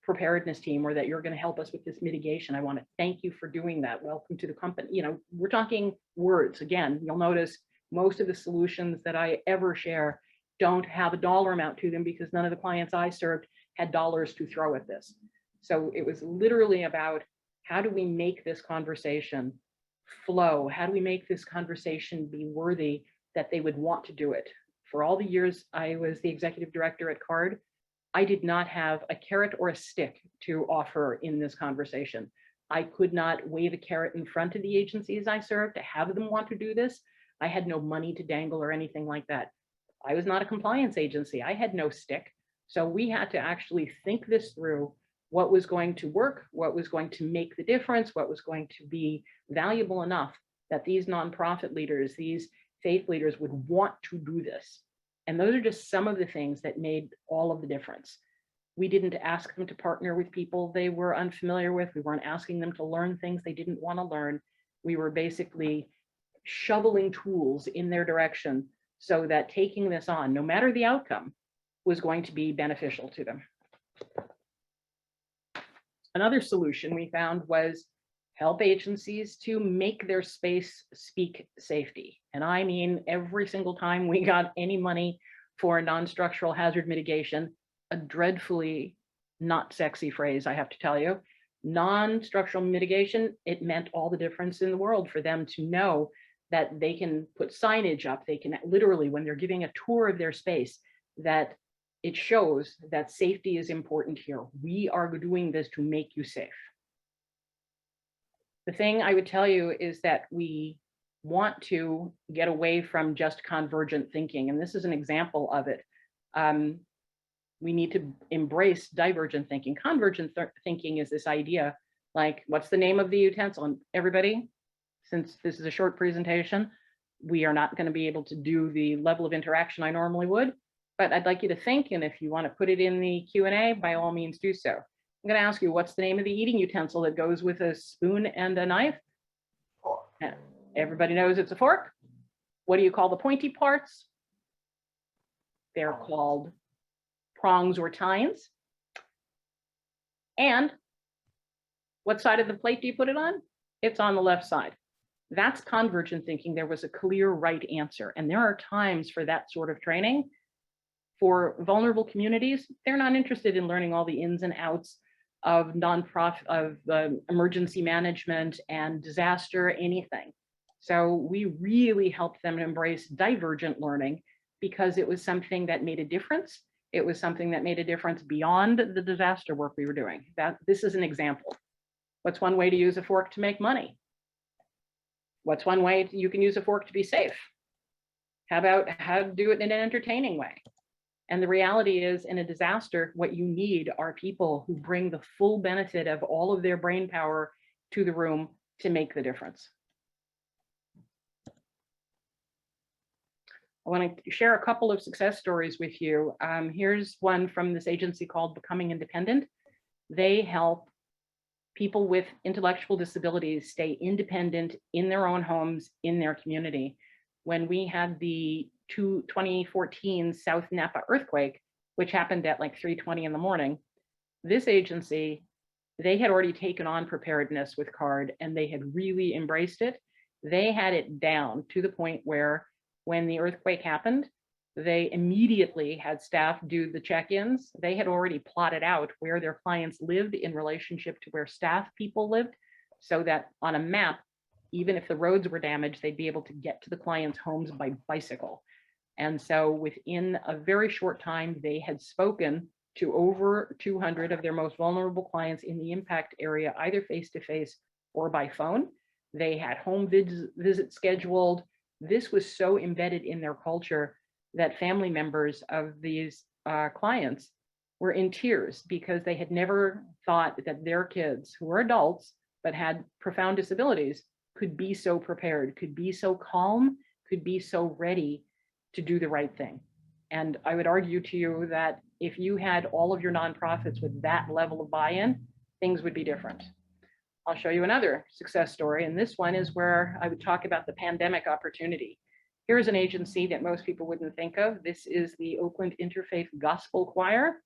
preparedness team, or that you're going to help us with this mitigation. I want to thank you for doing that. Welcome to the company. You know, we're talking words. Again, you'll notice most of the solutions that I ever share don't have a dollar amount to them, because none of the clients I served had dollars to throw at this. So it was literally about How do we make this conversation flow? How do we make this conversation be worthy that they would want to do it? For all the years I was the executive director at CARD, I did not have a carrot or a stick to offer in this conversation. I could not wave a carrot in front of the agencies I served to have them want to do this. I had no money to dangle or anything like that. I was not a compliance agency. I had no stick. So we had to actually think this through, what was going to work, what was going to make the difference, what was going to be valuable enough that these nonprofit leaders, these faith leaders would want to do this. And those are just some of the things that made all of the difference. We didn't ask them to partner with people they were unfamiliar with. We weren't asking them to learn things they didn't want to learn. We were basically shoveling tools in their direction so that taking this on, no matter the outcome, was going to be beneficial to them. Another solution we found was help agencies to make their space speak safety. And I mean, every single time we got any money for non-structural hazard mitigation, a dreadfully not sexy phrase, I have to tell you, non-structural mitigation, it meant all the difference in the world for them to know that they can put signage up. They can literally, when they're giving a tour of their space, that it shows that safety is important here. We are doing this to make you safe. The thing I would tell you is that we want to get away from just convergent thinking, and this is an example of it. We need to embrace divergent thinking. Convergent thinking is this idea, like, what's the name of the utensil? And everybody, since this is a short presentation, we are not going to be able to do the level of interaction I normally would, but I'd like you to think, and if you want to put it in the Q&A, by all means do so. I'm going to ask you, what's the name of the eating utensil that goes with a spoon and a knife? Everybody knows it's a fork. What do you call the pointy parts? They're called prongs or tines. And what side of the plate do you put it on? It's on the left side. That's convergent thinking. There was a clear right answer. And there are times for that sort of training. For vulnerable communities, they're not interested in learning all the ins and outs of nonprofit, of emergency management and disaster, anything. So we really helped them embrace divergent learning because it was something that made a difference. It was something that made a difference beyond the disaster work we were doing. This is an example. What's one way to use a fork to make money? What's one way you can use a fork to be safe? How about how to do it in an entertaining way? And the reality is, in a disaster, what you need are people who bring the full benefit of all of their brain power to the room to make the difference. I want to share a couple of success stories with you. Here's one from this agency called Becoming Independent. They help people with intellectual disabilities stay independent in their own homes, in their community. When we had the 2014 South Napa earthquake, which happened at like 3:20 in the morning, this agency, they had already taken on preparedness with CARD and they had really embraced it. They had it down to the point where when the earthquake happened, they immediately had staff do the check-ins. They had already plotted out where their clients lived in relationship to where staff people lived, so that on a map, even if the roads were damaged, they'd be able to get to the clients' homes by bicycle. And so within a very short time, they had spoken to over 200 of their most vulnerable clients in the impact area, either face-to-face or by phone. They had home visits scheduled. This was so embedded in their culture that family members of these clients were in tears because they had never thought that their kids, who were adults but had profound disabilities, could be so prepared, could be so calm, could be so ready to do the right thing. And I would argue to you that if you had all of your nonprofits with that level of buy-in, things would be different. I'll show you another success story, and this one is where I would talk about the pandemic opportunity. Here's an agency that most people wouldn't think of. This is the Oakland Interfaith Gospel Choir,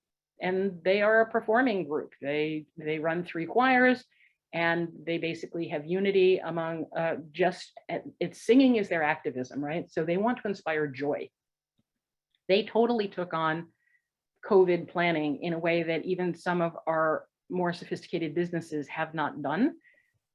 and they are a performing group. They run 3 choirs, and they basically have unity among it's singing is their activism, right? So they want to inspire joy. They totally took on COVID planning in a way that even some of our more sophisticated businesses have not done.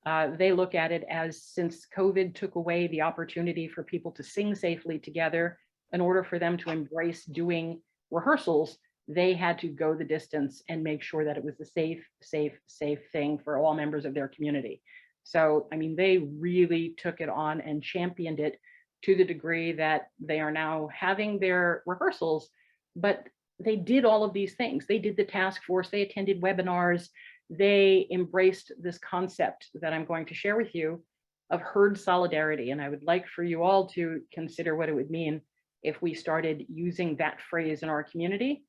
They look at it as, since COVID took away the opportunity for people to sing safely together, in order for them to embrace doing rehearsals, they had to go the distance and make sure that it was a safe thing for all members of their community. So, I mean, they really took it on and championed it to the degree that they are now having their rehearsals, but they did all of these things. They did the task force, they attended webinars, they embraced this concept that I'm going to share with you of herd solidarity. And I would like for you all to consider what it would mean if we started using that phrase in our community.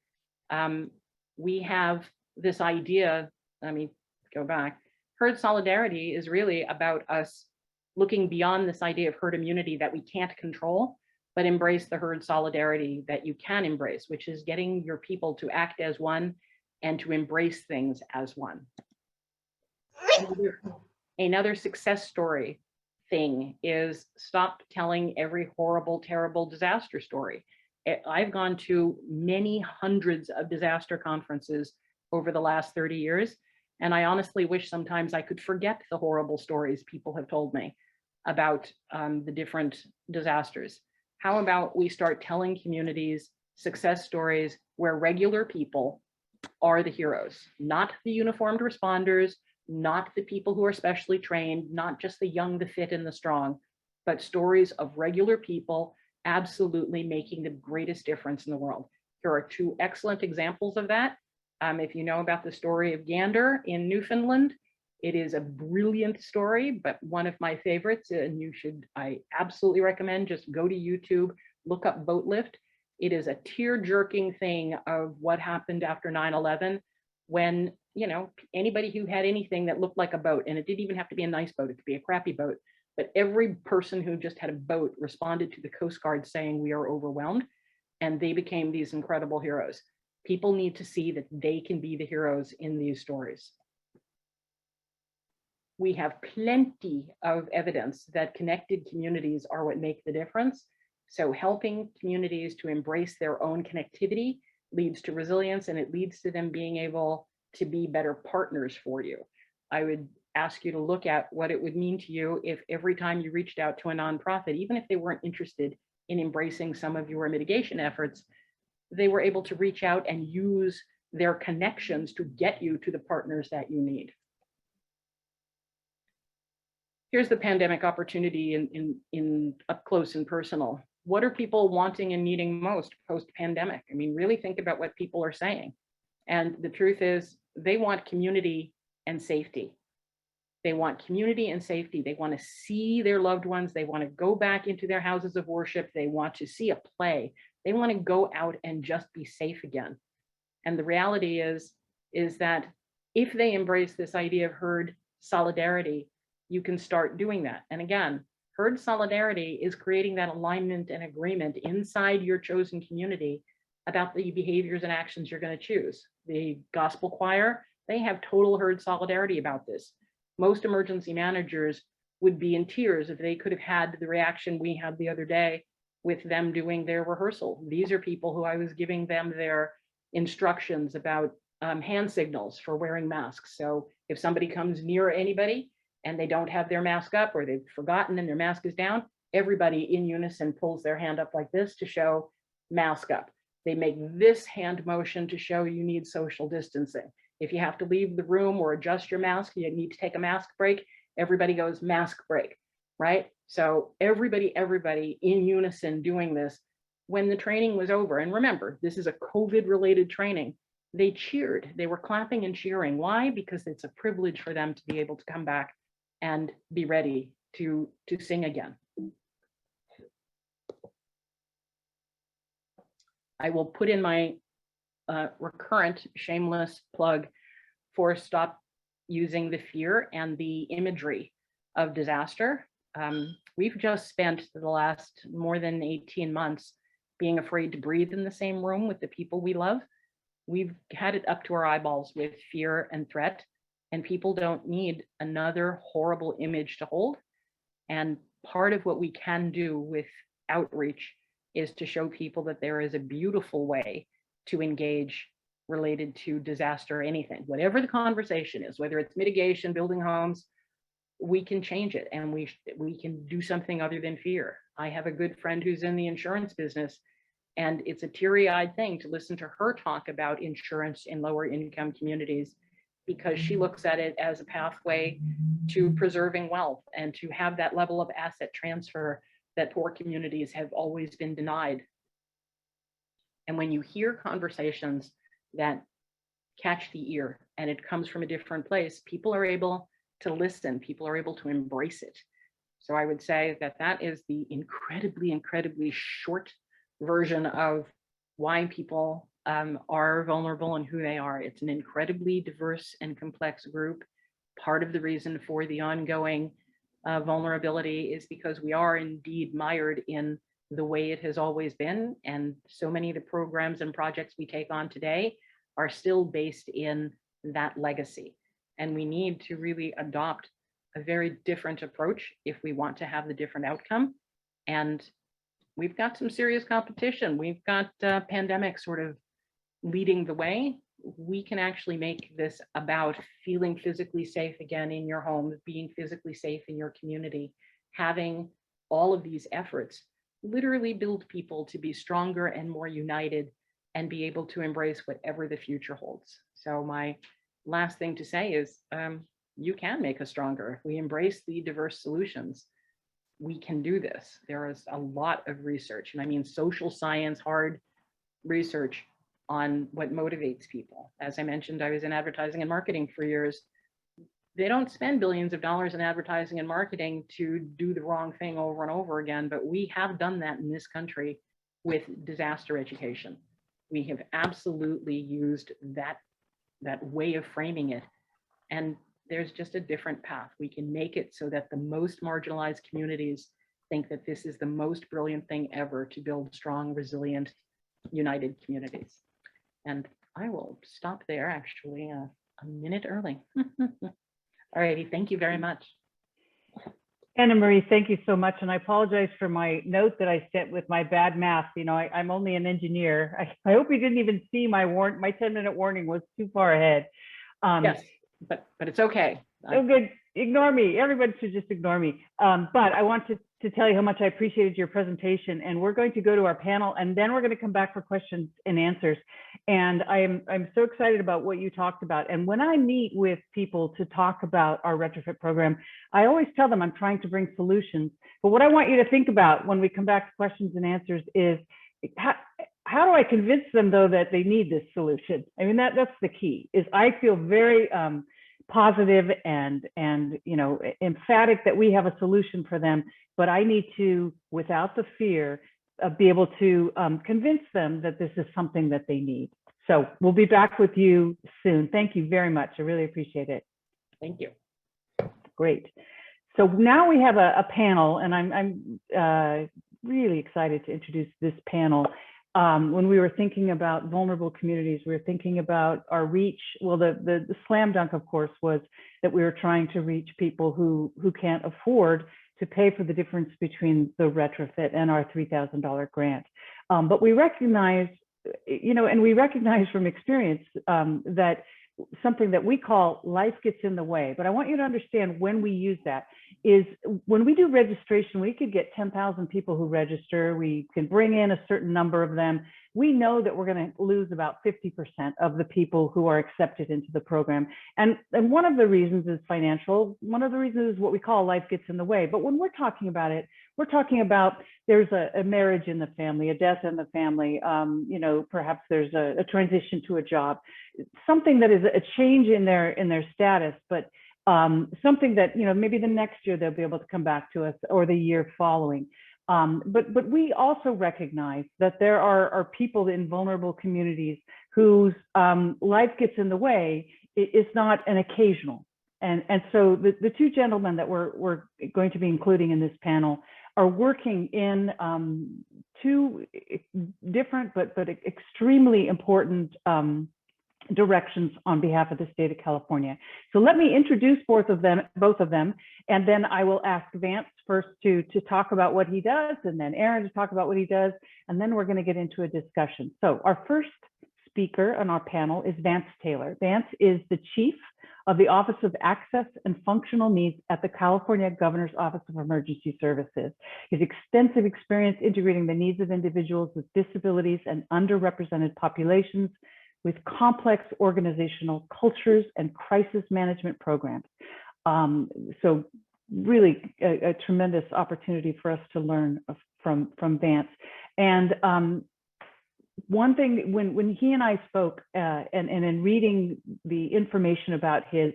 We have this idea, let me go back. Herd solidarity is really about us looking beyond this idea of herd immunity that we can't control, but embrace the herd solidarity that you can embrace, which is getting your people to act as one and to embrace things as one. Another success story thing is stop telling every horrible, terrible disaster story. I've gone to many hundreds of disaster conferences over the last 30 years, and I honestly wish sometimes I could forget the horrible stories people have told me about the different disasters. How about we start telling communities success stories where regular people are the heroes, not the uniformed responders, not the people who are specially trained, not just the young, the fit, and the strong, but stories of regular people absolutely making the greatest difference in the world. Here are two excellent examples of that. If you know about the story of Gander in Newfoundland, it is a brilliant story, but one of my favorites, and I absolutely recommend, just go to YouTube, look up Boat Lift. It is a tear-jerking thing of what happened after 9/11 when, you know, anybody who had anything that looked like a boat, and it didn't even have to be a nice boat, it could be a crappy boat, but every person who just had a boat responded to the Coast Guard saying, "We are overwhelmed," and they became these incredible heroes. People need to see that they can be the heroes in these stories. We have plenty of evidence that connected communities are what make the difference. So helping communities to embrace their own connectivity leads to resilience, and it leads to them being able to be better partners for you. I would ask you to look at what it would mean to you if every time you reached out to a nonprofit, even if they weren't interested in embracing some of your mitigation efforts, they were able to reach out and use their connections to get you to the partners that you need. Here's the pandemic opportunity in up close and personal. What are people wanting and needing most post-pandemic? I mean, really think about what people are saying. And the truth is, they want community and safety. They want community and safety. They want to see their loved ones. They want to go back into their houses of worship. They want to see a play. They want to go out and just be safe again. And the reality is that if they embrace this idea of herd solidarity, you can start doing that. And again, herd solidarity is creating that alignment and agreement inside your chosen community about the behaviors and actions you're going to choose. The gospel choir, they have total herd solidarity about this. Most emergency managers would be in tears if they could have had the reaction we had the other day with them doing their rehearsal. These are people who I was giving them their instructions about hand signals for wearing masks. So if somebody comes near anybody and they don't have their mask up, or they've forgotten and their mask is down, everybody in unison pulls their hand up like this to show mask up. They make this hand motion to show you need social distancing. If you have to leave the room or adjust your mask, you need to take a mask break, everybody goes mask break, right? So everybody in unison doing this. When the training was over, and remember, this is a COVID-related training, they cheered, they were clapping and cheering. Why? Because it's a privilege for them to be able to come back and be ready to sing again. I will put in my recurrent shameless plug for stop using the fear and the imagery of disaster. We've just spent the last more than 18 months being afraid to breathe in the same room with the people we love. We've had it up to our eyeballs with fear and threat, and people don't need another horrible image to hold. And part of what we can do with outreach is to show people that there is a beautiful way to engage related to disaster or anything, whatever the conversation is, whether it's mitigation, building homes, we can change it, and we can do something other than fear. I have a good friend who's in the insurance business, and it's a teary-eyed thing to listen to her talk about insurance in lower income communities, because she looks at it as a pathway to preserving wealth and to have that level of asset transfer that poor communities have always been denied. And when you hear conversations that catch the ear and it comes from a different place, people are able to listen, people are able to embrace it. So I would say that that is the incredibly short version of why people are vulnerable and who they are. It's an incredibly diverse and complex group. Part of the reason for the ongoing vulnerability is because we are indeed mired in the way it has always been. And so many of the programs and projects we take on today are still based in that legacy. And we need to really adopt a very different approach if we want to have the different outcome. And we've got some serious competition. We've got pandemic sort of leading the way. We can actually make this about feeling physically safe again in your home, being physically safe in your community, having all of these efforts literally build people to be stronger and more united and be able to embrace whatever the future holds. So my last thing to say is you can make us stronger. If we embrace the diverse solutions, we can do this. There is a lot of research, and I mean social science, hard research on what motivates people. As I mentioned, I was in advertising and marketing for years. They don't spend billions of dollars in advertising and marketing to do the wrong thing over and over again, but we have done that in this country with disaster education. We have absolutely used that way of framing it, and there's just a different path. We can make it so that the most marginalized communities think that this is the most brilliant thing ever to build strong, resilient, united communities. And I will stop there, actually, a minute early. All righty, thank you very much. Anna Marie, thank you so much. And I apologize for my note that I sent with my bad math. You know, I'm only an engineer. I hope you didn't even see my 10-minute warning was too far ahead. Yes, but it's okay. Oh, good. Ignore me. Everybody should just ignore me. But I want to tell you how much I appreciated your presentation. And we're going to go to our panel, and then we're going to come back for questions and answers. And I'm so excited about what you talked about. And when I meet with people to talk about our retrofit program, I always tell them I'm trying to bring solutions. But what I want you to think about when we come back to questions and answers is how do I convince them, though, that they need this solution? I mean, that's the key. Is I feel very positive and you know, emphatic that we have a solution for them, but I need to, without the fear, be able to convince them that this is something that they need. So we'll be back with you soon. Thank you very much. I really appreciate it. Thank you. Great. So now we have a panel, and I'm really excited to introduce this panel. When we were thinking about vulnerable communities, we were thinking about our reach. Well, the slam dunk, of course, was that we were trying to reach people who can't afford to pay for the difference between the retrofit and our $3,000 grant. But we recognize, you know, and we recognize from experience that something that we call life gets in the way. But I want you to understand when we use that is when we do registration, we could get 10,000 people who register. We can bring in a certain number of them. We know that we're going to lose about 50% of the people who are accepted into the program. And one of the reasons is financial. One of the reasons is what we call life gets in the way. But when we're talking about it, we're talking about there's a marriage in the family, a death in the family, you know, perhaps there's a transition to a job, something that is a change in their status, but something that, you know, maybe the next year they'll be able to come back to us, or the year following. But we also recognize that there are people in vulnerable communities whose life gets in the way. It's not an occasional. And so the two gentlemen that we're going to be including in this panel are working in two different but extremely important directions on behalf of the state of California. So let me introduce both of them, and then I will ask Vance first to talk about what he does, and then Aaron to talk about what he does, and then we're going to get into a discussion. So our first speaker on our panel is Vance Taylor. Vance is the chief of the Office of Access and Functional Needs at the California Governor's Office of Emergency Services. His extensive experience integrating the needs of individuals with disabilities and underrepresented populations with complex organizational cultures and crisis management programs. So really a tremendous opportunity for us to learn from Vance. And one thing, when he and I spoke, and in reading the information about his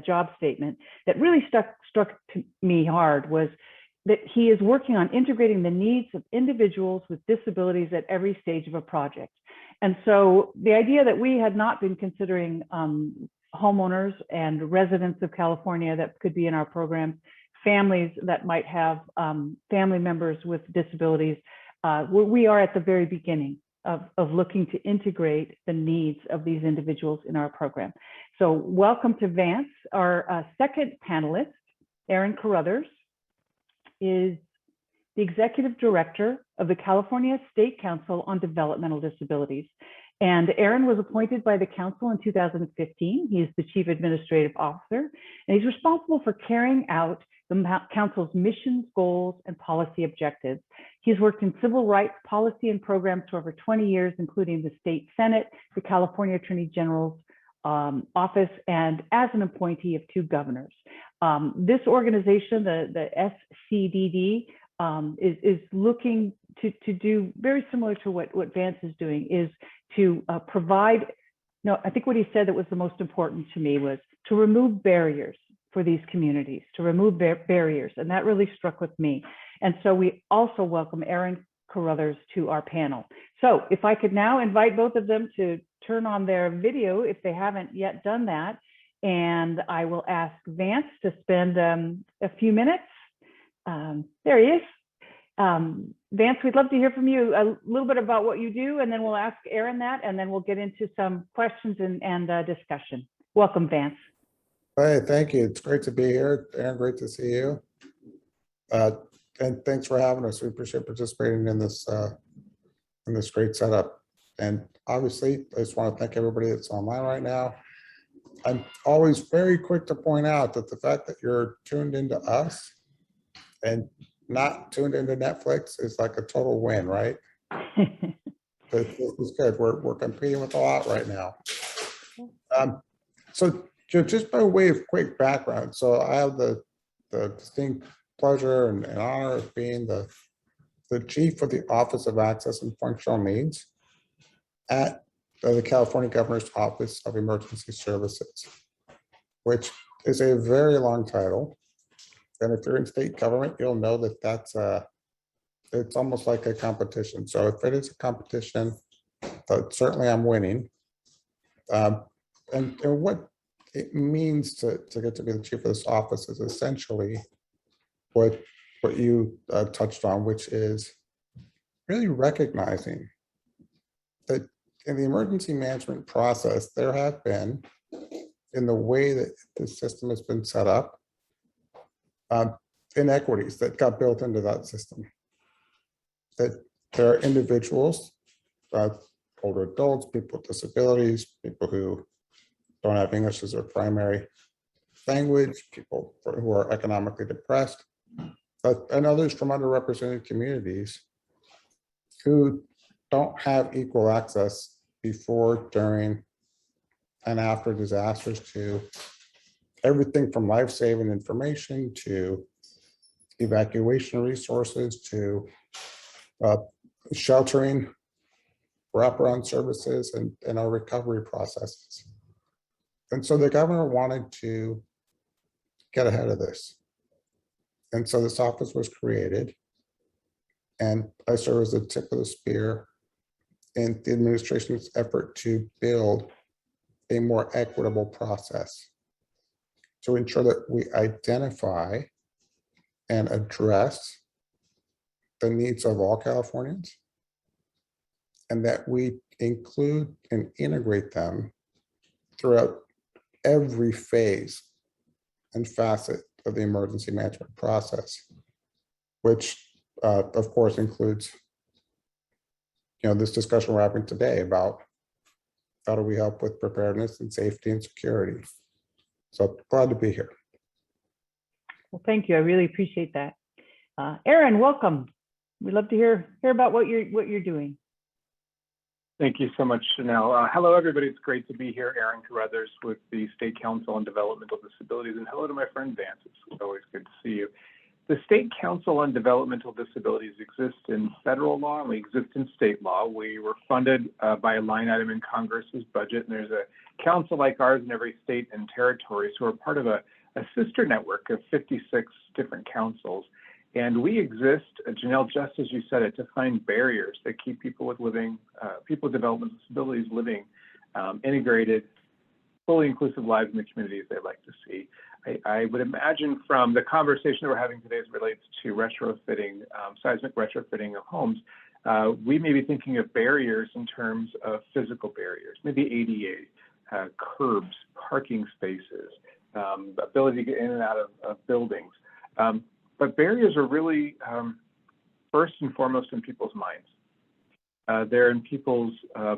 job statement, that really struck to me hard was that he is working on integrating the needs of individuals with disabilities at every stage of a project. And so the idea that we had not been considering homeowners and residents of California that could be in our program, families that might have family members with disabilities, we are at the very beginning of looking to integrate the needs of these individuals in our program. So welcome to Vance. Our second panelist, Erin Caruthers, is the Executive Director of the California State Council on Developmental Disabilities. And Erin was appointed by the council in 2015. He is the Chief Administrative Officer, and he's responsible for carrying out the council's missions, goals, and policy objectives. He's worked in civil rights policy and programs for over 20 years, including the State Senate, the California Attorney General's office, and as an appointee of 2 governors. This organization, the SCDD, is looking to do very similar to what Vance is doing, is to provide, I think what he said that was the most important to me was to remove barriers for these communities, to remove barriers. And that really struck with me. And so we also welcome Erin Caruthers to our panel. So if I could now invite both of them to turn on their video if they haven't yet done that. And I will ask Vance to spend a few minutes. There he is. Vance, we'd love to hear from you a little bit about what you do, and then we'll ask Erin that, and then we'll get into some questions and discussion. Welcome, Vance. Hey, thank you. It's great to be here. Erin, great to see you. And thanks for having us. We appreciate participating in this great setup. And obviously, I just want to thank everybody that's online right now. I'm always very quick to point out that the fact that you're tuned into us and not tuned into Netflix is like a total win, right? But this is good. We're competing with a lot right now. So just by way of quick background, so I have the distinct pleasure and honor of being the chief of the Office of Access and Functional Needs at the California Governor's Office of Emergency Services, which is a very long title. And if you're in state government, you'll know that it's almost like a competition. So if it is a competition, certainly I'm winning. And what it means to get to be the chief of this office is essentially what you touched on, which is really recognizing that in the emergency management process, there have been, in the way that the system has been set up, inequities that got built into that system. That there are individuals, older adults, people with disabilities, people who don't have English as their primary language, people who are economically depressed, and others from underrepresented communities who don't have equal access before, during, and after disasters to everything from life-saving information to evacuation resources to sheltering, wraparound services, and our recovery processes. And so the governor wanted to get ahead of this. And so this office was created, and I serve as the tip of the spear in the administration's effort to build a more equitable process to ensure that we identify and address the needs of all Californians, and that we include and integrate them throughout every phase and facet of the emergency management process, which of course includes, this discussion we're having today about how do we help with preparedness and safety and security, So glad to be here. Well, thank you. I really appreciate that. Aaron, welcome. We'd love to hear about what you're doing. Thank you so much, Janiele. Hello, everybody. It's great to be here. Aaron Caruthers with the State Council on Developmental Disabilities, and hello to my friend Vance. It's always good to see you. The State Council on Developmental Disabilities exists in federal law, and we exist in state law. We were funded by a line item in Congress's budget, and there's a council like ours in every state and territory. So we're part of a sister network of 56 different councils. And we exist, Janiele, just as you said it, to find barriers that keep people with developmental disabilities living integrated, fully inclusive lives in the communities they'd like to see. I would imagine from the conversation that we're having today as it relates to retrofitting, seismic retrofitting of homes, we may be thinking of barriers in terms of physical barriers, maybe ADA, curbs, parking spaces, ability to get in and out of buildings. But barriers are really first and foremost in people's minds. They're in people's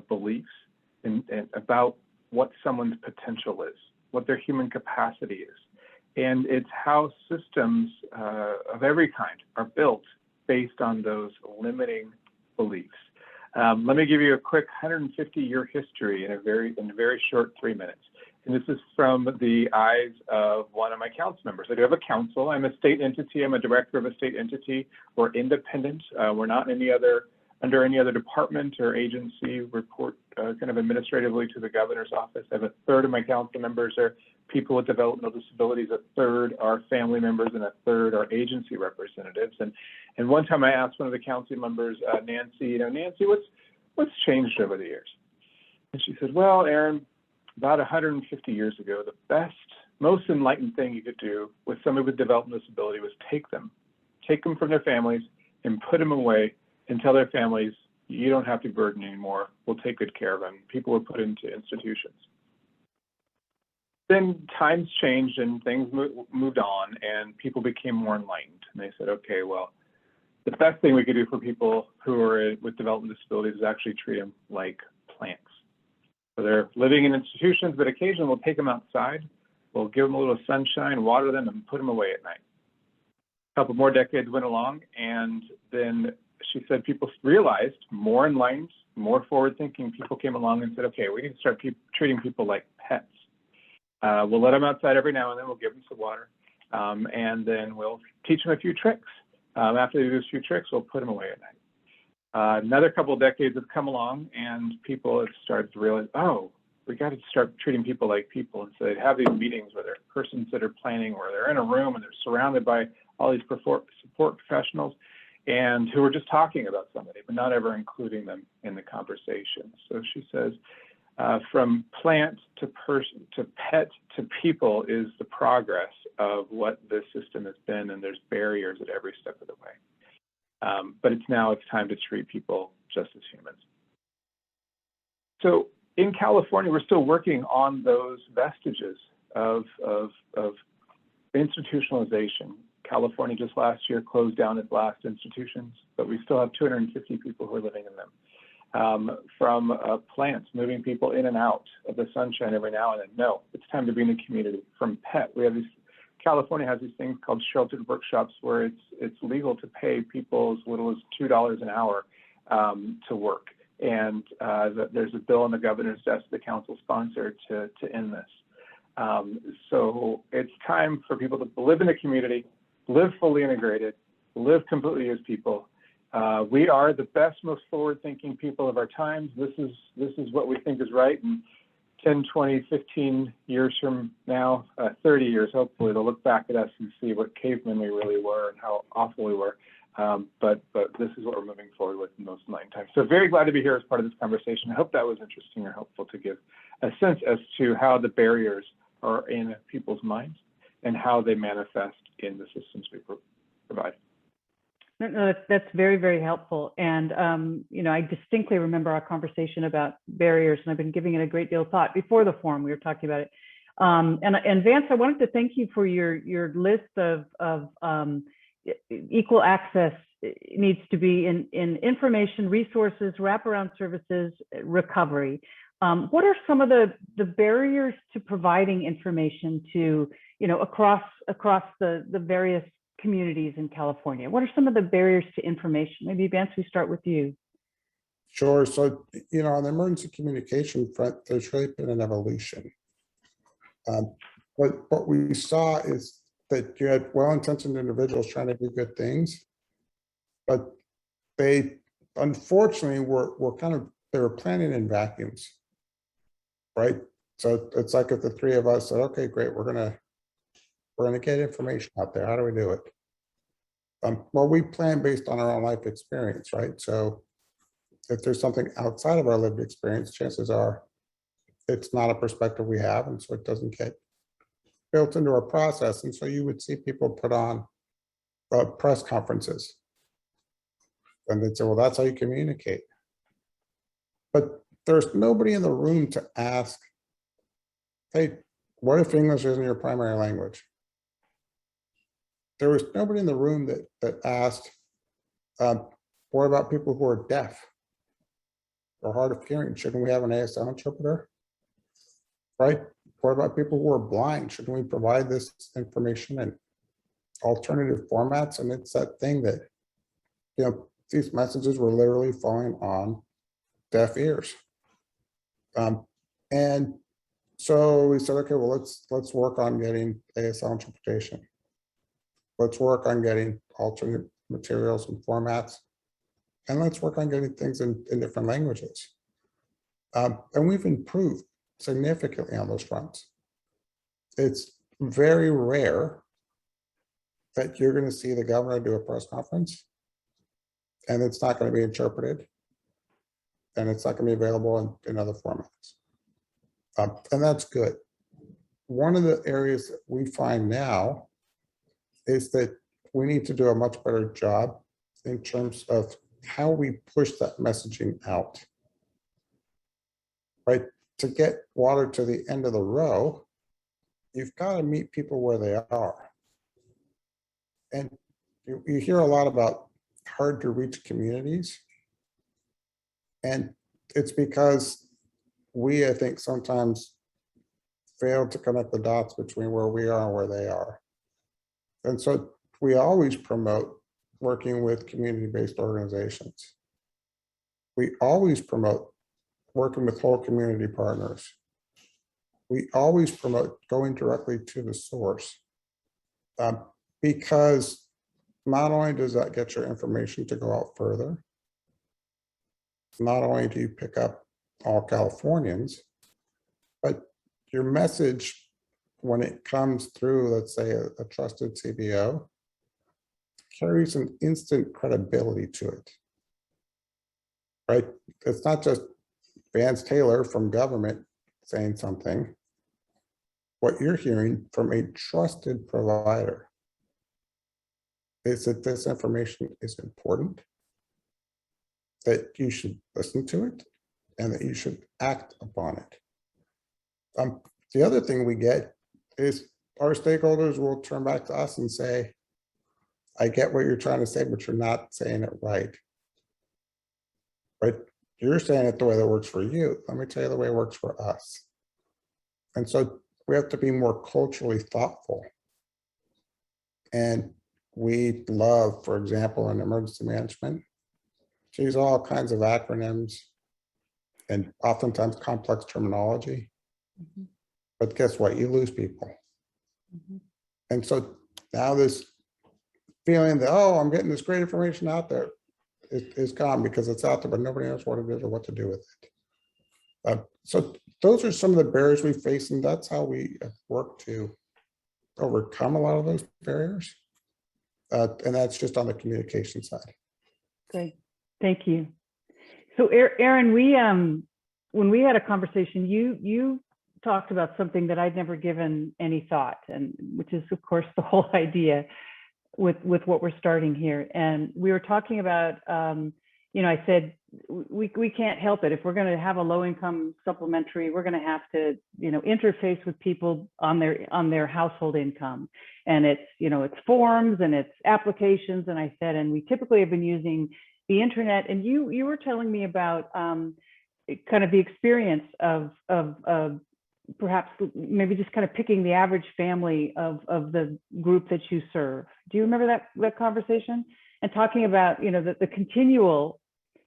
beliefs and about what someone's potential is, what their human capacity is. And it's how systems of every kind are built based on those limiting beliefs. Let me give you a quick 150-year history in a very short 3 minutes. And this is from the eyes of one of my council members. I do have a council. I'm a state entity. I'm a director of a state entity. We're independent. We're not under any other department or agency. Report kind of administratively to the governor's office. I have a third of my council members are people with developmental disabilities. A third are family members, and a third are agency representatives. And one time I asked one of the council members, Nancy, Nancy, what's changed over the years? And she said, well, Aaron, about 150 years ago, the best, most enlightened thing you could do with somebody with developmental disability was take them from their families and put them away and tell their families, you don't have to burden anymore. We'll take good care of them. People were put into institutions. Then times changed and things moved on, and people became more enlightened. And they said, okay, well, the best thing we could do for people who are with developmental disabilities is actually treat them like plants. So they're living in institutions, but occasionally we'll take them outside, we'll give them a little sunshine, water them, and put them away at night. A couple more decades went along, and then she said people realized, more enlightened, more forward-thinking people came along and said, okay, we need to start treating people like pets. We'll let them outside every now and then, we'll give them some water, and then we'll teach them a few tricks. After they do those few tricks, we'll put them away at night. Another couple of decades have come along, and people have started to realize, oh, we got to start treating people like people. And so they have these meetings where there are persons that are planning, where they're in a room and they're surrounded by all these support professionals, and who are just talking about somebody, but not ever including them in the conversation. So she says, from plant to person to pet to people is the progress of what this system has been, and there's barriers at every step of the way. But it's time to treat people just as humans. So in California, we're still working on those vestiges of institutionalization. California just last year closed down its last institutions, but we still have 250 people who are living in them. From plants, moving people in and out of the sunshine every now and then. No, it's time to be in the community. From pet, we have these, California has these things called sheltered workshops where it's legal to pay people as little as $2 an hour to work. And there's a bill on the governor's desk, the council sponsored to end this. So it's time for people to live in the community, live fully integrated, live completely as people. We are the best, most forward-thinking people of our times. This is what we think is right. And 10, 20, 15 years from now, 30 years, hopefully, they'll look back at us and see what cavemen we really were and how awful we were. But this is what we're moving forward with in those enlightened times. So very glad to be here as part of this conversation. I hope that was interesting or helpful to give a sense as to how the barriers are in people's minds and how they manifest in the systems we provide. No, that's very, very helpful. And, I distinctly remember our conversation about barriers, and I've been giving it a great deal of thought. Before the forum, we were talking about it. And Vance, I wanted to thank you for your list of equal access needs to be in information, resources, wraparound services, recovery. What are some of the barriers to providing information to, across the various communities in California? What are some of the barriers to information? Maybe Vance, we start with you. Sure. So, on the emergency communication front, there's really been an evolution. What we saw is that you had well-intentioned individuals trying to do good things, but they unfortunately they were planning in vacuums, right? So it's like if the three of us said, okay, great, we're gonna get information out there. How do we do it? Well, we plan based on our own life experience, right? So if there's something outside of our lived experience, chances are it's not a perspective we have, and so it doesn't get built into our process. And so you would see people put on press conferences, and they'd say, well, that's how you communicate. But there's nobody in the room to ask, hey, what if English isn't your primary language? There was nobody in the room that asked, what about people who are deaf or hard of hearing? Shouldn't we have an ASL interpreter? Right? What about people who are blind? Shouldn't we provide this information in alternative formats? And it's that thing that, these messages were literally falling on deaf ears. And so we said, okay, well, let's work on getting ASL interpretation. Let's work on getting alternate materials and formats. And let's work on getting things in different languages. And we've improved significantly on those fronts. It's very rare that you're going to see the governor do a press conference and it's not going to be interpreted and it's not going to be available in other formats. And that's good. One of the areas that we find now is that we need to do a much better job in terms of how we push that messaging out, right? To get water to the end of the row, you've got to meet people where they are. And you hear a lot about hard to reach communities. And it's because we, I think, sometimes fail to connect the dots between where we are and where they are. And so we always promote working with community-based organizations. We always promote working with whole community partners. We always promote going directly to the source because not only does that get your information to go out further, not only do you pick up all Californians, but your message, when it comes through, let's say a trusted CBO, carries an instant credibility to it, right? It's not just Vance Taylor from government saying something. What you're hearing from a trusted provider is that this information is important, that you should listen to it, and that you should act upon it. The other thing we get is our stakeholders will turn back to us and say, I get what you're trying to say, but you're not saying it right. Right? You're saying it the way that works for you. Let me tell you the way it works for us. And so we have to be more culturally thoughtful. And we love, for example, in emergency management, to use all kinds of acronyms and oftentimes complex terminology. Mm-hmm. But guess what? You lose people. Mm-hmm. And so now this feeling that, oh, I'm getting this great information out there is gone because it's out there, but nobody knows what it is or what to do with it. So those are some of the barriers we face, and that's how we work to overcome a lot of those barriers. And that's just on the communication side. Great, thank you. So Aaron, when we had a conversation, you talked about something that I'd never given any thought, and which is of course the whole idea with what we're starting here. And we were talking about, I said, we can't help it. If we're going to have a low income supplementary, we're going to have to, interface with people on their household income. And it's, it's forms and it's applications. And I said, and we typically have been using the internet. And you were telling me about, kind of the experience of perhaps maybe just kind of picking the average family of the group that you serve. Do you remember that conversation? And talking about, the continual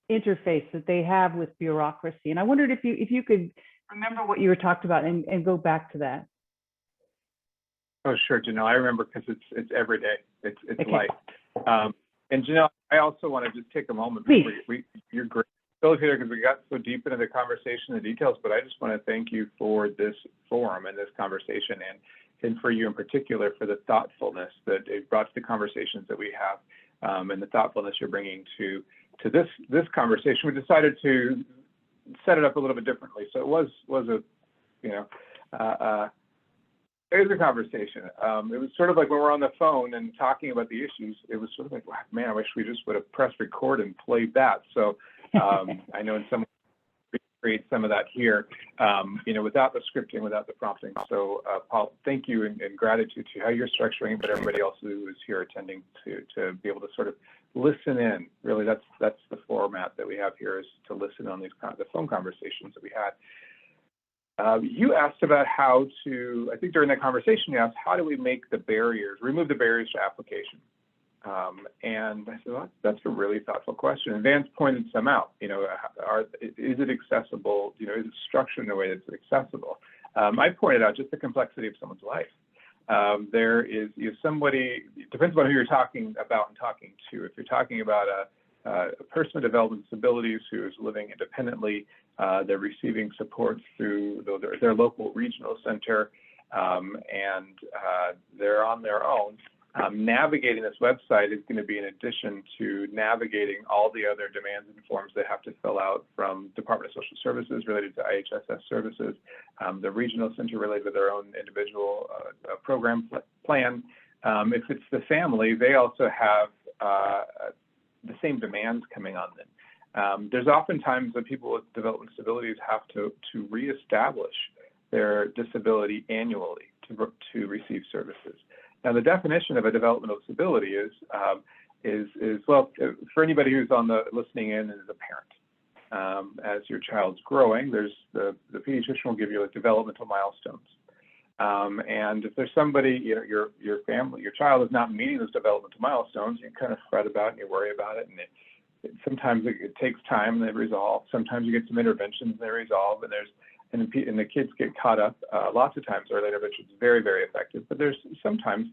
interface that they have with bureaucracy. And I wondered if you could remember what you were talked about and go back to that. Oh, sure, Janelle. I remember because it's every day. It's Okay. life. And Janelle, I also want to just take a moment. Please. You're great facilitator because we got so deep into the conversation and details, but I just want to thank you for this forum and this conversation, and for you in particular for the thoughtfulness that it brought to the conversations that we have, and the thoughtfulness you're bringing to this conversation. We decided to set it up a little bit differently, so it was a it was a conversation. It was sort of like when we're on the phone and talking about the issues, it was sort of like, wow, man, I wish we just would have pressed record and played that. So I know in some way we create some of that here, without the scripting, without the prompting. So Paul, thank you and gratitude to how you're structuring it, but everybody else who is here attending to be able to sort of listen in. Really, that's the format that we have here, is to listen on the phone conversations that we had. You asked about how to, I think during that conversation, you asked, how do we remove the barriers to application? And I said, well, that's a really thoughtful question. And Vance pointed some out, is it accessible? Is it structured in a way that's accessible? I pointed out just the complexity of someone's life. There is somebody, it depends on who you're talking about and talking to. If you're talking about a person with developmental disabilities who is living independently, they're receiving support through their local regional center, and they're on their own. Navigating this website is going to be in addition to navigating all the other demands and forms they have to fill out from Department of Social Services related to IHSS services, the regional center related to their own individual program plan. If it's the family, they also have the same demands coming on them. There's oftentimes that people with developmental disabilities have to reestablish their disability annually to receive services. Now, the definition of a developmental disability is well, for anybody who's listening in and is a parent. As your child's growing, there's the pediatrician will give you developmental milestones. And if there's somebody, your family, your child is not meeting those developmental milestones, you kind of fret about it and you worry about it. And sometimes it takes time and they resolve. Sometimes you get some interventions and they resolve, and the kids get caught up. Lots of times early intervention is very, very effective, but there's sometimes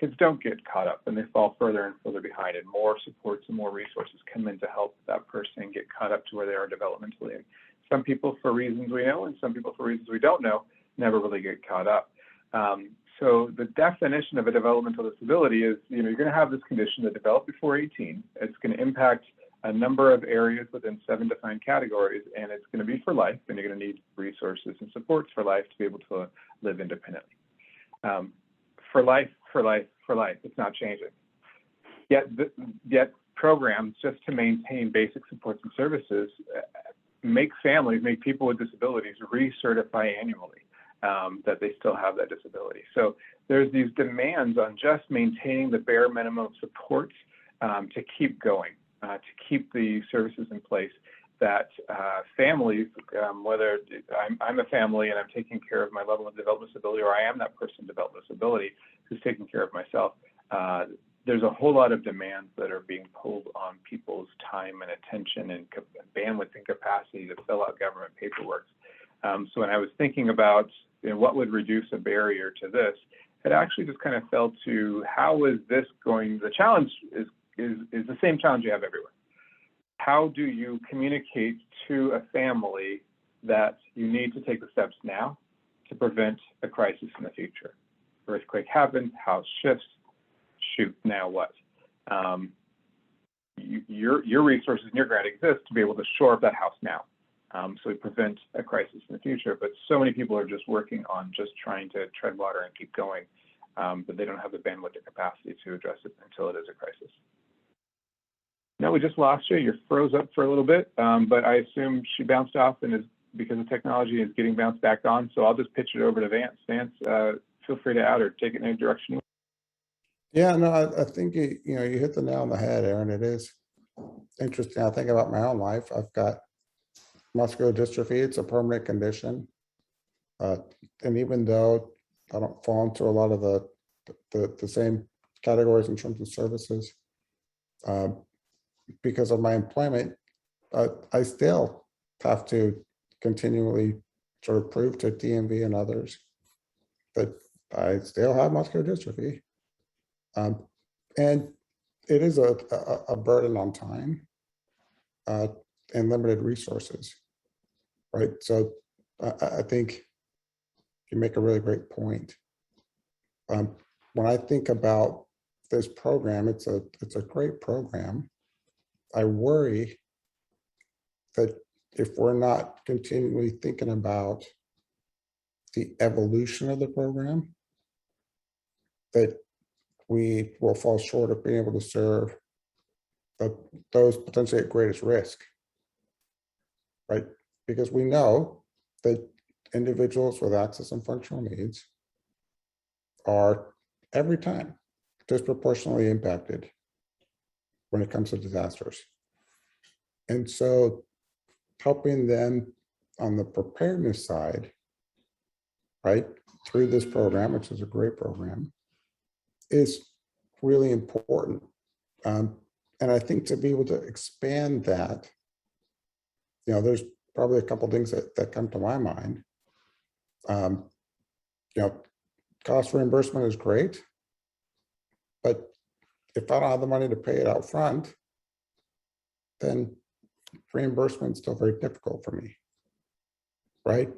kids don't get caught up and they fall further and further behind, and more supports and more resources come in to help that person get caught up to where they are developmentally. And some people, for reasons we know, and some people for reasons we don't know, never really get caught up. So the definition of a developmental disability is, you're going to have this condition that developed before 18. It's going to impact a number of areas within 7 defined categories, and it's going to be for life, and you're going to need resources and supports for life to be able to live independently. For life, it's not changing. Yet programs just to maintain basic supports and services make people with disabilities recertify annually that they still have that disability. So there's these demands on just maintaining the bare minimum of supports to keep going, to keep the services in place that families, whether I'm a family and I'm taking care of my level of developmental disability, or I am that person with developmental disability who's taking care of myself, there's a whole lot of demands that are being pulled on people's time and attention and bandwidth and capacity to fill out government paperwork. So when I was thinking about what would reduce a barrier to this, it actually just kind of fell to, how is this going? The challenge is the same challenge you have everywhere. How do you communicate to a family that you need to take the steps now to prevent a crisis in the future? Earthquake happens, house shifts, shoot, now what? Your resources and your grant exist to be able to shore up that house now, so we prevent a crisis in the future. But so many people are just working on just trying to tread water and keep going, but they don't have the bandwidth or capacity to address it until it is a crisis. No, we just lost you. You froze up for a little bit, but I assume she bounced off and is, because of technology, is getting bounced back on. So I'll just pitch it over to Vance. Vance, feel free to add or take it in any direction. Yeah, no, I think you hit the nail on the head, Aaron. It is interesting. I think about my own life. I've got muscular dystrophy. It's a permanent condition. And even though I don't fall into a lot of the same categories in terms of services, because of my employment, I still have to continually sort of prove to DMV and others that I still have muscular dystrophy. And it is a burden on time and limited resources, right? So I think you make a really great point. When I think about this program, it's a great program. I worry that if we're not continually thinking about the evolution of the program, that we will fall short of being able to serve those potentially at greatest risk, right? Because we know that individuals with access and functional needs are every time disproportionately impacted when it comes to disasters. And so helping them on the preparedness side, right, through this program, which is a great program, is really important. And I think to be able to expand that, you know, there's probably a couple of things that come to my mind. You know, cost reimbursement is great, but if I don't have the money to pay it out front, then reimbursement is still very difficult for me, right?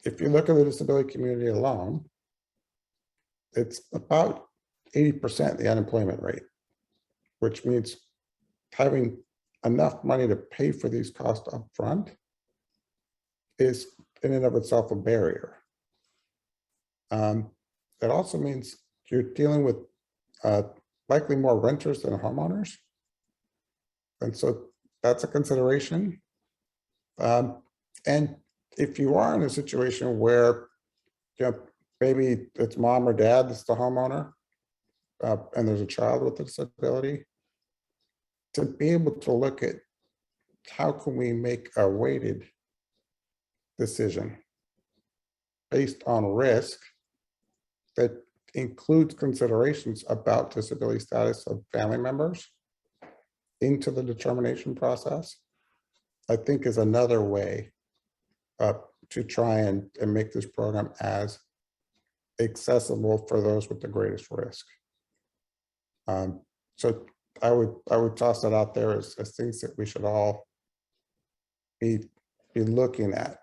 If you look at the disability community alone, it's about 80% the unemployment rate, which means having enough money to pay for these costs up front is in and of itself a barrier. It also means you're dealing with likely more renters than homeowners. And so that's a consideration. And if you are in a situation where, you know, maybe it's mom or dad that's the homeowner, and there's a child with a disability, to be able to look at how can we make a weighted decision based on risk that includes considerations about disability status of family members into the determination process, I think is another way to try and make this program as accessible for those with the greatest risk. So I would toss that out there as things that we should all be looking at.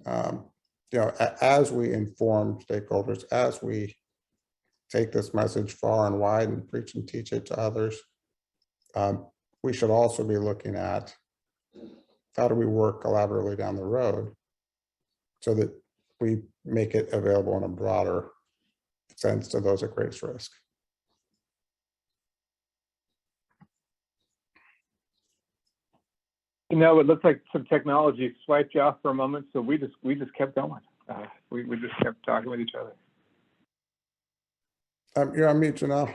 You know, as we inform stakeholders, as we take this message far and wide and preach and teach it to others, we should also be looking at how do we work collaboratively down the road so that we make it available in a broader sense to those at greatest risk. You know, it looks like some technology swiped you off for a moment, so we just kept going. We just kept talking with each other. You're on mute, Janiele.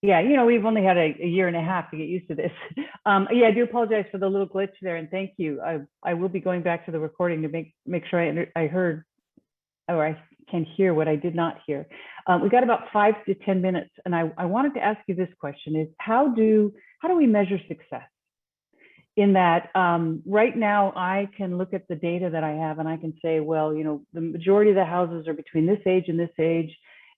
Yeah, you know, we've only had a year and a half to get used to this. Yeah, I do apologize for the little glitch there, and thank you. I will be going back to the recording to make sure I heard, or I can hear what I did not hear. We got about 5 to 10 minutes, and I wanted to ask you this question: is how do we measure success? In that right now I can look at the data that I have and I can say, well, you know, the majority of the houses are between this age and this age,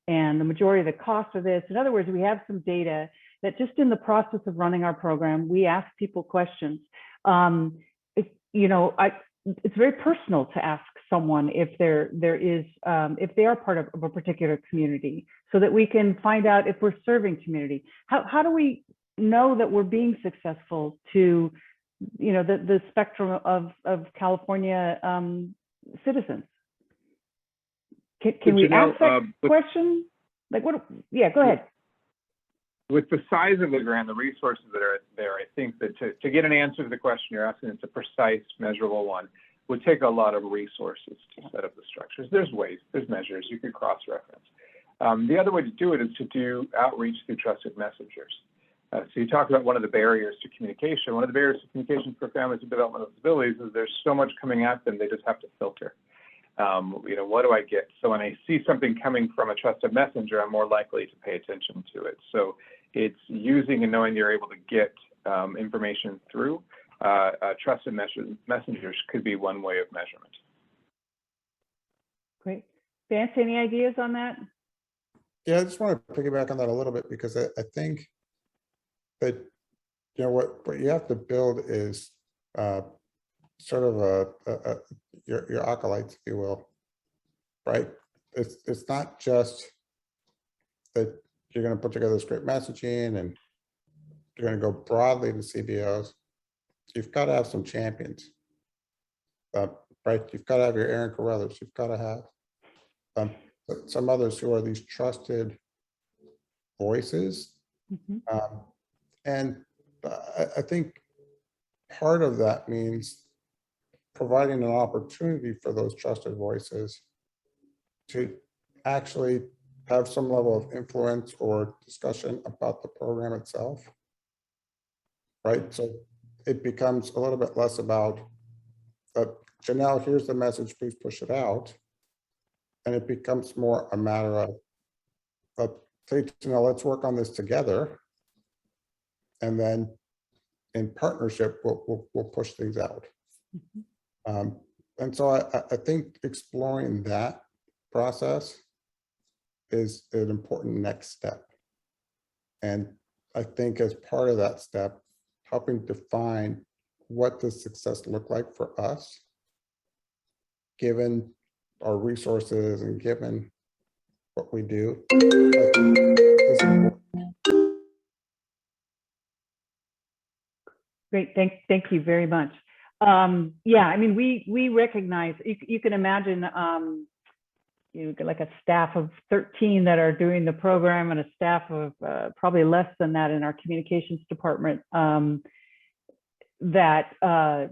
and the majority of the costs are this. In other words, we have some data that just in the process of running our program, we ask people questions. You know, it's very personal to ask someone if if they are part of a particular community, so that we can find out if we're serving community. How do we know that we're being successful to, you know, the spectrum of California citizens? Can we ask that question? Like what? Yeah, go ahead. With the size of the grant, the resources that are there, I think that to get an answer to the question you're asking, it's a precise, measurable one, would take a lot of resources to set up the structures. There's ways, there's measures, you could cross-reference. The other way to do it is to do outreach through trusted messengers. So you talked about one of the barriers to communication. One of the barriers to communication for families with developmental disabilities is there's so much coming at them, they just have to filter. What do I get? So when I see something coming from a trusted messenger, I'm more likely to pay attention to it. So it's using and knowing you're able to get information through trusted messengers could be one way of measurement. Great. Vance, any ideas on that? Yeah, I just want to piggyback on that a little bit, because I think that, what you have to build is sort of your acolytes, if you will, right? It's not just that you're going to put together this great messaging and you're going to go broadly to CBOs. You've got to have some champions, right? You've got to have your Aaron Caruthers. You've got to have some others who are these trusted voices. And I think part of that means providing an opportunity for those trusted voices to actually have some level of influence or discussion about the program itself, right? So it becomes a little bit less about, Janelle, here's the message, please push it out. And it becomes more a matter of hey, Janelle, let's work on this together. And then in partnership, we'll push things out. And so I think exploring that process is an important next step. And I think as part of that step, helping define what does success look like for us, given our resources and given what we do. Great, thank you very much. Yeah, I mean, we recognize, you can imagine, like a staff of 13 that are doing the program and a staff of probably less than that in our communications department, that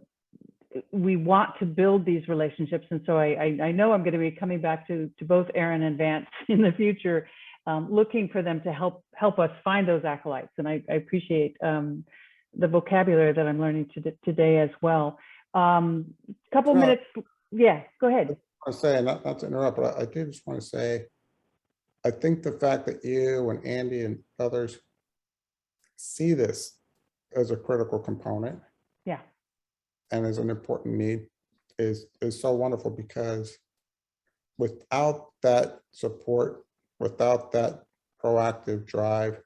we want to build these relationships. And so I know I'm going to be coming back to both Aaron and Vance in the future, looking for them to help us find those acolytes. And I appreciate the vocabulary that I'm learning today as well. Couple minutes. Yeah, go ahead. I say, not to interrupt, but I do just want to say, I think the fact that you and Andy and others see this as a critical component, yeah, and as an important need is so wonderful, because without that support, without that proactive drive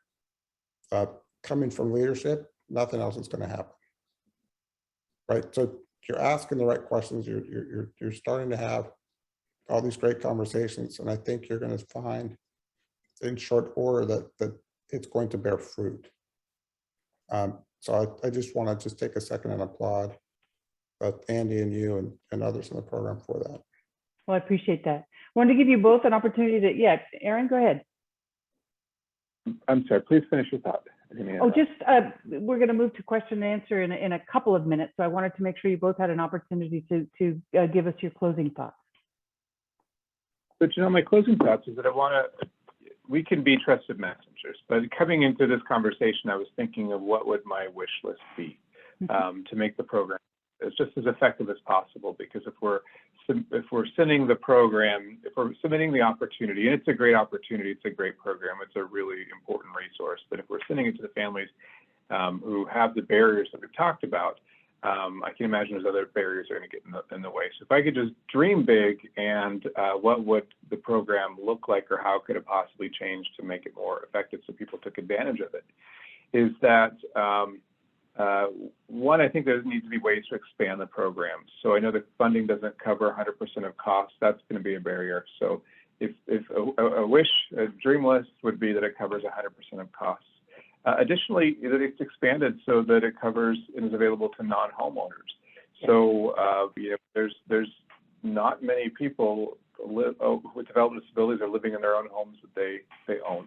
coming from leadership, nothing else is going to happen. Right. So you're asking the right questions. You're starting to have all these great conversations, and I think you're going to find in short order that it's going to bear fruit. So I just want to take a second and applaud Andy and you and others in the program for that. Well, I appreciate that. I wanted to give you both an opportunity to, yeah, Aaron, go ahead. I'm sorry, please finish your thought. Oh, just we're going to move to question and answer in a couple of minutes. So I wanted to make sure you both had an opportunity to give us your closing thoughts. But my closing thoughts is that we can be trusted messengers, but coming into this conversation, I was thinking of what would my wish list be to make the program as just as effective as possible. Because if we're sending the program, if we're submitting the opportunity, and it's a great opportunity, it's a great program, it's a really important resource, but if we're sending it to the families who have the barriers that we've talked about, I can imagine there's other barriers that are going to get in the way. So if I could just dream big, and what would the program look like, or how could it possibly change to make it more effective so people took advantage of it, is that one, I think there needs to be ways to expand the program. So I know that funding doesn't cover 100% of costs. That's going to be a barrier. So if a dream list would be that it covers 100% of costs. Additionally, that it's expanded so that it covers and is available to non-homeowners. So there's not many people with developmental disabilities are living in their own homes that they own.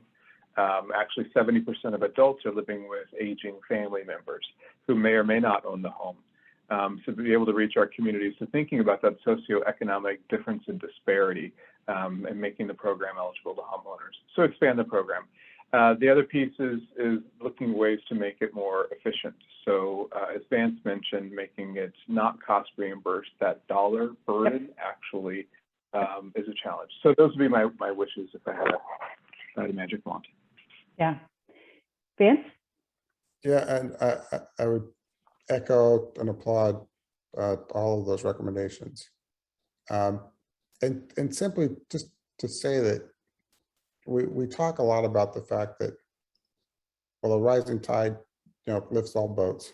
Actually, 70% of adults are living with aging family members who may or may not own the home. So to be able to reach our communities, so thinking about that socioeconomic difference and disparity, and making the program eligible to homeowners. So expand the program. The other piece is looking ways to make it more efficient. So as Vance mentioned, making it not cost reimbursed, that dollar burden actually is a challenge. So those would be my wishes if I had a magic wand. Yeah. Vance? Yeah, and I would echo and applaud all of those recommendations. And simply just to say that we talk a lot about the fact that, well, a rising tide, lifts all boats,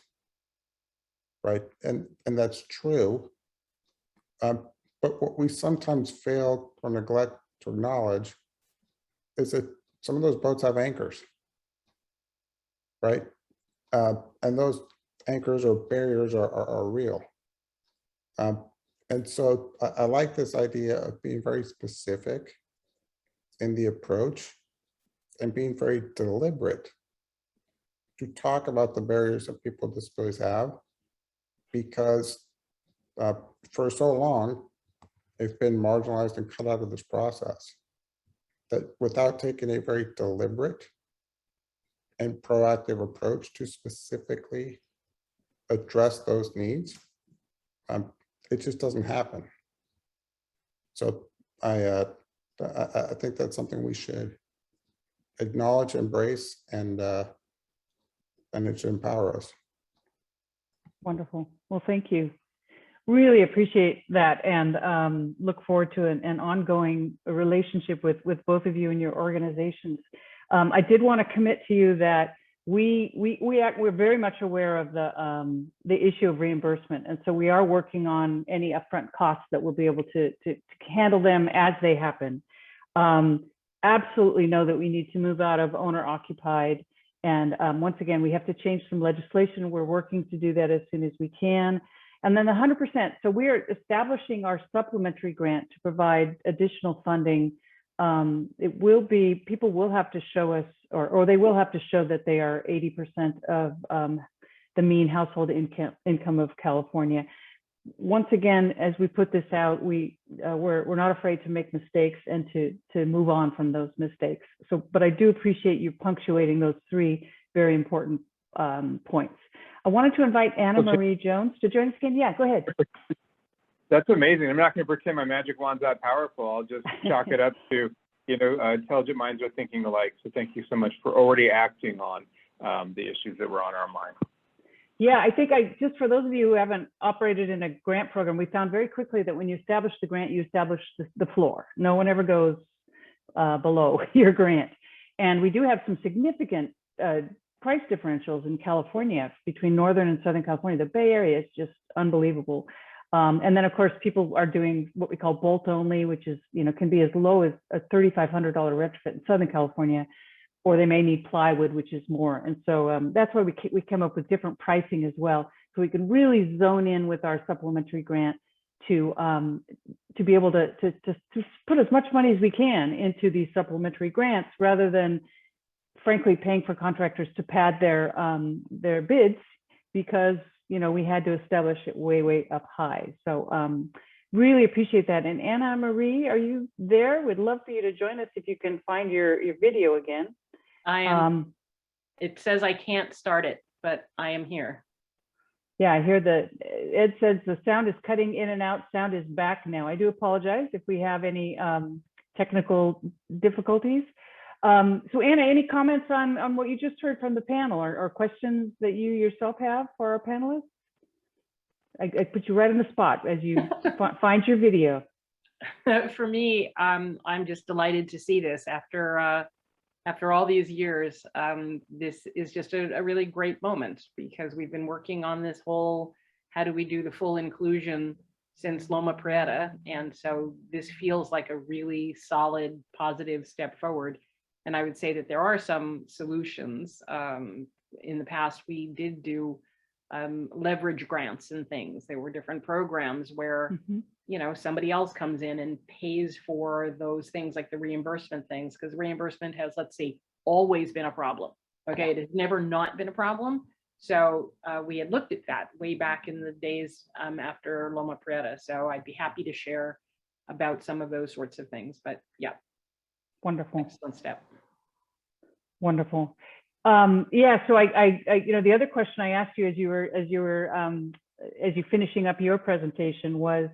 right? And that's true. But what we sometimes fail or neglect to acknowledge is that some of those boats have anchors, right? And those anchors or barriers are real. And so I like this idea of being very specific in the approach and being very deliberate to talk about the barriers that people with disabilities have, because for so long, they've been marginalized and cut out of this process, that without taking a very deliberate and proactive approach to specifically address those needs, it just doesn't happen. So I think that's something we should acknowledge, embrace, and it should empower us. Wonderful. Well, thank you. Really appreciate that, and look forward to an ongoing relationship with both of you and your organizations. I did want to commit to you that we're very much aware of the issue of reimbursement, and so we are working on any upfront costs that we'll be able to handle them as they happen. Absolutely know that we need to move out of owner occupied, and once again, we have to change some legislation. We're working to do that as soon as we can. And then the 100%. So we are establishing our supplementary grant to provide additional funding. It will be, people will have to show us, or they will have to show that they are 80% of the mean household income of California. Once again, as we put this out, we're not afraid to make mistakes and to move on from those mistakes. So, but I do appreciate you punctuating those three very important points. I wanted to invite Anna Marie Jones to join us again. Yeah, go ahead. That's amazing. I'm not going to pretend my magic wand's that powerful. I'll just chalk it up to, intelligent minds are thinking alike. So thank you so much for already acting on the issues that were on our mind. Yeah, I think just for those of you who haven't operated in a grant program, we found very quickly that when you establish the grant, you establish the floor. No one ever goes below your grant. And we do have some significant price differentials in California between Northern and Southern California. The Bay Area is just unbelievable. And then of course, people are doing what we call bolt only, which is, can be as low as a $3,500 retrofit in Southern California, or they may need plywood, which is more. And so that's why we come up with different pricing as well. So we can really zone in with our supplementary grant to be able to put as much money as we can into these supplementary grants, rather than frankly paying for contractors to pad their bids, because we had to establish it way up high. So really appreciate that. And Anna Marie, are you there? We'd love for you to join us if you can find your video again. I am. It says I can't start it, but I am here. Yeah, I hear Ed says the sound is cutting in and out. Sound is back now. I do apologize if we have any technical difficulties. So Anna, any comments on what you just heard from the panel, or questions that you yourself have for our panelists? I put you right on the spot as you find your video. For me, I'm just delighted to see this after all these years. This is just a really great moment, because we've been working on this whole, how do we do the full inclusion since Loma Prieta. And so this feels like a really solid, positive step forward. And I would say that there are some solutions. In the past, we did do leverage grants and things. There were different programs where, somebody else comes in and pays for those things, like the reimbursement things, because reimbursement has, let's see, always been a problem. Okay, it has never not been a problem. So we had looked at that way back in the days after Loma Prieta. So I'd be happy to share about some of those sorts of things. But yeah. Wonderful. Excellent step. Wonderful. Yeah, so I the other question I asked you as you finishing up your presentation was,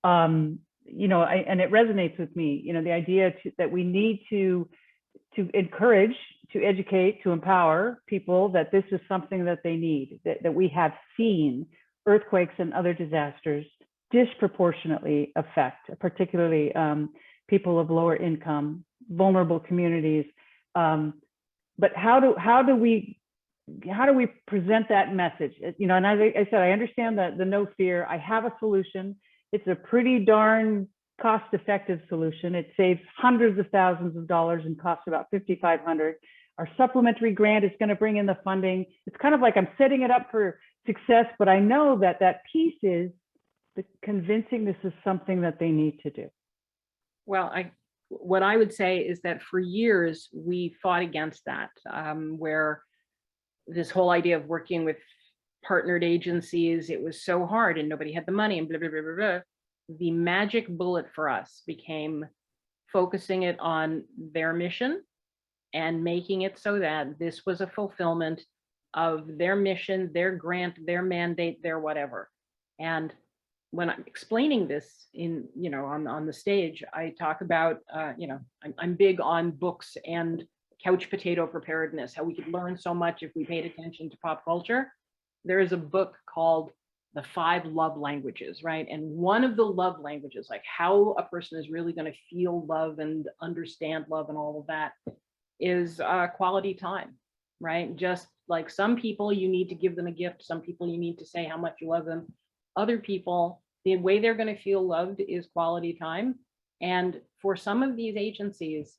and it resonates with me, the idea that we need to encourage, to educate, to empower people that this is something that they need, that we have seen earthquakes and other disasters disproportionately affect, particularly people of lower income, vulnerable communities. But how do we present that message? And as I said, I understand that the no fear. I have a solution. It's a pretty darn cost-effective solution. It saves hundreds of thousands of dollars and costs about $5,500. Our supplementary grant is going to bring in the funding. It's kind of like I'm setting it up for success, but I know that piece is the convincing this is something that they need to do. Well, what I would say is that for years we fought against that, where this whole idea of working with partnered agencies, it was so hard and nobody had the money and blah, blah, blah, blah, blah. The magic bullet for us became focusing it on their mission and making it so that this was a fulfillment of their mission, their grant, their mandate, their whatever. And when I'm explaining this in, on the stage, I talk about, I'm big on books and couch potato preparedness, how we could learn so much if we paid attention to pop culture. There is a book called The 5 Love Languages, right? And one of the love languages, like how a person is really going to feel love and understand love and all of that, is quality time, right? Just like some people, you need to give them a gift. Some people, you need to say how much you love them. Other people, the way they're going to feel loved is quality time. And for some of these agencies,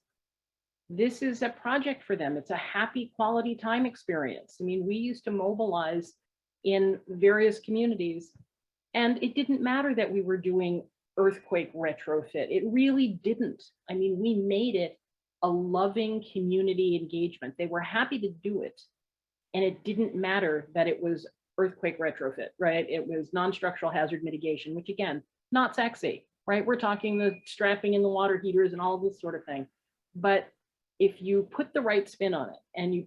this is a project for them. It's a happy quality time experience. I mean, we used to mobilize in various communities, and it didn't matter that we were doing earthquake retrofit. It really didn't. I mean, we made it a loving community engagement. They were happy to do it. And it didn't matter that it was earthquake retrofit, right? It was non-structural hazard mitigation, which again, not sexy, right? We're talking the strapping in the water heaters and all this sort of thing. But if you put the right spin on it and you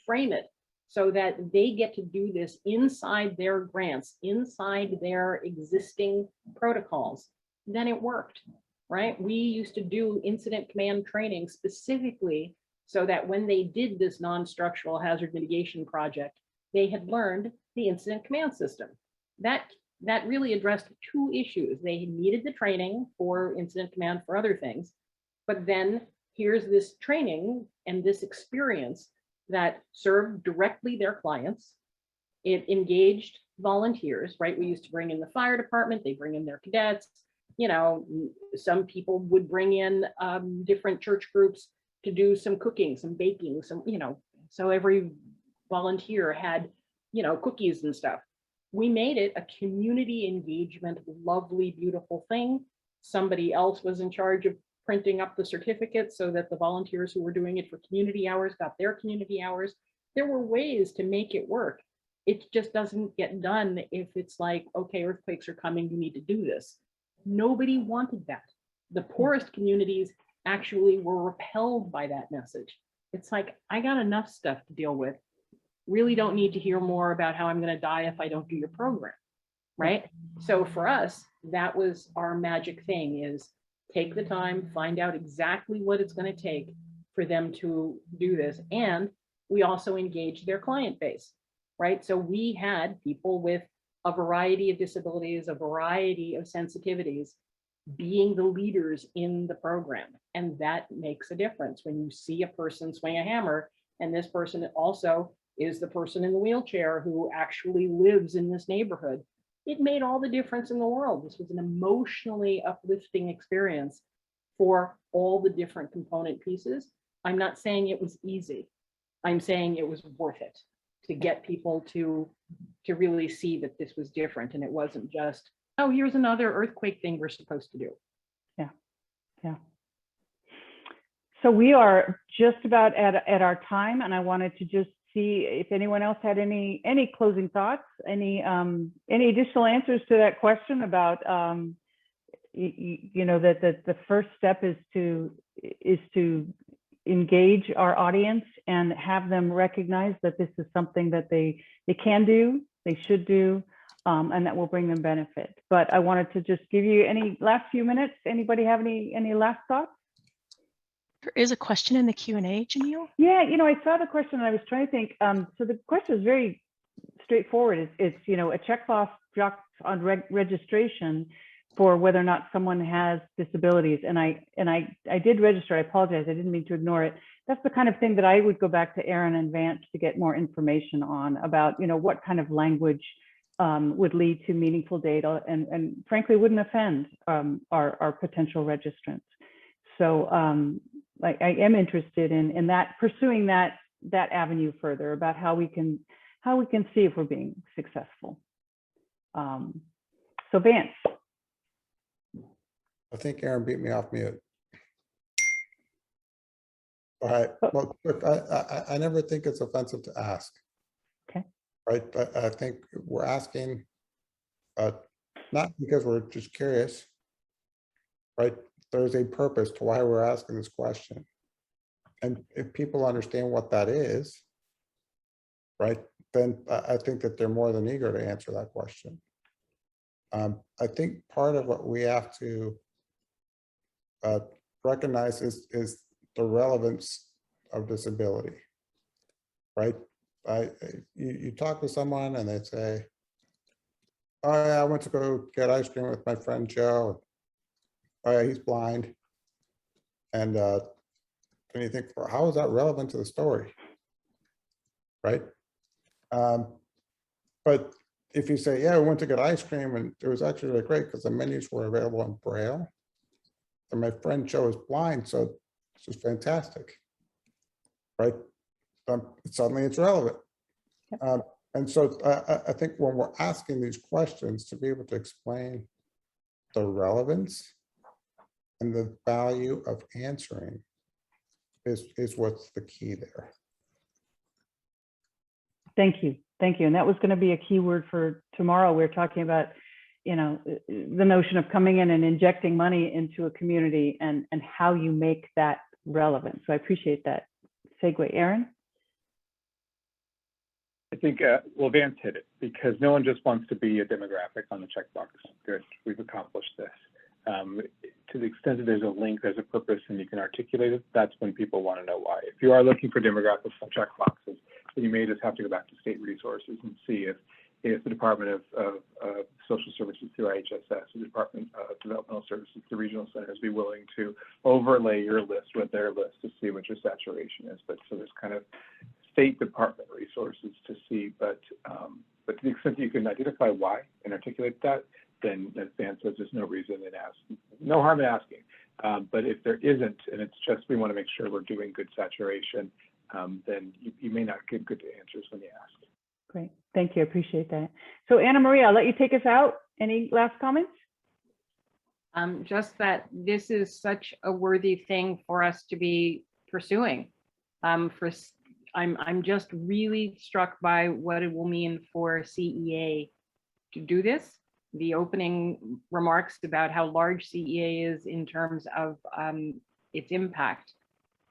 frame it so that they get to do this inside their grants, inside their existing protocols, then it worked, right? We used to do incident command training specifically so that when they did this non-structural hazard mitigation project, they had learned the incident command system. That really addressed 2 issues. They needed the training for incident command for other things, but then here's this training and this experience that served directly their clients. It engaged volunteers, right? We used to bring in the fire department, they bring in their cadets, some people would bring in different church groups to do some cooking, some baking, so every volunteer had, cookies and stuff. We made it a community engagement, lovely, beautiful thing. Somebody else was in charge of printing up the certificates so that the volunteers who were doing it for community hours got their community hours. There were ways to make it work. It just doesn't get done if it's like, okay, earthquakes are coming, you need to do this. Nobody wanted that. The poorest communities actually were repelled by that message. It's like, I got enough stuff to deal with. Really don't need to hear more about how I'm going to die if I don't do your program, right? So for us, that was our magic thing, is take the time, find out exactly what it's going to take for them to do this. And we also engaged their client base, right? So we had people with a variety of disabilities, a variety of sensitivities, being the leaders in the program. And that makes a difference when you see a person swing a hammer, and this person also is the person in the wheelchair who actually lives in this neighborhood. It made all the difference in the world. This was an emotionally uplifting experience for all the different component pieces. I'm not saying it was easy. I'm saying it was worth it to get people to really see that this was different, and it wasn't just, oh, here's another earthquake thing we're supposed to do. Yeah. So we are just about at our time, and I wanted to just see if anyone else had any closing thoughts, any additional answers to that question about that the first step is to engage our audience and have them recognize that this is something that they can do, they should do, and that will bring them benefit. But I wanted to just give you any last few minutes. Anybody have any last thoughts? There is a question in the Q&A, Janiele. Yeah, I saw the question and I was trying to think. So the question is very straightforward. It's a checkbox on registration for whether or not someone has disabilities. And I did register. I apologize. I didn't mean to ignore it. That's the kind of thing that I would go back to Aaron and Vance to get more information on about, what kind of language would lead to meaningful data and frankly wouldn't offend our potential registrants. So I am interested in that, pursuing that avenue further about how we can see if we're being successful. So Vance. I think Aaron beat me off mute. All right. Well, look, I never think it's offensive to ask. Okay. Right. I think we're asking not because we're just curious. Right. There's a purpose to why we're asking this question. And if people understand what that is, right, then I think that they're more than eager to answer that question. I think part of what we have to recognize is the relevance of disability, right? You talk to someone and they say, oh yeah, I went to go get ice cream with my friend Joe. Oh yeah, he's blind. And then you think, well, how is that relevant to the story? Right? But if you say, yeah, we went to get ice cream and it was actually really great because the menus were available in Braille. And my friend Joe is blind, so this is fantastic. Right? Suddenly it's relevant. And so I think when we're asking these questions, to be able to explain the relevance and the value of answering is what's the key there. Thank you. Thank you. And that was going to be a key word for tomorrow. We're talking about, the notion of coming in and injecting money into a community and how you make that relevant. So I appreciate that segue. Aaron? I think, well, Vance hit it, because no one just wants to be a demographic on the checkbox. Good, we've accomplished this. To the extent that there's a link, there's a purpose, and you can articulate it, that's when people want to know why. If you are looking for demographics on checkboxes, then you may just have to go back to state resources and see if the Department of Social Services through IHSS, the Department of Developmental Services, the regional centers be willing to overlay your list with their list to see what your saturation is. But so there's kind of State Department resources to see, but to the extent that you can identify why and articulate that, then as Vance says, there's no reason in asking, no harm in asking. But if there isn't, and it's just we want to make sure we're doing good saturation, then you may not get good answers when you ask. Great, thank you, I appreciate that. So Anna Maria, I'll let you take us out. Any last comments? Just that this is such a worthy thing for us to be pursuing. I'm just really struck by what it will mean for CEA to do this. The opening remarks about how large CEA is in terms of its impact.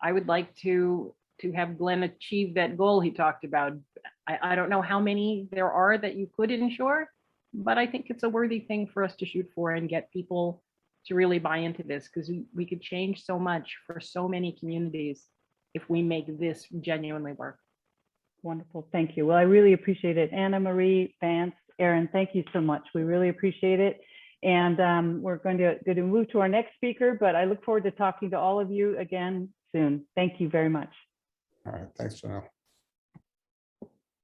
I would like to have Glenn achieve that goal he talked about. I don't know how many there are that you could insure, but I think it's a worthy thing for us to shoot for and get people to really buy into this, because we could change so much for so many communities if we make this genuinely work. Wonderful, thank you. Well, I really appreciate it. Anna Marie, Vance, Aaron, thank you so much. We really appreciate it. And we're going to move to our next speaker, but I look forward to talking to all of you again soon. Thank you very much. All right, thanks, Janelle.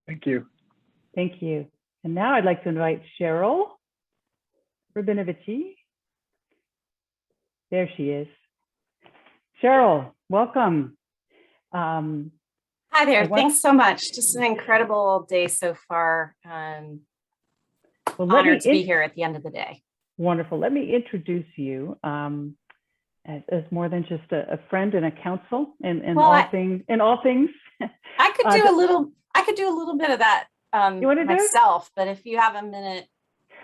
Thank you. Thank you. And now I'd like to invite Cheryl Rabinovici. There she is. Cheryl, welcome. Hi there. Thanks so much. Just an incredible day so far. Well, honored to be here at the end of the day. Wonderful. Let me introduce you as more than just a friend and a counsel in all things. I could do a little bit of that myself, but if you have a minute.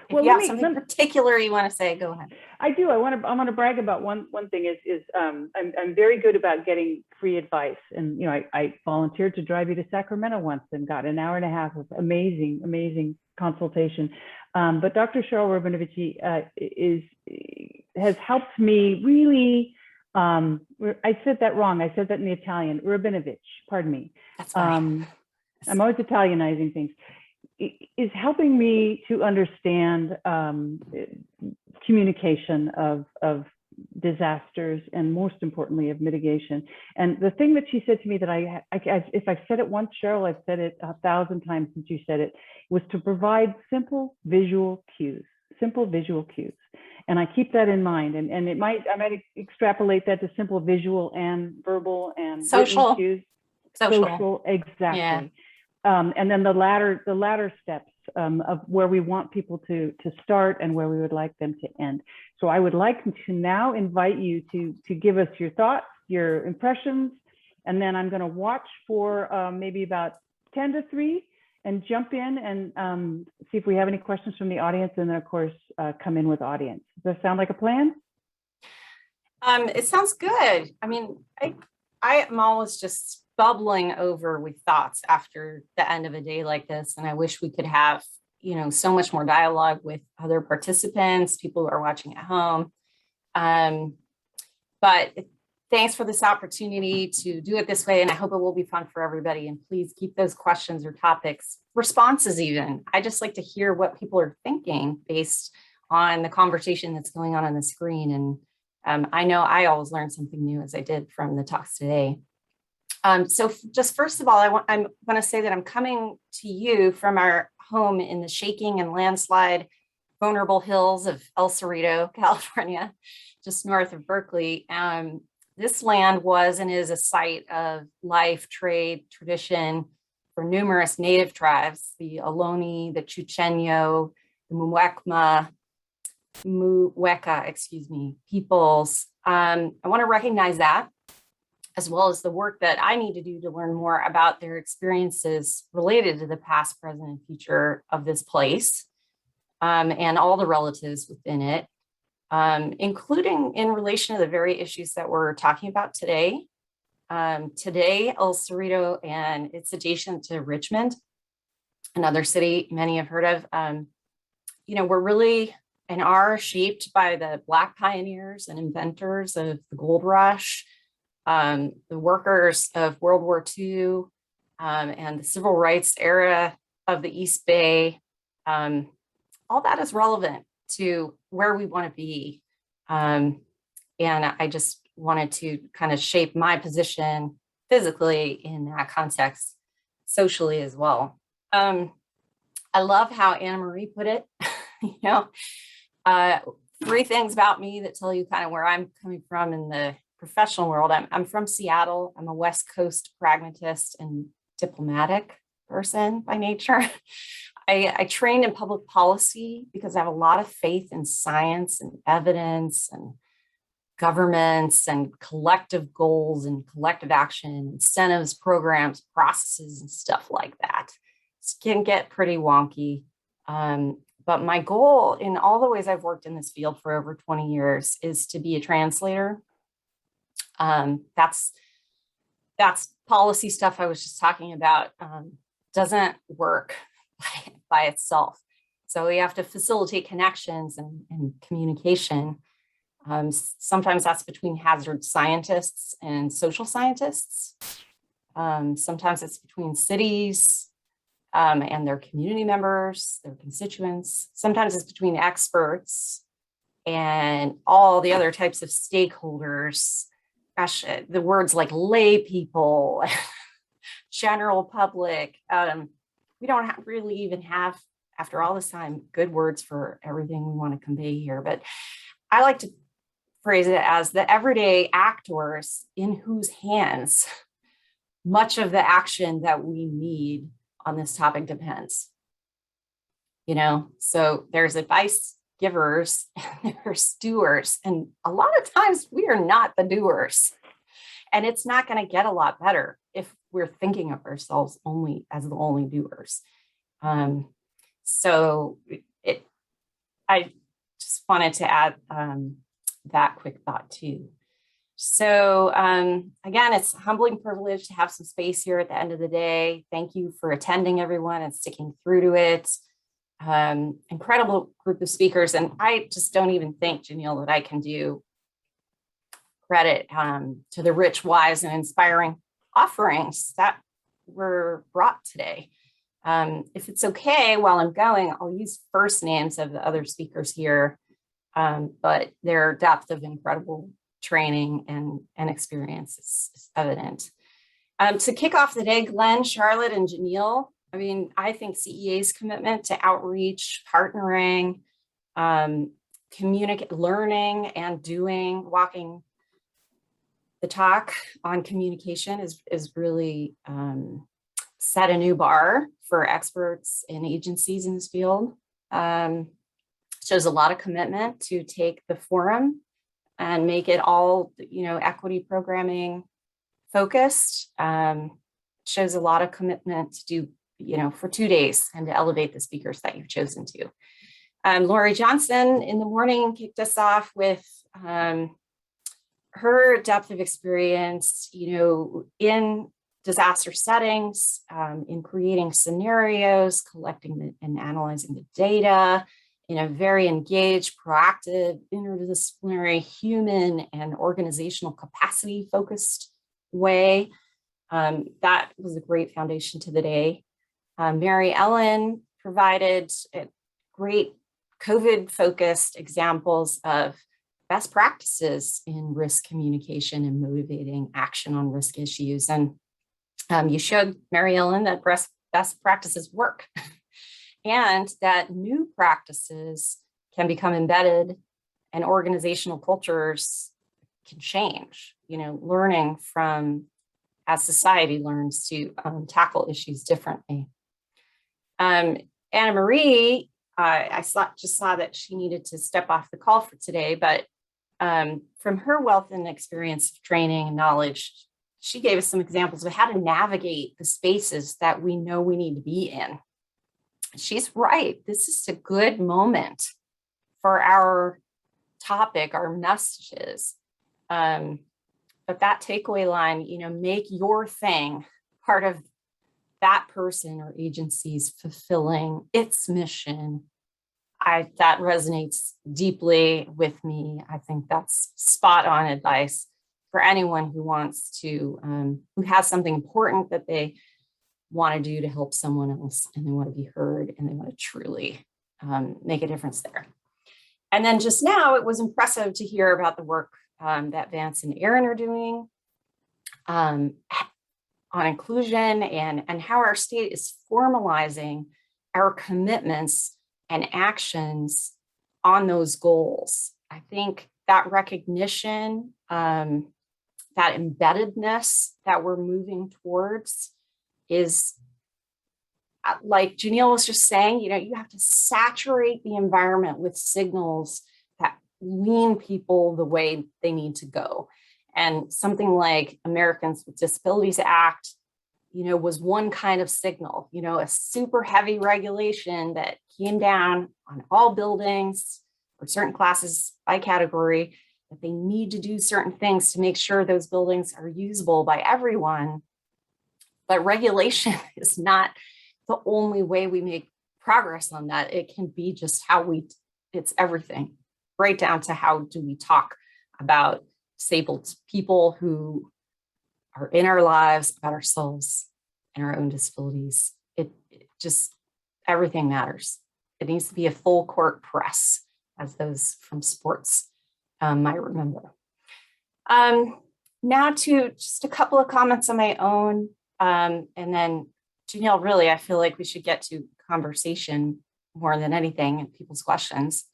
If you have something particular you want to say, go ahead. I do. I want to brag about one thing is I'm very good about getting free advice. And, you know, I volunteered to drive you to Sacramento once and got an hour and a half of amazing consultation. But Dr. Cheryl Rubinovici has helped me really. I said that wrong. I said that in the Italian. Rubinovic, pardon me. That's fine. I'm always Italianizing things. Is helping me to understand communication of disasters and, most importantly, of mitigation. And the thing that she said to me that if I've said it once, Cheryl, I've said it 1,000 times since you said it, was to provide simple visual cues. And I keep that in mind. And I might extrapolate that to simple visual and verbal and social cues. Social, exactly. Yeah. And then the latter steps of where we want people to start and where we would like them to end. So I would like to now invite you to give us your thoughts, your impressions, and then I'm going to watch for maybe about 10 to 3 and jump in and see if we have any questions from the audience, and then of course come in with audience. Does that sound like a plan? It sounds good. I mean, I am always just bubbling over with thoughts after the end of a day like this. And I wish we could have, you know, so much more dialogue with other participants, people who are watching at home. But thanks for this opportunity to do it this way. And I hope it will be fun for everybody. And please keep those questions or topics, responses even. I just like to hear what people are thinking based on the conversation that's going on the screen. And I know I always learn something new, as I did from the talks today. So just first of all, I want to say that I'm coming to you from our home in the shaking and landslide vulnerable hills of El Cerrito, California, just north of Berkeley. This land was and is a site of life, trade, tradition for numerous native tribes, the Ohlone, the Chochenyo, the Muweka, peoples. I want to recognize that, as well as the work that I need to do to learn more about their experiences related to the past, present, and future of this place, and all the relatives within it, including in relation to the very issues that we're talking about today. Today, El Cerrito and its adjacent to Richmond, another city many have heard of, you know, we're really and are shaped by the Black pioneers and inventors of the gold rush, the workers of World War II, and the civil rights era of the East Bay. All that is relevant to where we want to be. And I just wanted to kind of shape my position physically in that context, socially as well. I love how Anna Marie put it, you know, 3 things about me that tell you kind of where I'm coming from in the professional world. I'm from Seattle. I'm a West Coast pragmatist and diplomatic person by nature. I trained in public policy because I have a lot of faith in science and evidence and governments and collective goals and collective action, incentives, programs, processes, and stuff like that. It can get pretty wonky. But my goal in all the ways I've worked in this field for over 20 years is to be a translator. That's policy stuff I was just talking about, doesn't work by itself. So we have to facilitate connections and communication. Sometimes that's between hazard scientists and social scientists. Sometimes it's between cities and their community members, their constituents. Sometimes it's between experts and all the other types of stakeholders. Gosh, the words like lay people, general public. We don't really even have, after all this time, good words for everything we want to convey here. But I like to phrase it as the everyday actors in whose hands much of the action that we need on this topic depends. You know, so there's advice givers and there's doers. And a lot of times we are not the doers. And it's not going to get a lot better if we're thinking of ourselves only as the only doers. So I just wanted to add that quick thought too. So again, it's a humbling privilege to have some space here at the end of the day. Thank you for attending, everyone, and sticking through to it. Incredible group of speakers. And I just don't even think, Janiele, that I can do credit to the rich, wise, and inspiring offerings that were brought today. If it's okay, while I'm going, I'll use first names of the other speakers here, but their depth of incredible training and experience is evident. To kick off the day, Glenn, Charlotte, and Janiele, I mean, I think CEA's commitment to outreach, partnering, learning and doing, walking the talk on communication is really set a new bar for experts and agencies in this field. Shows a lot of commitment to take the forum and make it all, equity programming focused. Shows a lot of commitment to do, for 2 days and to elevate the speakers that you've chosen to. Laurie Johnson in the morning kicked us off with her depth of experience, in disaster settings, in creating scenarios, collecting and analyzing the data in a very engaged, proactive, interdisciplinary, human and organizational capacity focused way. That was a great foundation to the day. Mary Ellen provided great COVID-focused examples of best practices in risk communication and motivating action on risk issues. And you showed, Mary Ellen, that best practices work and that new practices can become embedded and organizational cultures can change, learning from as society learns to tackle issues differently. Anna Marie, I just saw that she needed to step off the call for today, but from her wealth and experience of training and knowledge, she gave us some examples of how to navigate the spaces that we know we need to be in. She's right. This is a good moment for our topic, our messages. But that takeaway line, make your thing part of that person or agency's fulfilling its mission. That resonates deeply with me. I think that's spot on advice for anyone who wants to, who has something important that they want to do to help someone else, and they want to be heard, and they want to truly make a difference there. And then just now, it was impressive to hear about the work that Vance and Aaron are doing on inclusion and how our state is formalizing our commitments and actions on those goals. I think that recognition, that embeddedness that we're moving towards is, like Janiele was just saying, you have to saturate the environment with signals that lean people the way they need to go. And something like Americans with Disabilities Act, was one kind of signal, a super heavy regulation that came down on all buildings or certain classes by category, that they need to do certain things to make sure those buildings are usable by everyone. But regulation is not the only way we make progress on that. It can be just it's everything, right down to how do we talk about disabled people who are in our lives, about ourselves and our own disabilities. It just, everything matters. It needs to be a full court press, as those from sports might remember. Now to just a couple of comments on my own, and then Janiele, really, I feel like we should get to conversation more than anything and people's questions.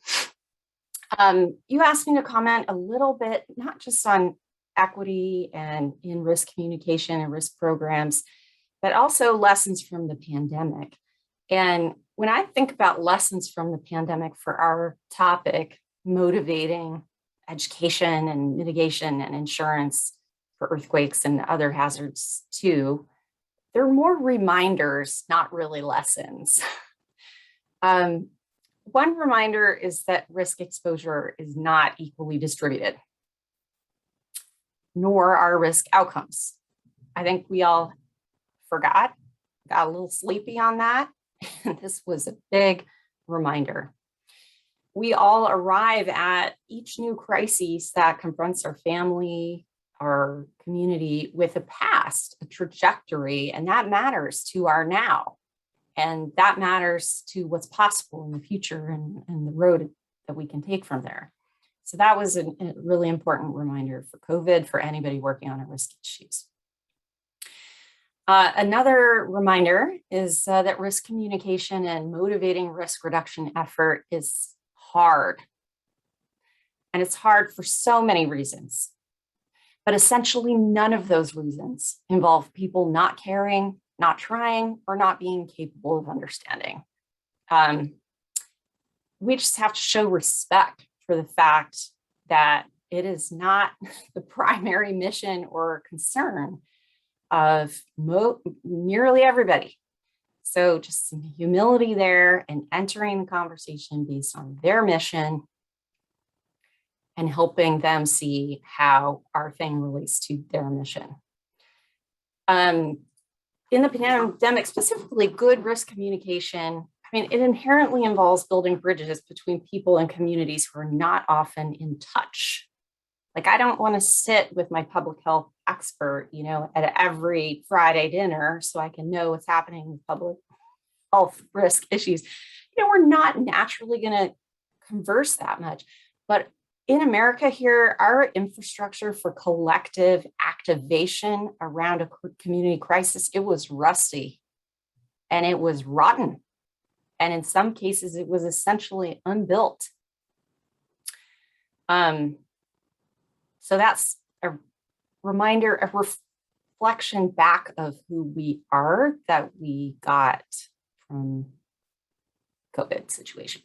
You asked me to comment a little bit, not just on equity and in risk communication and risk programs, but also lessons from the pandemic. And when I think about lessons from the pandemic for our topic, motivating education and mitigation and insurance for earthquakes and other hazards too, they're more reminders, not really lessons. one reminder is that risk exposure is not equally distributed, nor are risk outcomes. I think we all got a little sleepy on that. And this was a big reminder. We all arrive at each new crisis that confronts our family, our community with a past, a trajectory, and that matters to our now. And that matters to what's possible in the future and the road that we can take from there. So that was a really important reminder for COVID, for anybody working on our risk issues. Another reminder is that risk communication and motivating risk reduction effort is hard. And it's hard for so many reasons. But essentially, none of those reasons involve people not caring, not trying, or not being capable of understanding. We just have to show respect for the fact that it is not the primary mission or concern of nearly everybody. So just some humility there and entering the conversation based on their mission and helping them see how our thing relates to their mission. In the pandemic specifically, good risk communication, I mean, it inherently involves building bridges between people and communities who are not often in touch. Like, I don't want to sit with my public health expert, you know, at every Friday dinner so I can know what's happening with public health risk issues. You know, we're not naturally going to converse that much. But in America here, our infrastructure for collective activation around a community crisis, it was rusty and it was rotten. And in some cases, it was essentially unbuilt. So that's a reminder, a reflection back of who we are that we got from COVID situation.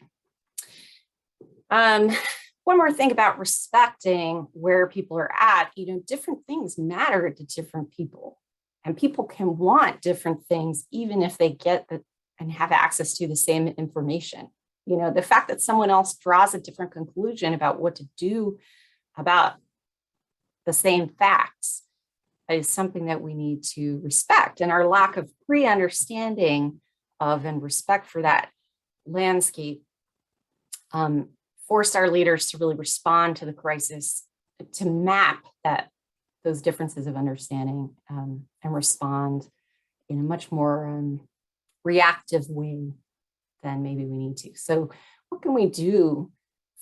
One more thing about respecting where people are at, you know, different things matter to different people, and people can want different things even if they get and have access to the same information. You know, the fact that someone else draws a different conclusion about what to do about the same facts is something that we need to respect. And our lack of pre-understanding of and respect for that landscape forced our leaders to really respond to the crisis, to map those differences of understanding and respond in a much more reactive way than maybe we need to. So what can we do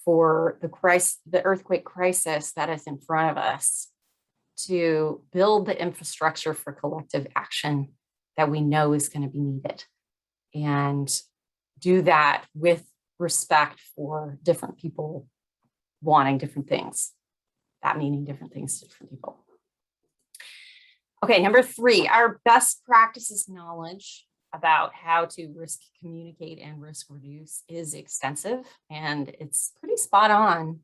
for the earthquake crisis that is in front of us to build the infrastructure for collective action that we know is going to be needed, and do that with respect for different people wanting different things, that meaning different things to different people. Okay, number 3, our best practices knowledge about how to risk communicate and risk reduce is extensive, and it's pretty spot on.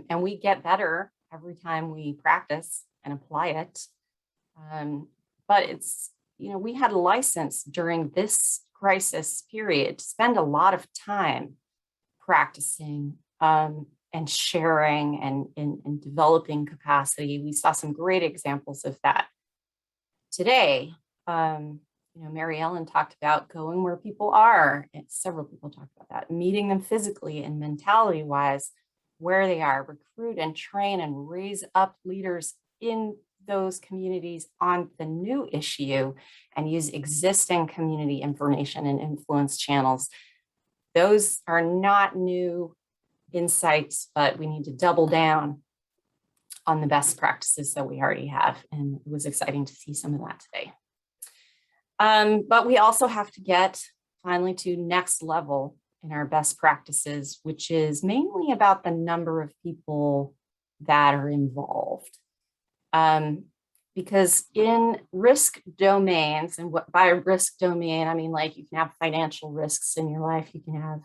And we get better every time we practice and apply it. But it's, you know, we had a license during this crisis period to spend a lot of time practicing and sharing and developing capacity. We saw some great examples of that today. You know, Mary Ellen talked about going where people are, and several people talked about that, meeting them physically and mentality-wise where they are, recruit and train and raise up leaders in those communities on the new issue, and use existing community information and influence channels. Those are not new insights, but we need to double down on the best practices that we already have. And it was exciting to see some of that today. But we also have to get finally to next level in our best practices, which is mainly about the number of people that are involved. Because in risk domains, and what by risk domain, I mean, like, you can have financial risks in your life, you can have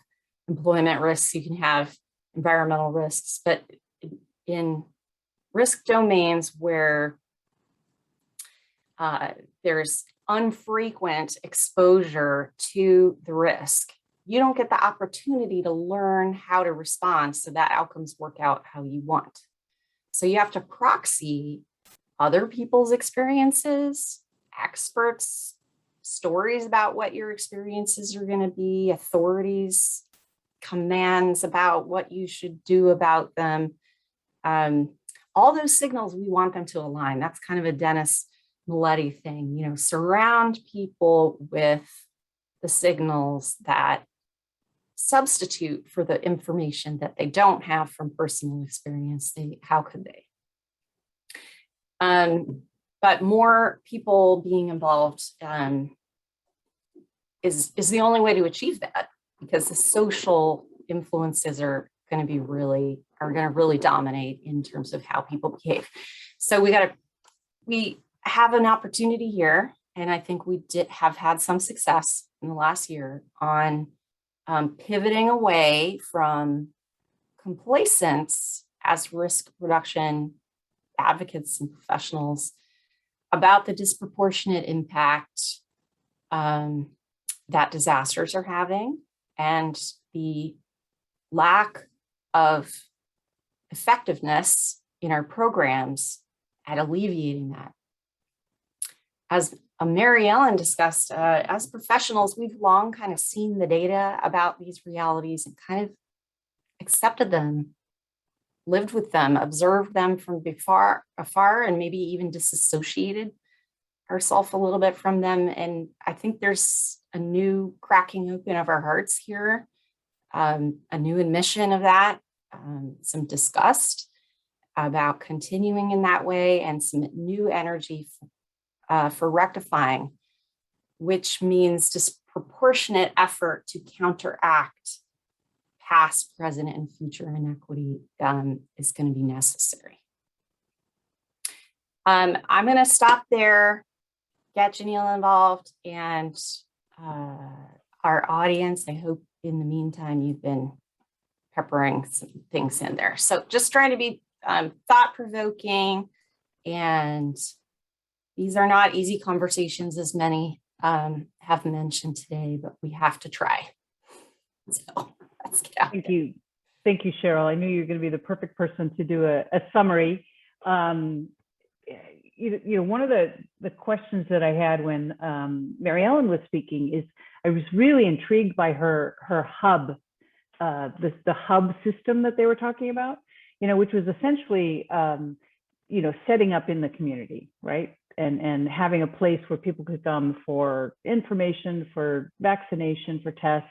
employment risks, you can have environmental risks, but in risk domains where there's unfrequent exposure to the risk, you don't get the opportunity to learn how to respond so that outcomes work out how you want. So you have to proxy other people's experiences, experts, stories about what your experiences are going to be, authorities, commands about what you should do about them. All those signals, we want them to align. That's kind of a Dennis Milletti thing, you know, surround people with the signals that substitute for the information that they don't have from personal experience. How could they? But more people being involved is the only way to achieve that, because the social influences are going to really dominate in terms of how people behave. So we have an opportunity here, and I think we have had some success in the last year on pivoting away from complacence as risk reduction advocates and professionals about the disproportionate impact that disasters are having and the lack of effectiveness in our programs at alleviating that. As Mary Ellen discussed, as professionals, we've long kind of seen the data about these realities and kind of accepted them, lived with them, observed them from afar, and maybe even disassociated ourselves a little bit from them. And I think there's a new cracking open of our hearts here, a new admission of that, some disgust about continuing in that way, and some new energy for rectifying, which means disproportionate effort to counteract past, present, and future inequity is going to be necessary. I'm going to stop there, get Janiele involved, and our audience. I hope in the meantime you've been peppering some things in there. So just trying to be thought-provoking, and these are not easy conversations, as many have mentioned today, but we have to try. So let's get out. Thank you. Thank you, Cheryl. I knew you were going to be the perfect person to do a summary. You know, one of the questions that I had when Mary Ellen was speaking is, I was really intrigued by her hub, the hub system that they were talking about, you know, which was essentially, you know, setting up in the community, right? And having a place where people could come for information, for vaccination, for tests.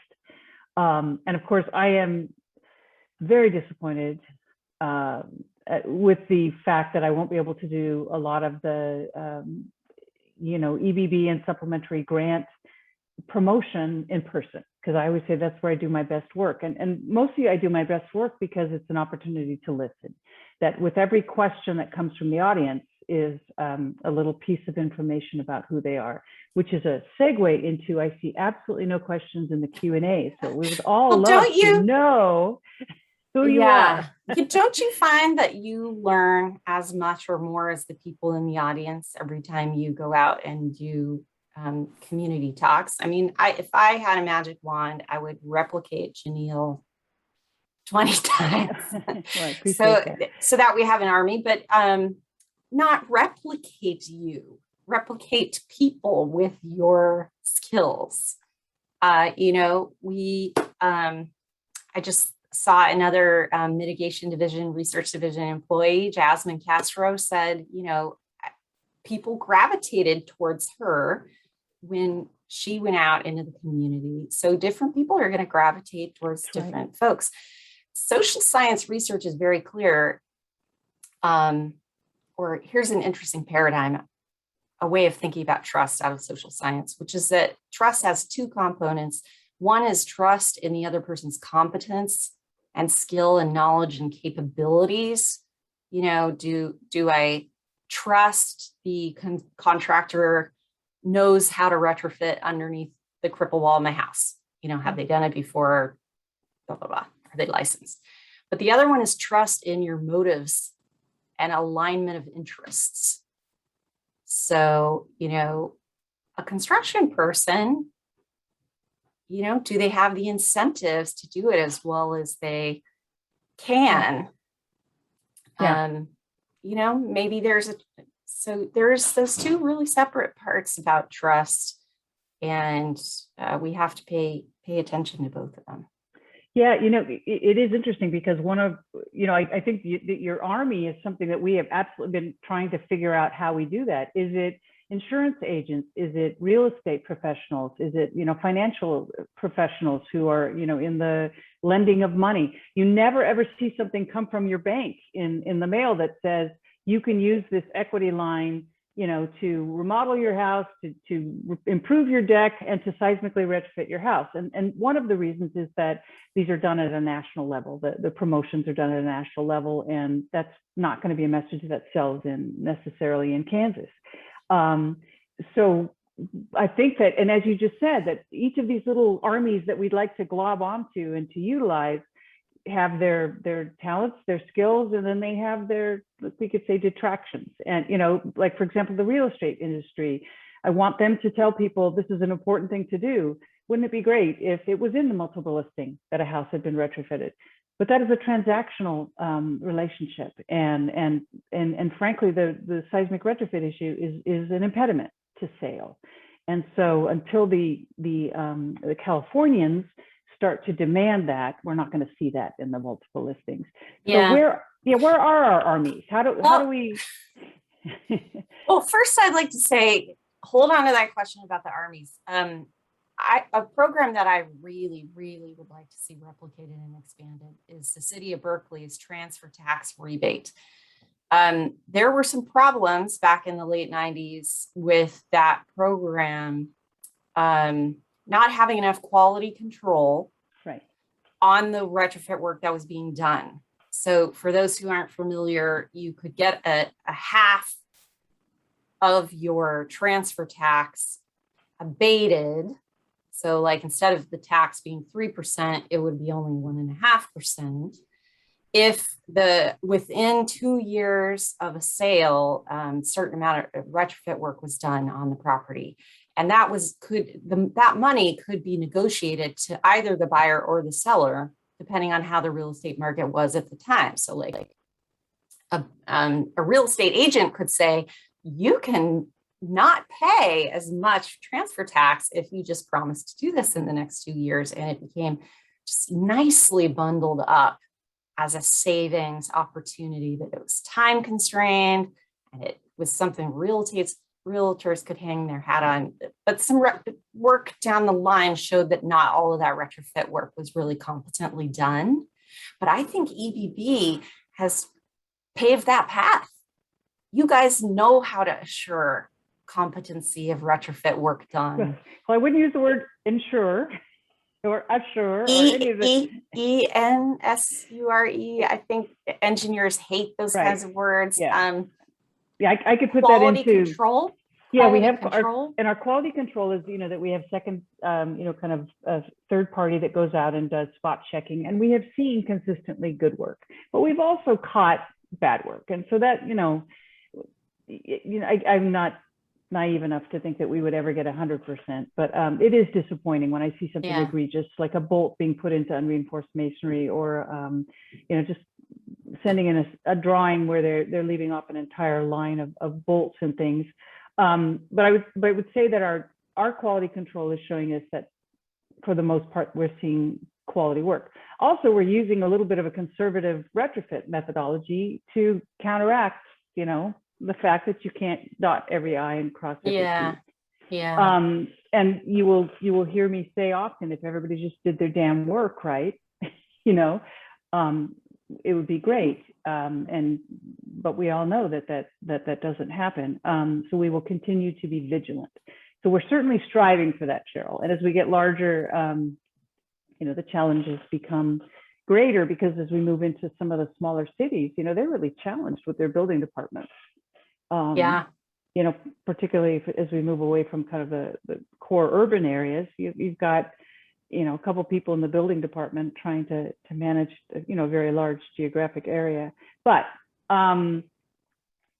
And of course, I am very disappointed with the fact that I won't be able to do a lot of the, you know, EBB and supplementary grant promotion in person, because I always say that's where I do my best work. And mostly I do my best work because it's an opportunity to listen. That with every question that comes from the audience is a little piece of information about who they are, which is a segue into, I see absolutely no questions in the Q&A. So we would all love to know who you are. Don't you find that you learn as much or more as the people in the audience every time you go out and do community talks? I mean, if I had a magic wand, I would replicate Janiele 20 times. Well, so that we have an army, but not replicate you, replicate people with your skills. You know, I just saw another mitigation division, research division employee, Jasmine Castro, said, you know, people gravitated towards her when she went out into the community. So different people are going to gravitate towards different folks. Social science research is very clear. Or here's an interesting paradigm, a way of thinking about trust out of social science, which is that trust has two components. One is trust in the other person's competence and skill and knowledge and capabilities. You know, do I trust the contractor knows how to retrofit underneath the cripple wall of my house? You know, have they done it before? Blah, blah, blah. Are they licensed? But the other one is trust in your motives and alignment of interests. So, you know, a construction person, you know, do they have the incentives to do it as well as they can? Yeah. You know, maybe there's those two really separate parts about trust, and we have to pay attention to both of them. Yeah, you know, it is interesting because one of, you know, I think your Army is something that we have absolutely been trying to figure out how we do that. Is it insurance agents? Is it real estate professionals? Is it, you know, financial professionals who are, you know, in the lending of money? You never ever see something come from your bank in the mail that says you can use this equity line, you know, to remodel your house, to improve your deck, and to seismically retrofit your house. And one of the reasons is that these are done at a national level. The promotions are done at a national level, and that's not going to be a message that sells necessarily in Kansas. So I think that, and as you just said, that each of these little armies that we'd like to glob onto and to utilize have their talents, their skills, and then they have their, we could say, detractions. And, you know, like, for example, the real estate industry, I want them to tell people this is an important thing to do. Wouldn't it be great if it was in the multiple listing that a house had been retrofitted? But that is a transactional relationship, and frankly, the seismic retrofit issue is an impediment to sale. And so until the Californians start to demand that, we're not going to see that in the multiple listings. Yeah. So where are our armies? How do we? Well, first, I'd like to say, hold on to that question about the armies. A program that I really, really would like to see replicated and expanded is the City of Berkeley's transfer tax rebate. There were some problems back in the late 90s with that program not having enough quality control on the retrofit work that was being done. So for those who aren't familiar, you could get a half of your transfer tax abated. So like, instead of the tax being 3%, it would be only 1.5%. If within 2 years of a sale, certain amount of retrofit work was done on the property. And that money could be negotiated to either the buyer or the seller, depending on how the real estate market was at the time. So like a real estate agent could say, you can not pay as much transfer tax if you just promise to do this in the next 2 years. And it became just nicely bundled up as a savings opportunity, that it was time constrained and it was something realtors could hang their hat on. But some work down the line showed that not all of that retrofit work was really competently done. But I think EBB has paved that path. You guys know how to assure competency of retrofit work done. Well, I wouldn't use the word ensure or assure. ENSURE. I think engineers hate those kinds of words. Yeah. I could put quality that into control. Yeah, we have our quality control is, you know, that we have second, you know, kind of a third party that goes out and does spot checking, and we have seen consistently good work, but we've also caught bad work. And so that, you know, I'm not naive enough to think that we would ever get 100%, but it is disappointing when I see something egregious, like a bolt being put into unreinforced masonry, or you know, just sending in a drawing where they're leaving off an entire line of bolts and things. But I would say that our quality control is showing us that for the most part we're seeing quality work. Also, we're using a little bit of a conservative retrofit methodology to counteract, you know, the fact that you can't dot every I and cross every T. And you will hear me say often, if everybody just did their damn work right, you know, it would be great. But we all know that doesn't happen. So we will continue to be vigilant. So we're certainly striving for that, Cheryl. And as we get larger, you know, the challenges become greater, because as we move into some of the smaller cities, you know, they're really challenged with their building departments. You know, particularly as we move away from kind of the core urban areas, you've got, you know, a couple people in the building department trying to manage, you know, a very large geographic area. But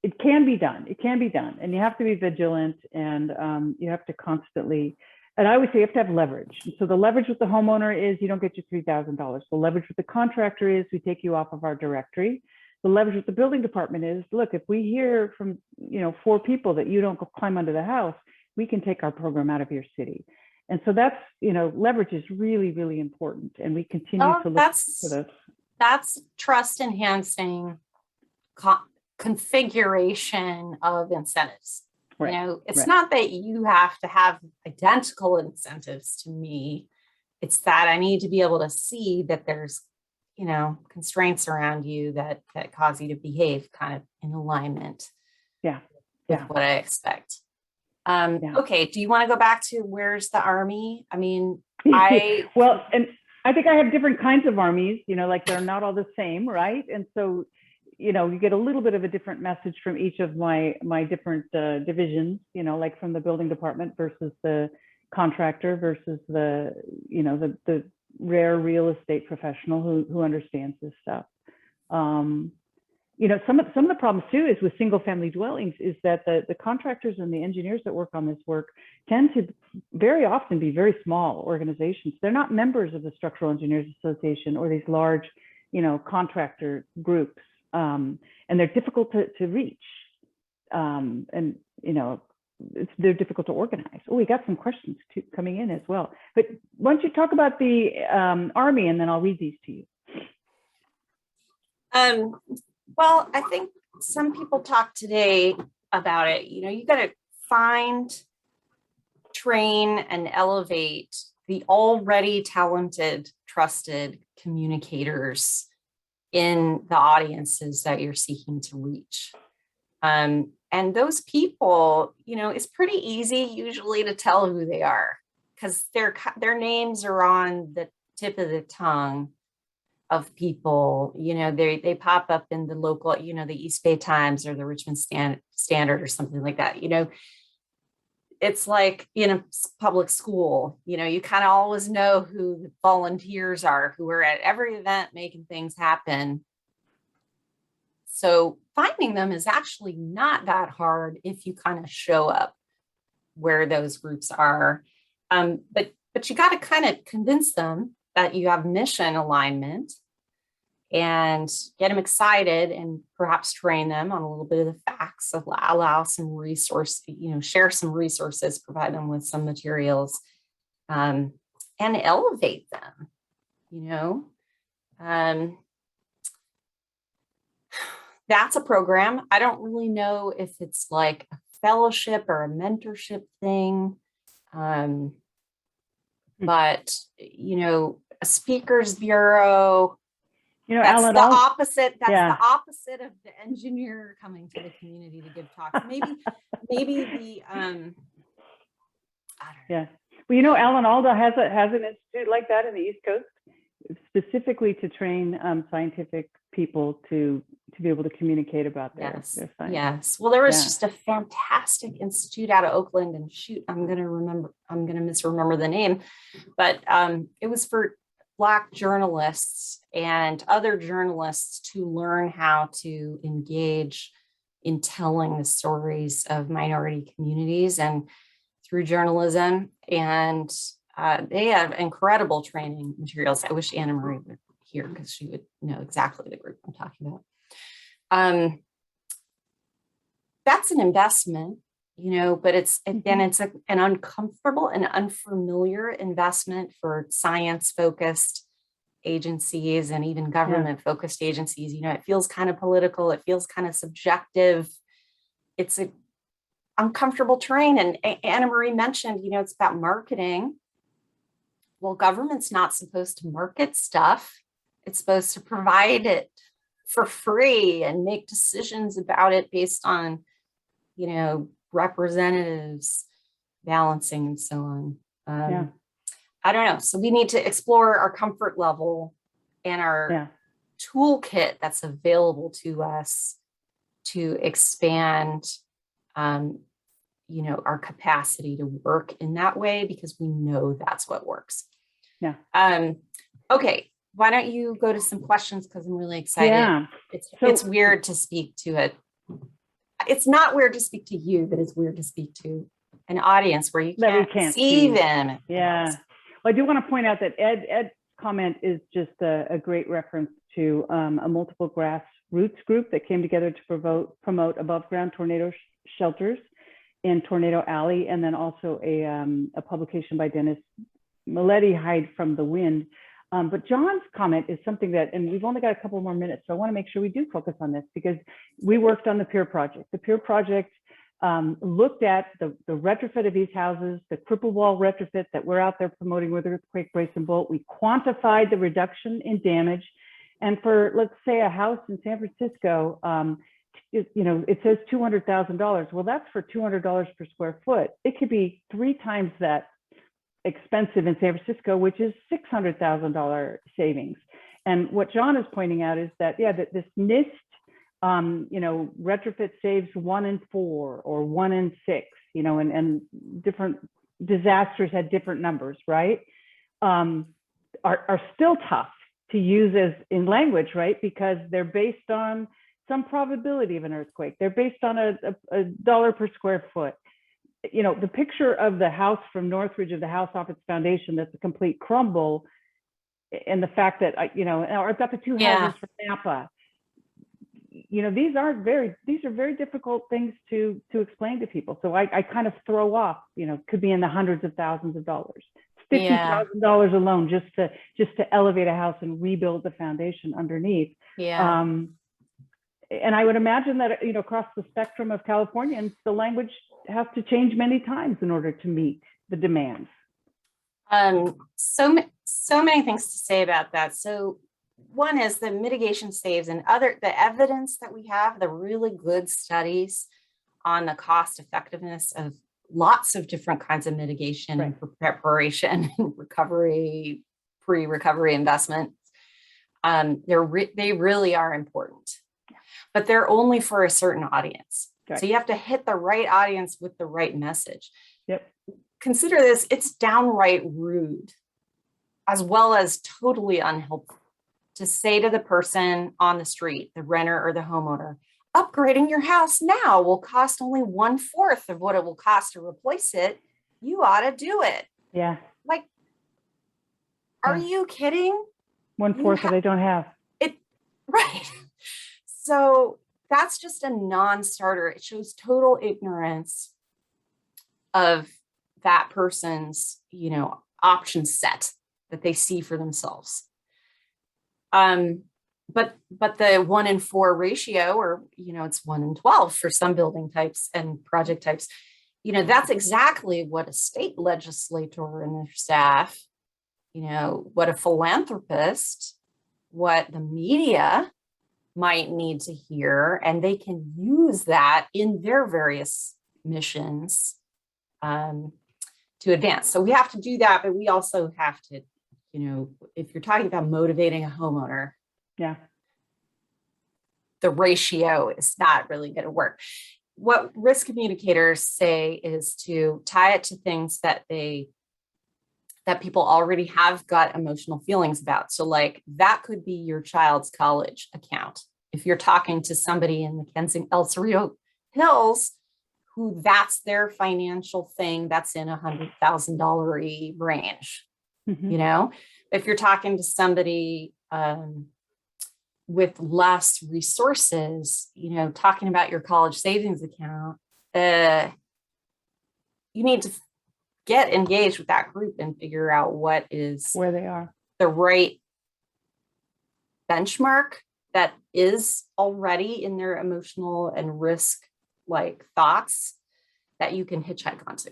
it can be done. It can be done, and you have to be vigilant, and you have to constantly And I always say you have to have leverage. And so the leverage with the homeowner is you don't get your $3,000. The leverage with the contractor is we take you off of our directory. The leverage with the building department is, look, if we hear from 4 people that you don't go climb under the house, we can take our program out of your city. And so that's, leverage is really, really important. And we continue to look for this. That's trust enhancing configuration of incentives. Right. It's not that you have to have identical incentives to me. It's that I need to be able to see that there's, constraints around you that cause you to behave kind of in alignment with what I expect. Okay, do you want to go back to where's the Army? I mean, well, and I think I have different kinds of armies, like they're not all the same, right? And so, you get a little bit of a different message from each of my different divisions, like from the building department versus the contractor versus the rare real estate professional who understands this stuff. Some of the problems too is with single family dwellings is that the contractors and the engineers that work on this work tend to very often be very small organizations. They're not members of the Structural Engineers Association or these large, contractor groups. And they're difficult to reach. They're difficult to organize. Oh, we got some questions coming in as well. But why don't you talk about the Army and then I'll read these to you. Well, I think some people talked today about it. You got to find, train, and elevate the already talented, trusted communicators in the audiences that you're seeking to reach. And those people, it's pretty easy usually to tell who they are because their names are on the tip of the tongue of people. They pop up in the local, the East Bay Times or the Richmond Standard or something like that. It's like in a public school, you kind of always know who the volunteers are, who are at every event making things happen. So finding them is actually not that hard if you kind of show up where those groups are. But you got to kind of convince them that you have mission alignment and get them excited and perhaps train them on a little bit of the facts, allow some resource, share some resources, provide them with some materials, and elevate them, That's a program. I don't really know if it's like a fellowship or a mentorship thing. But, a speakers bureau, that's Alan, the opposite. That's the opposite of the engineer coming to the community to give talks. Maybe the I don't know. Well, Alan Alda has an institute like that in the East Coast, specifically to train scientific people to be able to communicate about their science. Yes. Well, there was just a fantastic institute out of Oakland, and shoot, I'm gonna misremember the name, but it was for Black journalists and other journalists to learn how to engage in telling the stories of minority communities and through journalism. And they have incredible training materials. I wish Anna Marie were here because she would know exactly the group I'm talking about. That's an investment, but it's an uncomfortable and unfamiliar investment for science-focused agencies and even government-focused agencies. It feels kind of political. It feels kind of subjective. It's an uncomfortable terrain. And Anna Marie mentioned, it's about marketing. Well, government's not supposed to market stuff. It's supposed to provide it for free and make decisions about it based on, representatives balancing and so on. I don't know. So we need to explore our comfort level and our toolkit that's available to us to expand, our capacity to work in that way, because we know that's what works. Okay. Why don't you go to some questions? Because I'm really excited. It's weird to speak to it. It's not weird to speak to you, but it's weird to speak to an audience where you That we can't, can't see see. them. Yeah. Well, I do want to point out that Ed's comment is just a great reference to a multiple grassroots group that came together to promote above ground tornado shelters in Tornado Alley, and then also a publication by Dennis Maletti, Hide from the Wind. But John's comment is something that, and we've only got a couple more minutes, so I want to make sure we do focus on this, because we worked on the PEER project. The PEER project looked at the retrofit of these houses, the cripple wall retrofit that we're out there promoting with Earthquake Brace and Bolt. We quantified the reduction in damage. And for, let's say, a house in San Francisco, it says $200,000. Well, that's for $200 per square foot. It could be 3 times that expensive in San Francisco, which is $600,000 savings. And what John is pointing out is that, yeah, that this NIST, retrofit saves 1 in 4 or 1 in 6, and different disasters had different numbers, right? Are still tough to use as in language, right? Because they're based on some probability of an earthquake. They're based on a dollar per square foot. The picture of the house from Northridge, of the house off its foundation, that's a complete crumble, and the fact that, or I've got the 2 houses from Napa. These are very difficult things to explain to people. So I kind of throw off, could be in the hundreds of thousands of dollars. $50,000 alone just to elevate a house and rebuild the foundation underneath. Yeah. And I would imagine that, across the spectrum of Californians, the language has to change many times in order to meet the demands. So many things to say about that. So one is the mitigation saves, and the evidence that we have, the really good studies on the cost effectiveness of lots of different kinds of mitigation, right, and preparation and recovery, pre-recovery investments. They really are important, but they're only for a certain audience. Okay. So you have to hit the right audience with the right message. Yep. Consider this, it's downright rude, as well as totally unhelpful, to say to the person on the street, the renter or the homeowner, upgrading your house now will cost only 1/4 of what it will cost to replace it. You ought to do it. Yeah. Like, are you kidding? 1/4 that I don't have. It, right. So that's just a non-starter. It shows total ignorance of that person's, option set that they see for themselves. But the 1 in 4 ratio, or, it's 1 in 12 for some building types and project types, that's exactly what a state legislator and their staff, what a philanthropist, what the media might need to hear, and they can use that in their various missions to advance. So we have to do that, but we also have to, if you're talking about motivating a homeowner, yeah, the ratio is not really going to work. What risk communicators say is to tie it to things that people already have got emotional feelings about. So like that could be your child's college account. If you're talking to somebody in the El Cerrito Hills, who that's their financial thing, that's in $100,000 range. Mm-hmm. If you're talking to somebody with less resources, talking about your college savings account, you need to get engaged with that group and figure out what is where they are, the right benchmark that is already in their emotional and risk like thoughts that you can hitchhike onto.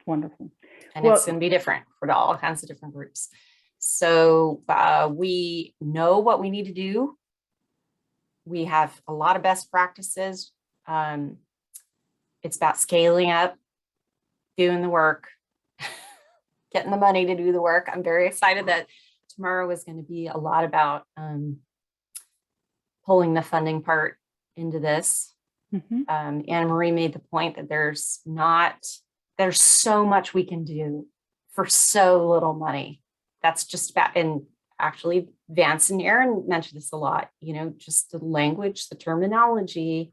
Wonderful. And it's going to be different for all kinds of different groups. So we know what we need to do. We have a lot of best practices. It's about scaling up, doing the work, getting the money to do the work. I'm very excited that tomorrow is going to be a lot about pulling the funding part into this. Mm-hmm. Anna Marie made the point that there's so much we can do for so little money. That's just about, and actually Vance and Aaron mentioned this a lot, just the language, the terminology,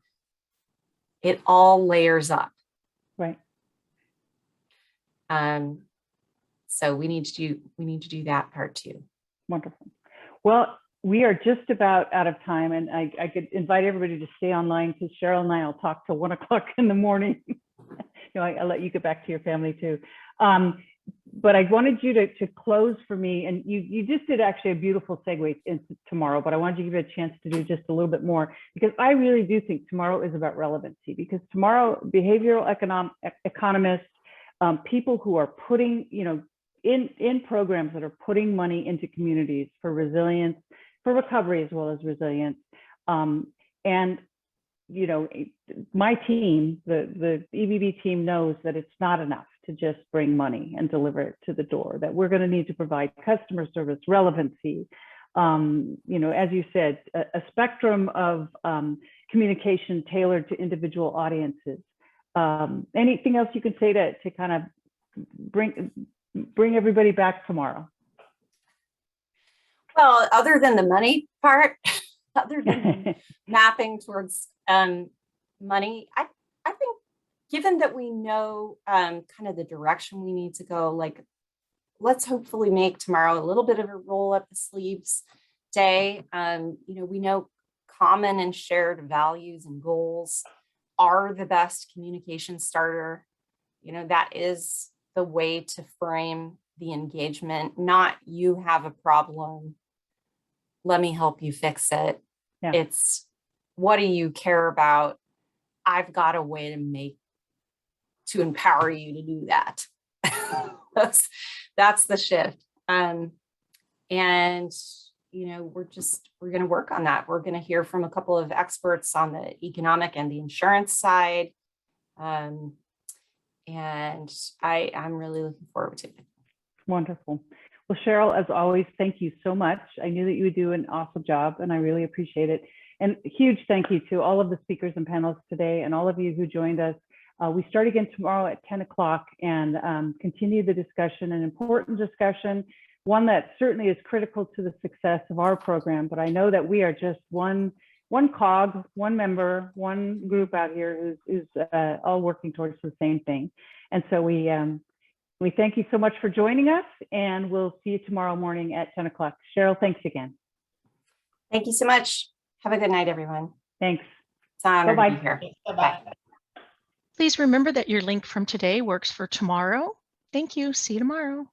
it all layers up. Right. So we need to do that part too. Wonderful. Well, we are just about out of time, and I could invite everybody to stay online because Cheryl and I will talk till 1 o'clock in the morning. I'll let you get back to your family too. But I wanted you to close for me, and you just did actually a beautiful segue into tomorrow, but I wanted to give you a chance to do just a little bit more, because I really do think tomorrow is about relevancy, because tomorrow behavioral economists, people who are putting, in programs that are putting money into communities for resilience, for recovery as well as resilience. And my team, the EBB team, knows that it's not enough to just bring money and deliver it to the door, that we're going to need to provide customer service, relevancy, as you said, a spectrum of communication tailored to individual audiences. Anything else you can say to kind of bring everybody back tomorrow? Well, other than the money part, other than mapping towards money, I think, given that we know kind of the direction we need to go, like, let's hopefully make tomorrow a little bit of a roll up the sleeves day. We know common and shared values and goals are the best communication starter. That is the way to frame the engagement, not you have a problem, let me help you fix it. Yeah. It's what do you care about? I've got a way to empower you to do that. That's the shift. We're going to work on that. We're going to hear from a couple of experts on the economic and the insurance side. And I'm really looking forward to it. Wonderful. Well, Cheryl, as always, thank you so much. I knew that you would do an awesome job, and I really appreciate it. And a huge thank you to all of the speakers and panelists today, and all of you who joined us. We start again tomorrow at 10 o'clock and continue the discussion, an important discussion, one that certainly is critical to the success of our program. But I know that we are just one cog, one member, one group out here who's all working towards the same thing. And so we thank you so much for joining us, and we'll see you tomorrow morning at 10 o'clock. Cheryl, thanks again. Thank you so much. Have a good night, everyone. Thanks. It's an honor Bye-bye. to be here. Bye-bye. Please remember that your link from today works for tomorrow. Thank you. See you tomorrow.